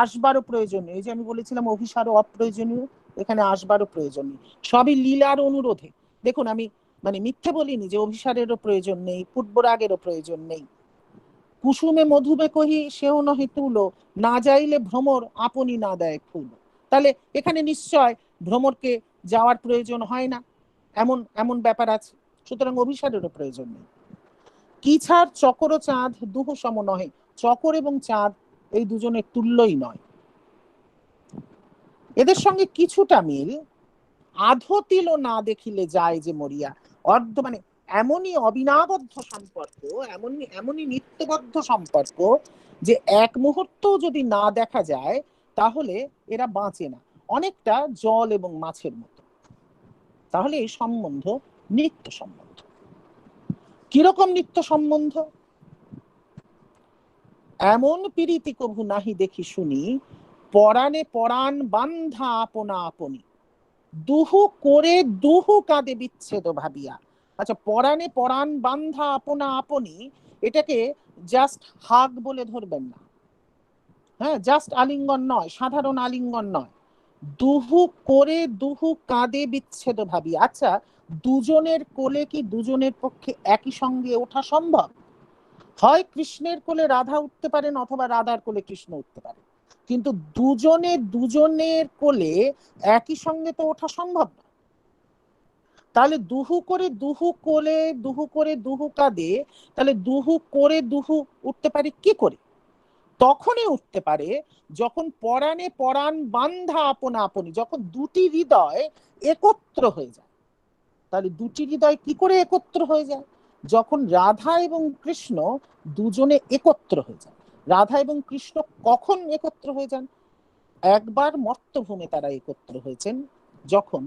আসবারও প্রয়োজন নেই। এই যে আমি বলেছিলাম অভিসারও অপ্রয়োজনীয়, এখানে আসবারও প্রয়োজন নেই, সবই লীলার অনুরোধে। দেখুন আমি মানে মিথ্যে বলিনি যে অভিসারেরও প্রয়োজন নেই, পুষ্পরাগেরও প্রয়োজন নেই। কুসুমে মধুবে কহি সেও নহে তুলো, না যাইলে ভ্রমর আপনি না দেয় ফুল। তাহলে এখানে নিশ্চয় ভ্রমরকে যাওয়ার প্রয়োজন হয় না, এমন এমন ব্যাপার আছে, সুতরাং অভিসারেরও প্রয়োজন নেই। কি ছাড় চকর ও চাঁদ দুহ সম নহে, চকর এবং চাঁদ এই দুজনের তুল্যই নয়। এদের সঙ্গে কিছুটা মিল, আধো তিলও না দেখিলে যায় যে মরিয়া, অর্ধ মানে এমনই অবিনাবদ্ধ সম্পর্ক, এমনই এমনই নিত্যবদ্ধ সম্পর্ক যে এক মুহূর্ত যদি না দেখা যায় তাহলে এরা বাঁচে না, অনেকটা জল এবং মাছের মতো। তাহলে এই সম্বন্ধ নিত্য সম্বন্ধ। কিরকম নিত্য সম্বন্ধ? এমন প্রীতি কভু নাহি দেখি শুনি, পরাণে পরাণ বান্ধা আপনা আপনি, দুহু করে দুহু কাঁদে বিচ্ছেদ ভাবিয়া। আচ্ছা, পরাণে পরাণ বান্ধা আপনা আপনি, এটাকে জাস্ট হাগ বলে ধরবেন না, হ্যাঁ, জাস্ট আলিঙ্গন নয়, সাধারণ আলিঙ্গন নয়, দুহু করে দুহু কাঁদে বিচ্ছেদ ভাবিয়া। আচ্ছা, দুজনের কোলে কি দুজনের পক্ষে একই সঙ্গে ওঠা সম্ভব? হয় কৃষ্ণের কোলে রাধা উঠতে পারেন অথবা রাধার কোলে কৃষ্ণ উঠতে পারেন, কিন্তু দুজনের কোলে একই সঙ্গে তো ওঠা সম্ভব না। তাহলে দুহু করে দুহু কোলে, দুহু করে দুহু কাঁধে, তাহলে দুহু করে দুহু উঠতে পারে কি করে? তখনই উঠতে পারে যখন পরাণে পরাণ বান্ধা আপনা আপনি, যখন দুটি হৃদয় একত্র হয়ে যায়। তাহলে দুটি হৃদয় কি করে একত্র হয়ে যায়? যখন রাধা এবং কৃষ্ণ দুজনে একত্র হয়ে যায়। রাধা এবং কৃষ্ণ কখন একত্র হয়ে যান? একবার মর্তভূমে তারা একত্র হয়েছেন, যখন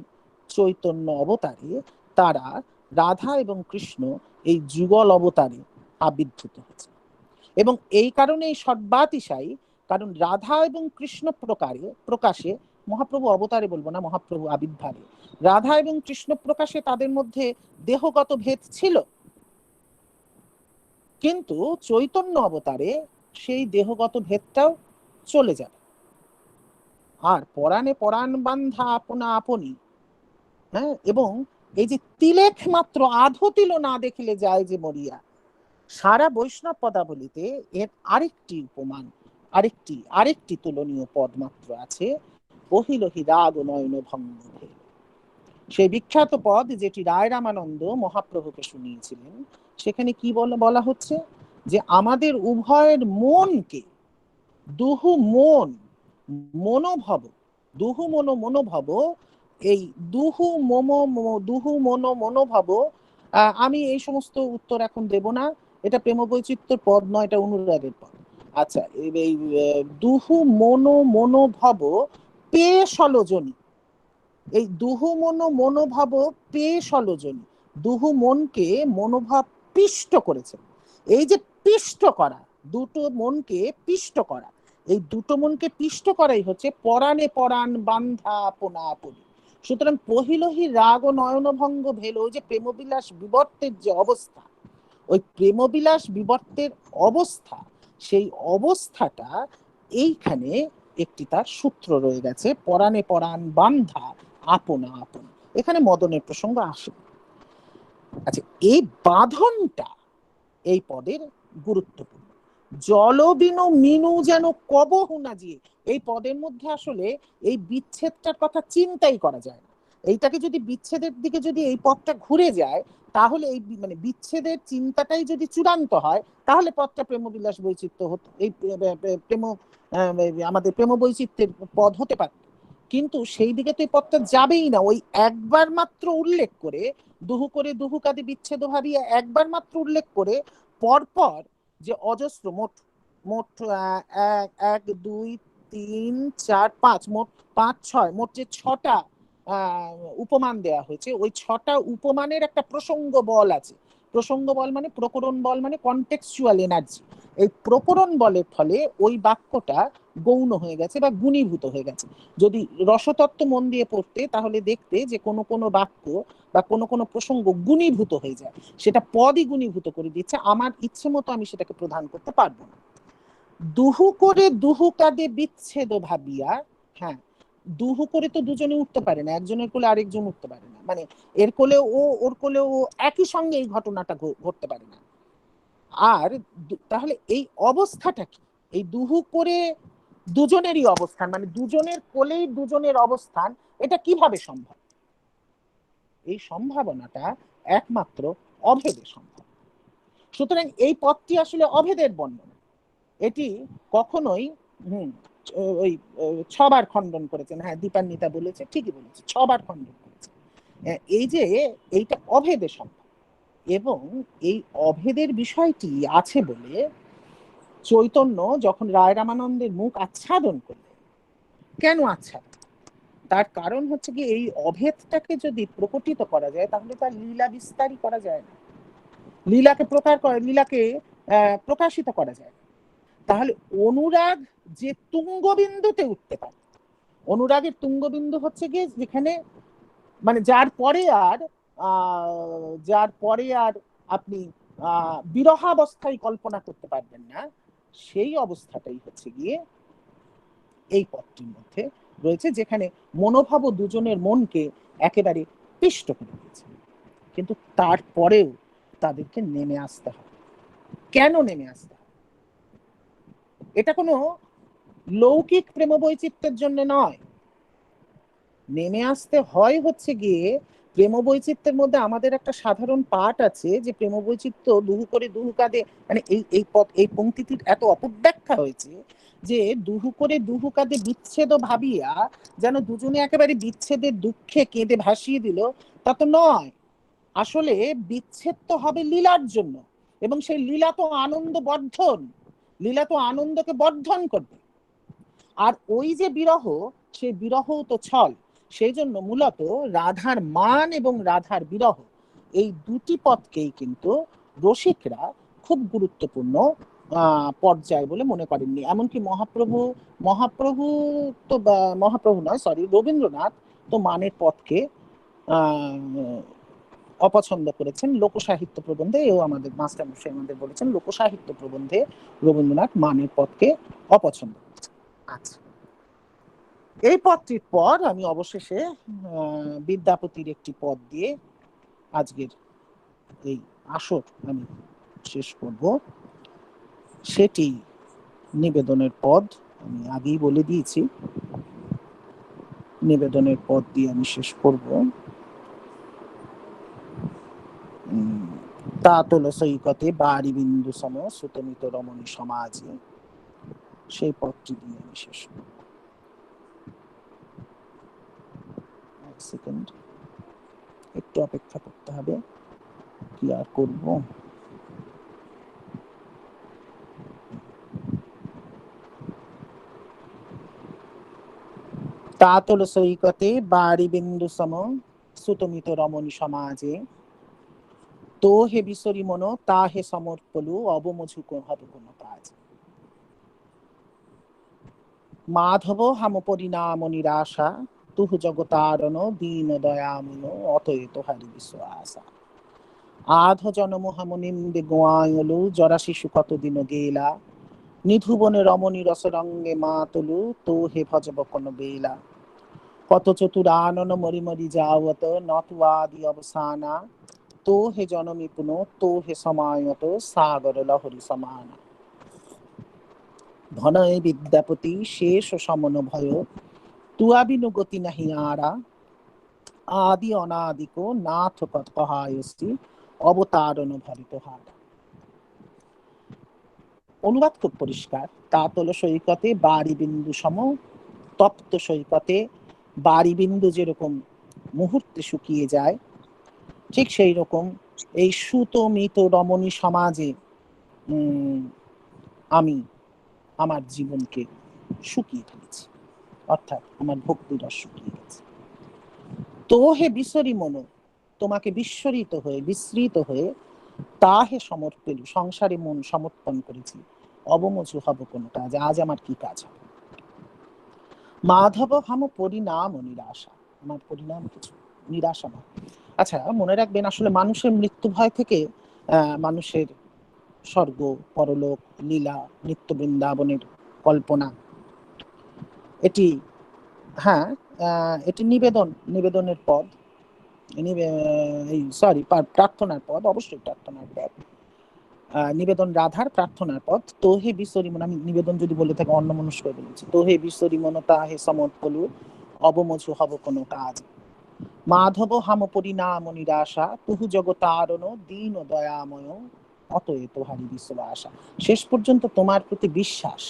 চৈতন্য অবতারে তারা রাধা এবং কৃষ্ণ এই যুগল অবতারে আবির্ভূত হয়েছে। এবং এই কারণে সর্বাতিশায়ী, কারণ রাধা এবং কৃষ্ণ প্রকাশে মহাপ্রভু অবতারে বলবো না, মহাপ্রভু আবির্ভাবে, রাধা এবং কৃষ্ণ প্রকাশে তাদের মধ্যে দেহগত ভেদ ছিল, কিন্তু চৈতন্য অবতারে সেই দেহগত ভেদটাও চলে যাবে। আর পরাণে পরাণ বান্ধা আপনা আপনি, হ্যাঁ, এবং এই যে তিলেক মাত্র আধো তিল না দেখিলে যায় যে মরিয়া, সারা বৈষ্ণব পদাবলিতে এর আরেকটি উপমান, আরেকটি তুলনীয় পদ মাত্র আছে, বহিলহি রাগ নয়ন ভঙ্গ। সেই বিখ্যাত পদ যেটি রায় রামানন্দ মহাপ্রভুকে শুনিয়েছিলেন, সেখানে কি বলা হচ্ছে যে আমাদের উভয়ের মনকে, দুহু মন মনোভব, দুহু মনোভব, এই দুহু মনোভব, আমি এই সমস্ত উত্তর এখন দেব না, এটা প্রেম বৈচিত্র্যের পদ নয়, এটা অনুরাগের পদ। আচ্ছা, এই দুহু মনোভব পে সলজনী, এই দুহু মনোভাব পে সলজনী, দুহু মনকে মনোভাব পিষ্ট করেছে। এই যে পিষ্ট করা, দুটো মনকে পিষ্ট করা, এই দুটো মনকে পিষ্ট করাই হচ্ছে পরাণে পরাণ বান্ধা আপনা আপনি। সুতরাং পহিলহি রাগ ও নয়নভঙ্গ ভেল, ওই যে প্রেমবিলাস বিবর্তের যে অবস্থা, ওই প্রেমবিলাস বিবর্তের অবস্থা, সেই অবস্থাটা এইখানে একটি তার সূত্র রয়ে গেছে, পরাণে পরাণ বান্ধা আপনা আপন। এখানে মদনের প্রসঙ্গ আসে। আচ্ছা, এই বাঁধনটা এই পদের গুরুত্বপূর্ণ। জলবিনু মিনু যেন কবহু না জিয়ে, এই পদের মধ্যে আসলে এই বিচ্ছেদটার কথা চিন্তাই করা যায় না। এইটাকে যদি বিচ্ছেদের দিকে যদি এই পথটা ঘুরে যায়, তাহলে এই মানে বিচ্ছেদের চিন্তাটাই যদি চূড়ান্ত হয়, তাহলে পথটা প্রেমবিলাস বৈচিত্র্য হতো, এই প্রেম আমাদের প্রেম বৈচিত্র্যের পদ হতে পারে। কিন্তু সেই দিকে তো এই পথটা যাবেই না। ওই একবার মাত্র উল্লেখ করে, দুহু করে দুহু কাঁদে বিচ্ছেদ ভাবিয়া একবার মাত্র উল্লেখ করে পরপর যে অজস্র মোট মোট 1 2 3 4 5 মোট 5 6 মোট যে 6টা উপমান দেয়া হয়েছে, ওই 6টা উপমানের একটা প্রসঙ্গ বল আছে। প্রসঙ্গ বল মানে প্রকরণ বল, মানে কনটেক্সচুয়াল এনার্জি। এই প্রকরণ বলের ফলে ওই বাক্যটা গৌণ হয়ে গেছে বা গুণীভূত হয়ে গেছে। যদি রসতত্ত্ব মন দিয়ে পড়তে তাহলে দেখতে যে কোনো কোনো বাক্য বা কোনো কোনো প্রসঙ্গ গুণীভূত হয়ে যায়, সেটা পদই গুণীভূত করে দিচ্ছে, আমার ইচ্ছে মতো আমি সেটাকে প্রধান করতে পারবো না। দুহু করে দুহু কাঁদে বিচ্ছেদ ভাবিয়া, হ্যাঁ দুহু করে তো দুজনে উঠতে পারে না, একজনের কোলে আরেকজন উঠতে পারে না, মানে এর কোলে ও ওর কোলে ও একই সঙ্গে এই ঘটনাটা ঘটতে পারে না। আর তাহলে এই অবস্থাটা কি, এই দুহু করে দুজনেরই অবস্থান, মানে দুজনের কোলেই দুজনের অবস্থান, এটা কিভাবে সম্ভব? এই সম্ভাবনাটা একমাত্র অভেদে সম্ভব। সুতরাং এই পথটি আসলে অভেদের বর্ণনা, এটি কখনোই ওই ছবার খণ্ডন করেছেন, হ্যাঁ দীপান্বিতা বলেছে, ঠিকই বলেছে, ছবার খণ্ডন করেছে। এই যে এইটা অভেদে সম্ভব, এবং এই অভেদের বিষয়টি আছে বলে চৈতন্য যখন রায় রামানন্দের মুখ আচ্ছাদন করলেন, কেন আচ্ছাদন? তার কারণ হচ্ছে কি, এই অভেদটাকে যদি প্রকটিত করা যায় তাহলে তার লীলা বিস্তারই করা যায় না, লীলাকে প্রকাশিত করা যায়। তাহলে অনুরাগ যে তুঙ্গবিন্দুতে উঠতে পারে, অনুরাগের তুঙ্গবিন্দু হচ্ছে গিয়ে যেখানে মানে যার পরে আর আপনি বিরহাবস্থায় কল্পনা করতে পারবেন না, সেই অবস্থাটাই হচ্ছে গিয়ে এই পথটির মধ্যে রয়েছে, যেখানে মনোভাব দুজনের মনকে একেবারে পিষ্ট করে দিয়েছে। কিন্তু তারপরেও তাদেরকে নেমে আসতে হবে। কেন নেমে আসতে হবে? এটা কোনো লৌকিক প্রেম বৈচিত্র্যের জন্য নয়, নেমে আসতে হয় হচ্ছে গিয়ে প্রেম বৈচিত্র্যের মধ্যে আমাদের একটা সাধারণ পাঠ আছে যে প্রেম বৈচিত্র্য দুহু করে দুহু কাঁদে, মানে এই পংক্তিটির এত অপব্যাখ্যা হয়েছে যে দুহু করে দুহু কাঁদে বিচ্ছেদ ভাবিয়া যেন দুজনে একেবারে বিচ্ছেদের দুঃখে কেঁদে ভাসিয়ে দিল, তা তো নয়। আসলে বিচ্ছেদ তো হবে লীলার জন্য, এবং সেই লীলা তো আনন্দ বর্ধন, লীলা তো আনন্দকে বর্ধন করবে। আর ওই যে বিরহ, সেই বিরহ তো ছল। সেই জন্য মূলত রাধার মান এবং রাধার বিরহ, এই দুটি পথকেই কিন্তু রসিকরা খুব গুরুত্বপূর্ণ পর্যায় বলে মনে করেননি। এমনকি মহাপ্রভু নয়, সরি, রবীন্দ্রনাথ তো মানের পথকে অপছন্দ করেছেন। লোকসাহিত্য প্রবন্ধে এও আমাদের মাস্টারমশাই আমাদের বলেছেন, লোকসাহিত্য প্রবন্ধে রবীন্দ্রনাথ মানের পথকে অপছন্দ করেছেন। আচ্ছা, এই পদটির পর আমি অবশেষে বিদ্যাপতির একটি পদ দিয়ে আজকের এই আসর আমি শেষ করব। সেটি নিবেদনের পদ, আমি আগেই বলে দিয়েছি, নিবেদনের পদ দিয়ে আমি শেষ করব। তাতল সৈকতে বাড়ি বিন্দু সম সুতমিত রমণী সমাজে, সেই পদটি দিয়ে আমি শেষ করব। এক সেকেন্ড, একটু অপেক্ষা করতে হবে, কি আর করব। তাতল সৈকতে বাড়ি বিন্দু সম সুতমিত রমণী সমাজে, তো হে বিসরি মন তা হে সমর্পলু অবমঝু হবে কোন কাজ। মাধব হাম পরিণাম নিরাশা তুহু জগতারণ দীন দয়ামন অতএত হারি বিশ্বাসা। আধ জনম হাম নিন্দে গোয়ায়লু জরা শিশু কতদিন গেলা, নিধুবনে রমণী রসরঙ্গে মাতলু তো হে ভজব কোন বেলা। কত চতুরানন মরি মরি যাওয়ত নতুয়াদি অবসানা, তো হে জনমী পুন তো হে সমায়ত সাগর লহরী সমানা। ধনয়ে বিদ্যাপতি শেষ সমন ভয় তুয়া বিনু গতি নাহি আরা, আদি অনাদিক নাথ কহায়সি অবতারণ ভরিত হারা। অনুবাদ খুব পরিষ্কার। তাতল সৈকতে বাড়ি বিন্দু সম, তপ্ত সৈকতে বাড়ি বিন্দু যেরকম মুহূর্তে শুকিয়ে যায়, ঠিক সেই রকম এই সুতমিত রমণী সমাজে আমি আমার জীবনকে শুকিয়ে ফেলেছি, অর্থাৎ আমার ভক্তি রস শুকিয়ে গেছে। তো হে বিসরি মন, তোমাকে বিস্মৃত হয়ে তা হে সমর্পিল, সংসারে মন সমর্পণ করেছি, অবমজু হব কোনো কাজ, আজ আমার কি কাজ হবে। মাধব হাম পরিণাম ও নিরাশা, আমার পরিণাম কিছু, নিরাশা না। আচ্ছা, মনে রাখবেন আসলে মানুষের মৃত্যু ভয় থেকে মানুষের স্বর্গ, পরলোক, লীলা, নিত্য বৃন্দাবনের কল্পনা, এটি, হ্যাঁ, এটি নিবেদনের পদ, সরি, প্রার্থনার পদ, অবশ্যই প্রার্থনার পদ। নিবেদন রাধার প্রার্থনার পথ। তো হে বিশ্বরি মন, আমি নিবেদন যদি বলে থাকে অন্যমনস্ক বলেছি। তো হে বিশ্বরি মন তাহে সমত কলু, অবমজু হব কোনো কাজ। মাধব হাম পরিণাম নিরাশা, তুহু জগতারণ দীন দয়াময়, অতএব তোহারি বিশ্ব আশা। শেষ পর্যন্ত তোমার প্রতি বিশ্বাস,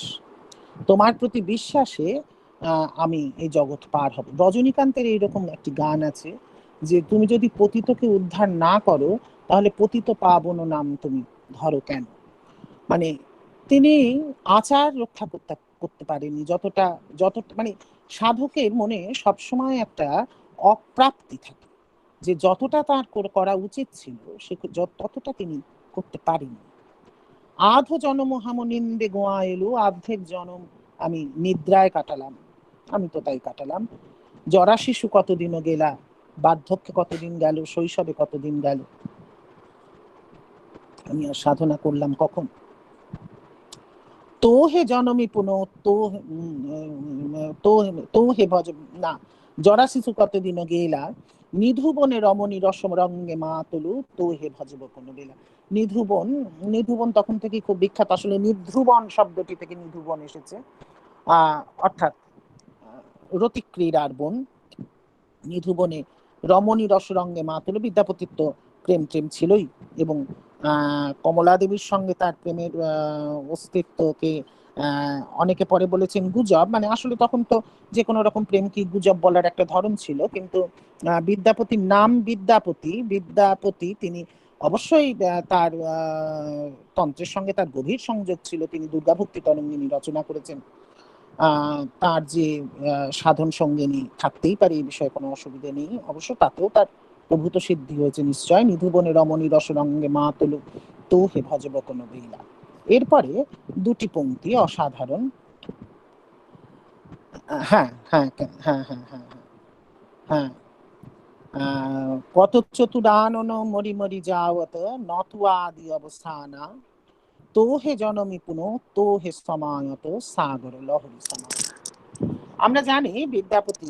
তোমার প্রতি বিশ্বাসে আমি এই জগৎ পার হব। রজনীকান্তের এইরকম একটি গান আছে যে, তুমি যদি পতিতকে উদ্ধার না করো তাহলে পতিত পাবন নাম তুমি ধরো কেন। মানে তিনি আচার রক্ষা করতে পারেনি, যতটা মানে সাধকের মনে সবসময় একটা অপ্রাপ্তি থাকে, যে যতটা তার করা উচিত ছিল সে ততটা তিনি করতে পারেনি। আধ জনম হাম নিন্দে গোয়া এলো, আর্ধেক জনম আমি নিদ্রায় কাটালাম, আমি তো তাই কাটালাম। জরা শিশু কতদিনও গেলা, বার্ধক্যে কতদিন গেল, শৈশবে কতদিন গেল, আমি আর সাধনা করলাম কখন। তো হে জনমী পুনঃ, তো হে ভজ না, জরা শিশু কতদিন গেলা, নিধুবনে রমণী রসম রঙ্গে মা তুলু, তো হে ভজব কোন বেলা। নিধুবন, নিধুবন তখন থেকে খুব বিখ্যাত, আসলে নিধ্রুবন শব্দটি থেকে নিধুবন এসেছে, অর্থাৎ রতিক্রীড়ার বন। নিধুবনে রমণী রসরঙ্গে মা তুলু, বিদ্যাপতির তো প্রেম ছিলই, এবং কমলা দেবীর সঙ্গে তার প্রেমের অস্তিত্বকে অনেকে পরে বলেছেন গুজব, মানে আসলে তখন তো যে কোনো রকম প্রেম কি গুজব বলার একটা ধরন ছিল, কিন্তু বিদ্যাপতির নাম বিদ্যাপতি তিনি অবশ্যই তার তন্ত্রের সঙ্গে তার গভীর সংযোগ ছিল। তিনি দুর্গাভক্তি তরঙ্গিনী রচনা করেছেন, তার যে সাধন সঙ্গিনী থাকতেই পারে, এই বিষয়ে কোনো অসুবিধা নেই, অবশ্য তাতেও তার প্রভূত সিদ্ধি হয়েছে নিশ্চয়। নিধুবনে রমণী রসরঙ্গে মা তুলু, তো হে ভজব কোন বেলা। এরপরে দুটি পংক্তি অসাধারণ। হ্যাঁ হ্যাঁ হ্যাঁ হ্যাঁ হ্যাঁ হ্যাঁ, কত চতুরানন মরি মরি যাওয়াত, নতুয়া আদি অবস্থানা, তো হে জনমী পুনঃ, তো হে সমায়ত সাগর লহরী সমান। আমরা জানি বিদ্যাপতি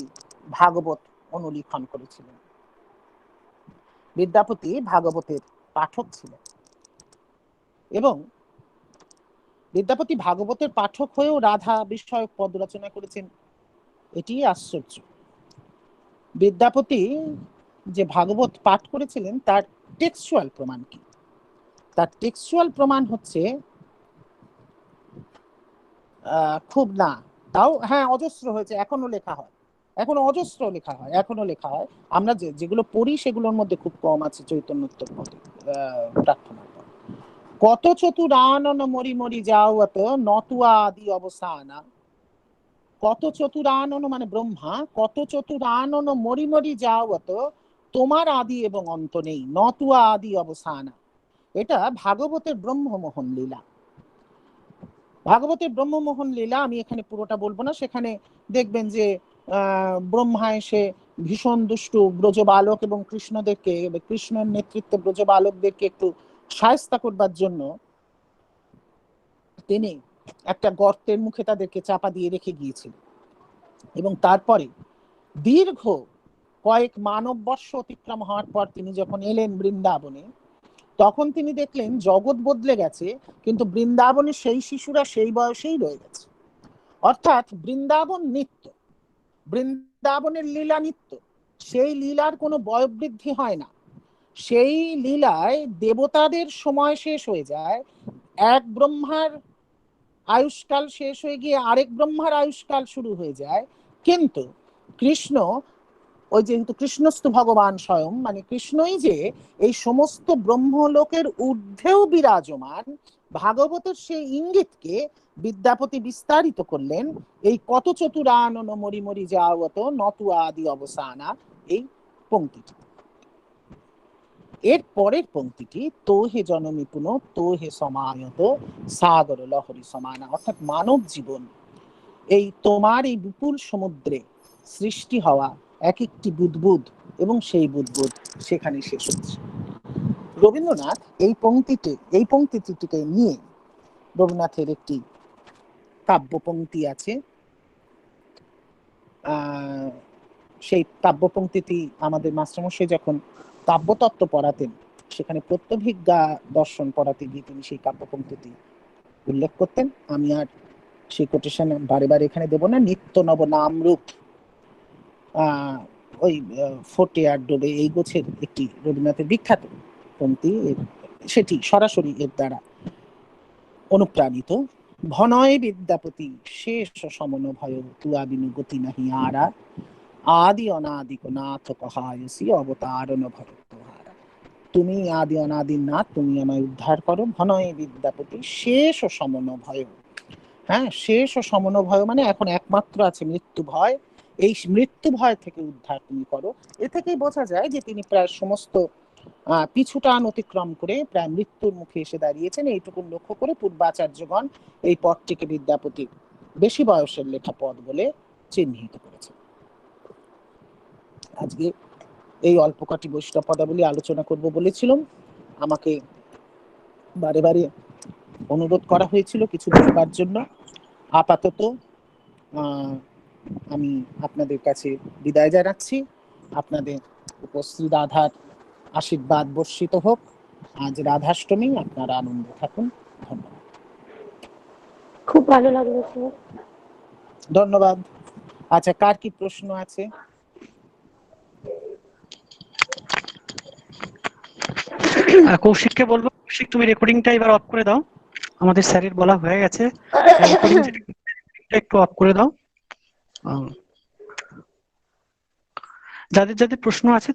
ভাগবত অনুলিখন করেছিলেন, বিদ্যাপতি ভাগবতের পাঠক ছিলেন, এবং বিদ্যাপতি ভাগবতের পাঠক হয়েও রাধা বিষয়ক পদ রচনা করেছেন, এটি আশ্চর্য। বিদ্যাপতি যে ভাগবত পাঠ করেছিলেন তার টেক্সচুয়াল প্রমাণ কি? তার টেক্সচুয়াল প্রমাণ হচ্ছে খুব না, তাও হ্যাঁ অজস্র হয়েছে, এখনো লেখা হয়, এখনো অজস্র লেখা হয়, এখনো লেখা হয়। আমরা যেগুলো পড়ি সেগুলোর মধ্যে খুব কম আছে চৈতন্যোত্তর প্রার্থনা। কত চতুরানন মরি মরি যাওয়াত, নতুয়া আদি অবসানা। কত চতুরানন মানে ব্রহ্মা, কত চতুরানন মরি মরি যাওয়াত, তোমার আদি এবং অন্ত নেই, নতুয়া আদি অবসানা। এটা ভাগবতের ব্রহ্মমোহন লীলা। ভাগবতের ব্রহ্মমোহন লীলা আমি এখানে পুরোটা বলবো না, সেখানে দেখবেন যে ব্রহ্মা এসে ভীষণ দুষ্টু ব্রজবালক এবং কৃষ্ণদেরকে, কৃষ্ণের নেতৃত্বে ব্রজবালকদেরকে একটু শায়েস্তা করবার জন্য তিনি একটা গর্তের মুখে তাদেরকে চাপা দিয়ে রেখে গিয়েছিল, এবং তারপরে দীর্ঘ কয়েক মানব বর্ষ অতিক্রম হওয়ার পর তিনি যখন এলেন বৃন্দাবনে, তখন তিনি দেখলেন জগৎ বদলে গেছে, কিন্তু বৃন্দাবনে সেই শিশুরা সেই বয়সেই রয়ে গেছে। অর্থাৎ বৃন্দাবন নিত্য, বৃন্দাবনের লীলা নিত্য, সেই লীলার কোনো বয়োবৃদ্ধি হয় না। সেই লীলায় দেবতাদের সময় শেষ হয়ে যায়, এক ব্রহ্মার আয়ুষ্কাল শেষ হয়ে গিয়ে আরেক ব্রহ্মার আয়ুষ্কাল শুরু হয়ে যায়, কিন্তু কৃষ্ণ, ওই যেহেতু কৃষ্ণস্তু ভগবান স্বয়ং, মানে কৃষ্ণই যে এই সমস্ত ব্রহ্মলোকের ঊর্ধ্বেও বিরাজমান, ভাগবতের সেই ইঙ্গিতকে বিদ্যাপতি বিস্তারিত করলেন এই কত চতুরানন মরি মরি যাওয়াত, নতুয়া আদি অবসানা, এই পংক্তিটি। এর পরের পংক্তিটি তো হে জনমী পুন তো হে সমায়ত সাগর লহরী সমানা, অর্থাৎ মানব জীবন এই তোমার এই বিপুল সমুদ্রে সৃষ্টি হওয়া এক একটি বুদ্বুদ, এবং সেই বুদ্বুদ সেখানে শেষ হচ্ছে। রবীন্দ্রনাথ এই পংক্তিটিকে নিয়ে রবীন্দ্রনাথের একটি কাব্যপংক্তি আছে। সেই কাব্যপংক্তিটি আমাদের মাস্টারমশাই যখন কাব্যতত্ত্ব পড়াতেন, সেখানে প্রত্যভিজ্ঞা দর্শন পড়াতে গিয়ে তিনি সেই কাব্যপংক্তিটি উল্লেখ করতেন। আমি আর সেই কোটেশন বারে বারে এখানে দেব না। নিত্য নব নামরূপ ওই ফোটে আর ডোবে এই গোছের একটি রবীন্দ্রনাথের বিখ্যাত পংক্তি, সেটি সরাসরি এর দ্বারা অনুপ্রাণিত। ভনয় বিদ্যাপতি শেষ সমন ভয় তুয়া বিনু গতি নাহি আরা, আদি অনাদিক নাথ কহায়সি অবতারণ ভরতহারা। তুমি আদি অনাদির নাথ, তুমি আমায় উদ্ধার করো। ভনয় বিদ্যাপতি শেষ সমন ভয়, হ্যাঁ, শেষ সমন ভয় মানে এখন একমাত্র আছে মৃত্যু ভয়, এই মৃত্যু ভয় থেকে উদ্ধার তুমি করো। এ থেকেই বোঝা যায় যে তিনি প্রায় সমস্ত পিছুটান অতিক্রম করে প্রায় মৃত্যুর মুখে এসে দাঁড়িয়েছেন। এইটুকু লক্ষ্য করে পূর্বাচার্যগণ এই পদটিকে বিদ্যাপতির বেশি বয়সের লেখা পদ বলে চিহ্নিত করেছে। আজকে এই অল্প কটি বৈষ্ণব পদাবলী আলোচনা করব বলেছিলাম। আমাকে বারে বারে অনুরোধ করা হয়েছিল কিছু বলবার জন্য। আপাতত আমি আপনাদের কাছে বিদায় জানাচ্ছি। আপনাদের উপস্থিত রাধার আশীর্বাদ বর্ষিত হোক। আজ রাধাষ্টমী, আপনারা আনন্দ থাকুন। ধন্যবাদ। খুব ভালো লাগলো স্যার। ধন্যবাদ। আচ্ছা, কার কি প্রশ্ন আছে? কৌশিককে বলবো, কৌশিক তুমি রেকর্ডিংটা এবার অফ করে দাও। আমাদের স্যারের বলা হয়ে গেছে, রেকর্ডিং একটু অফ করে দাও। যাদের যাদের প্রশ্ন আছে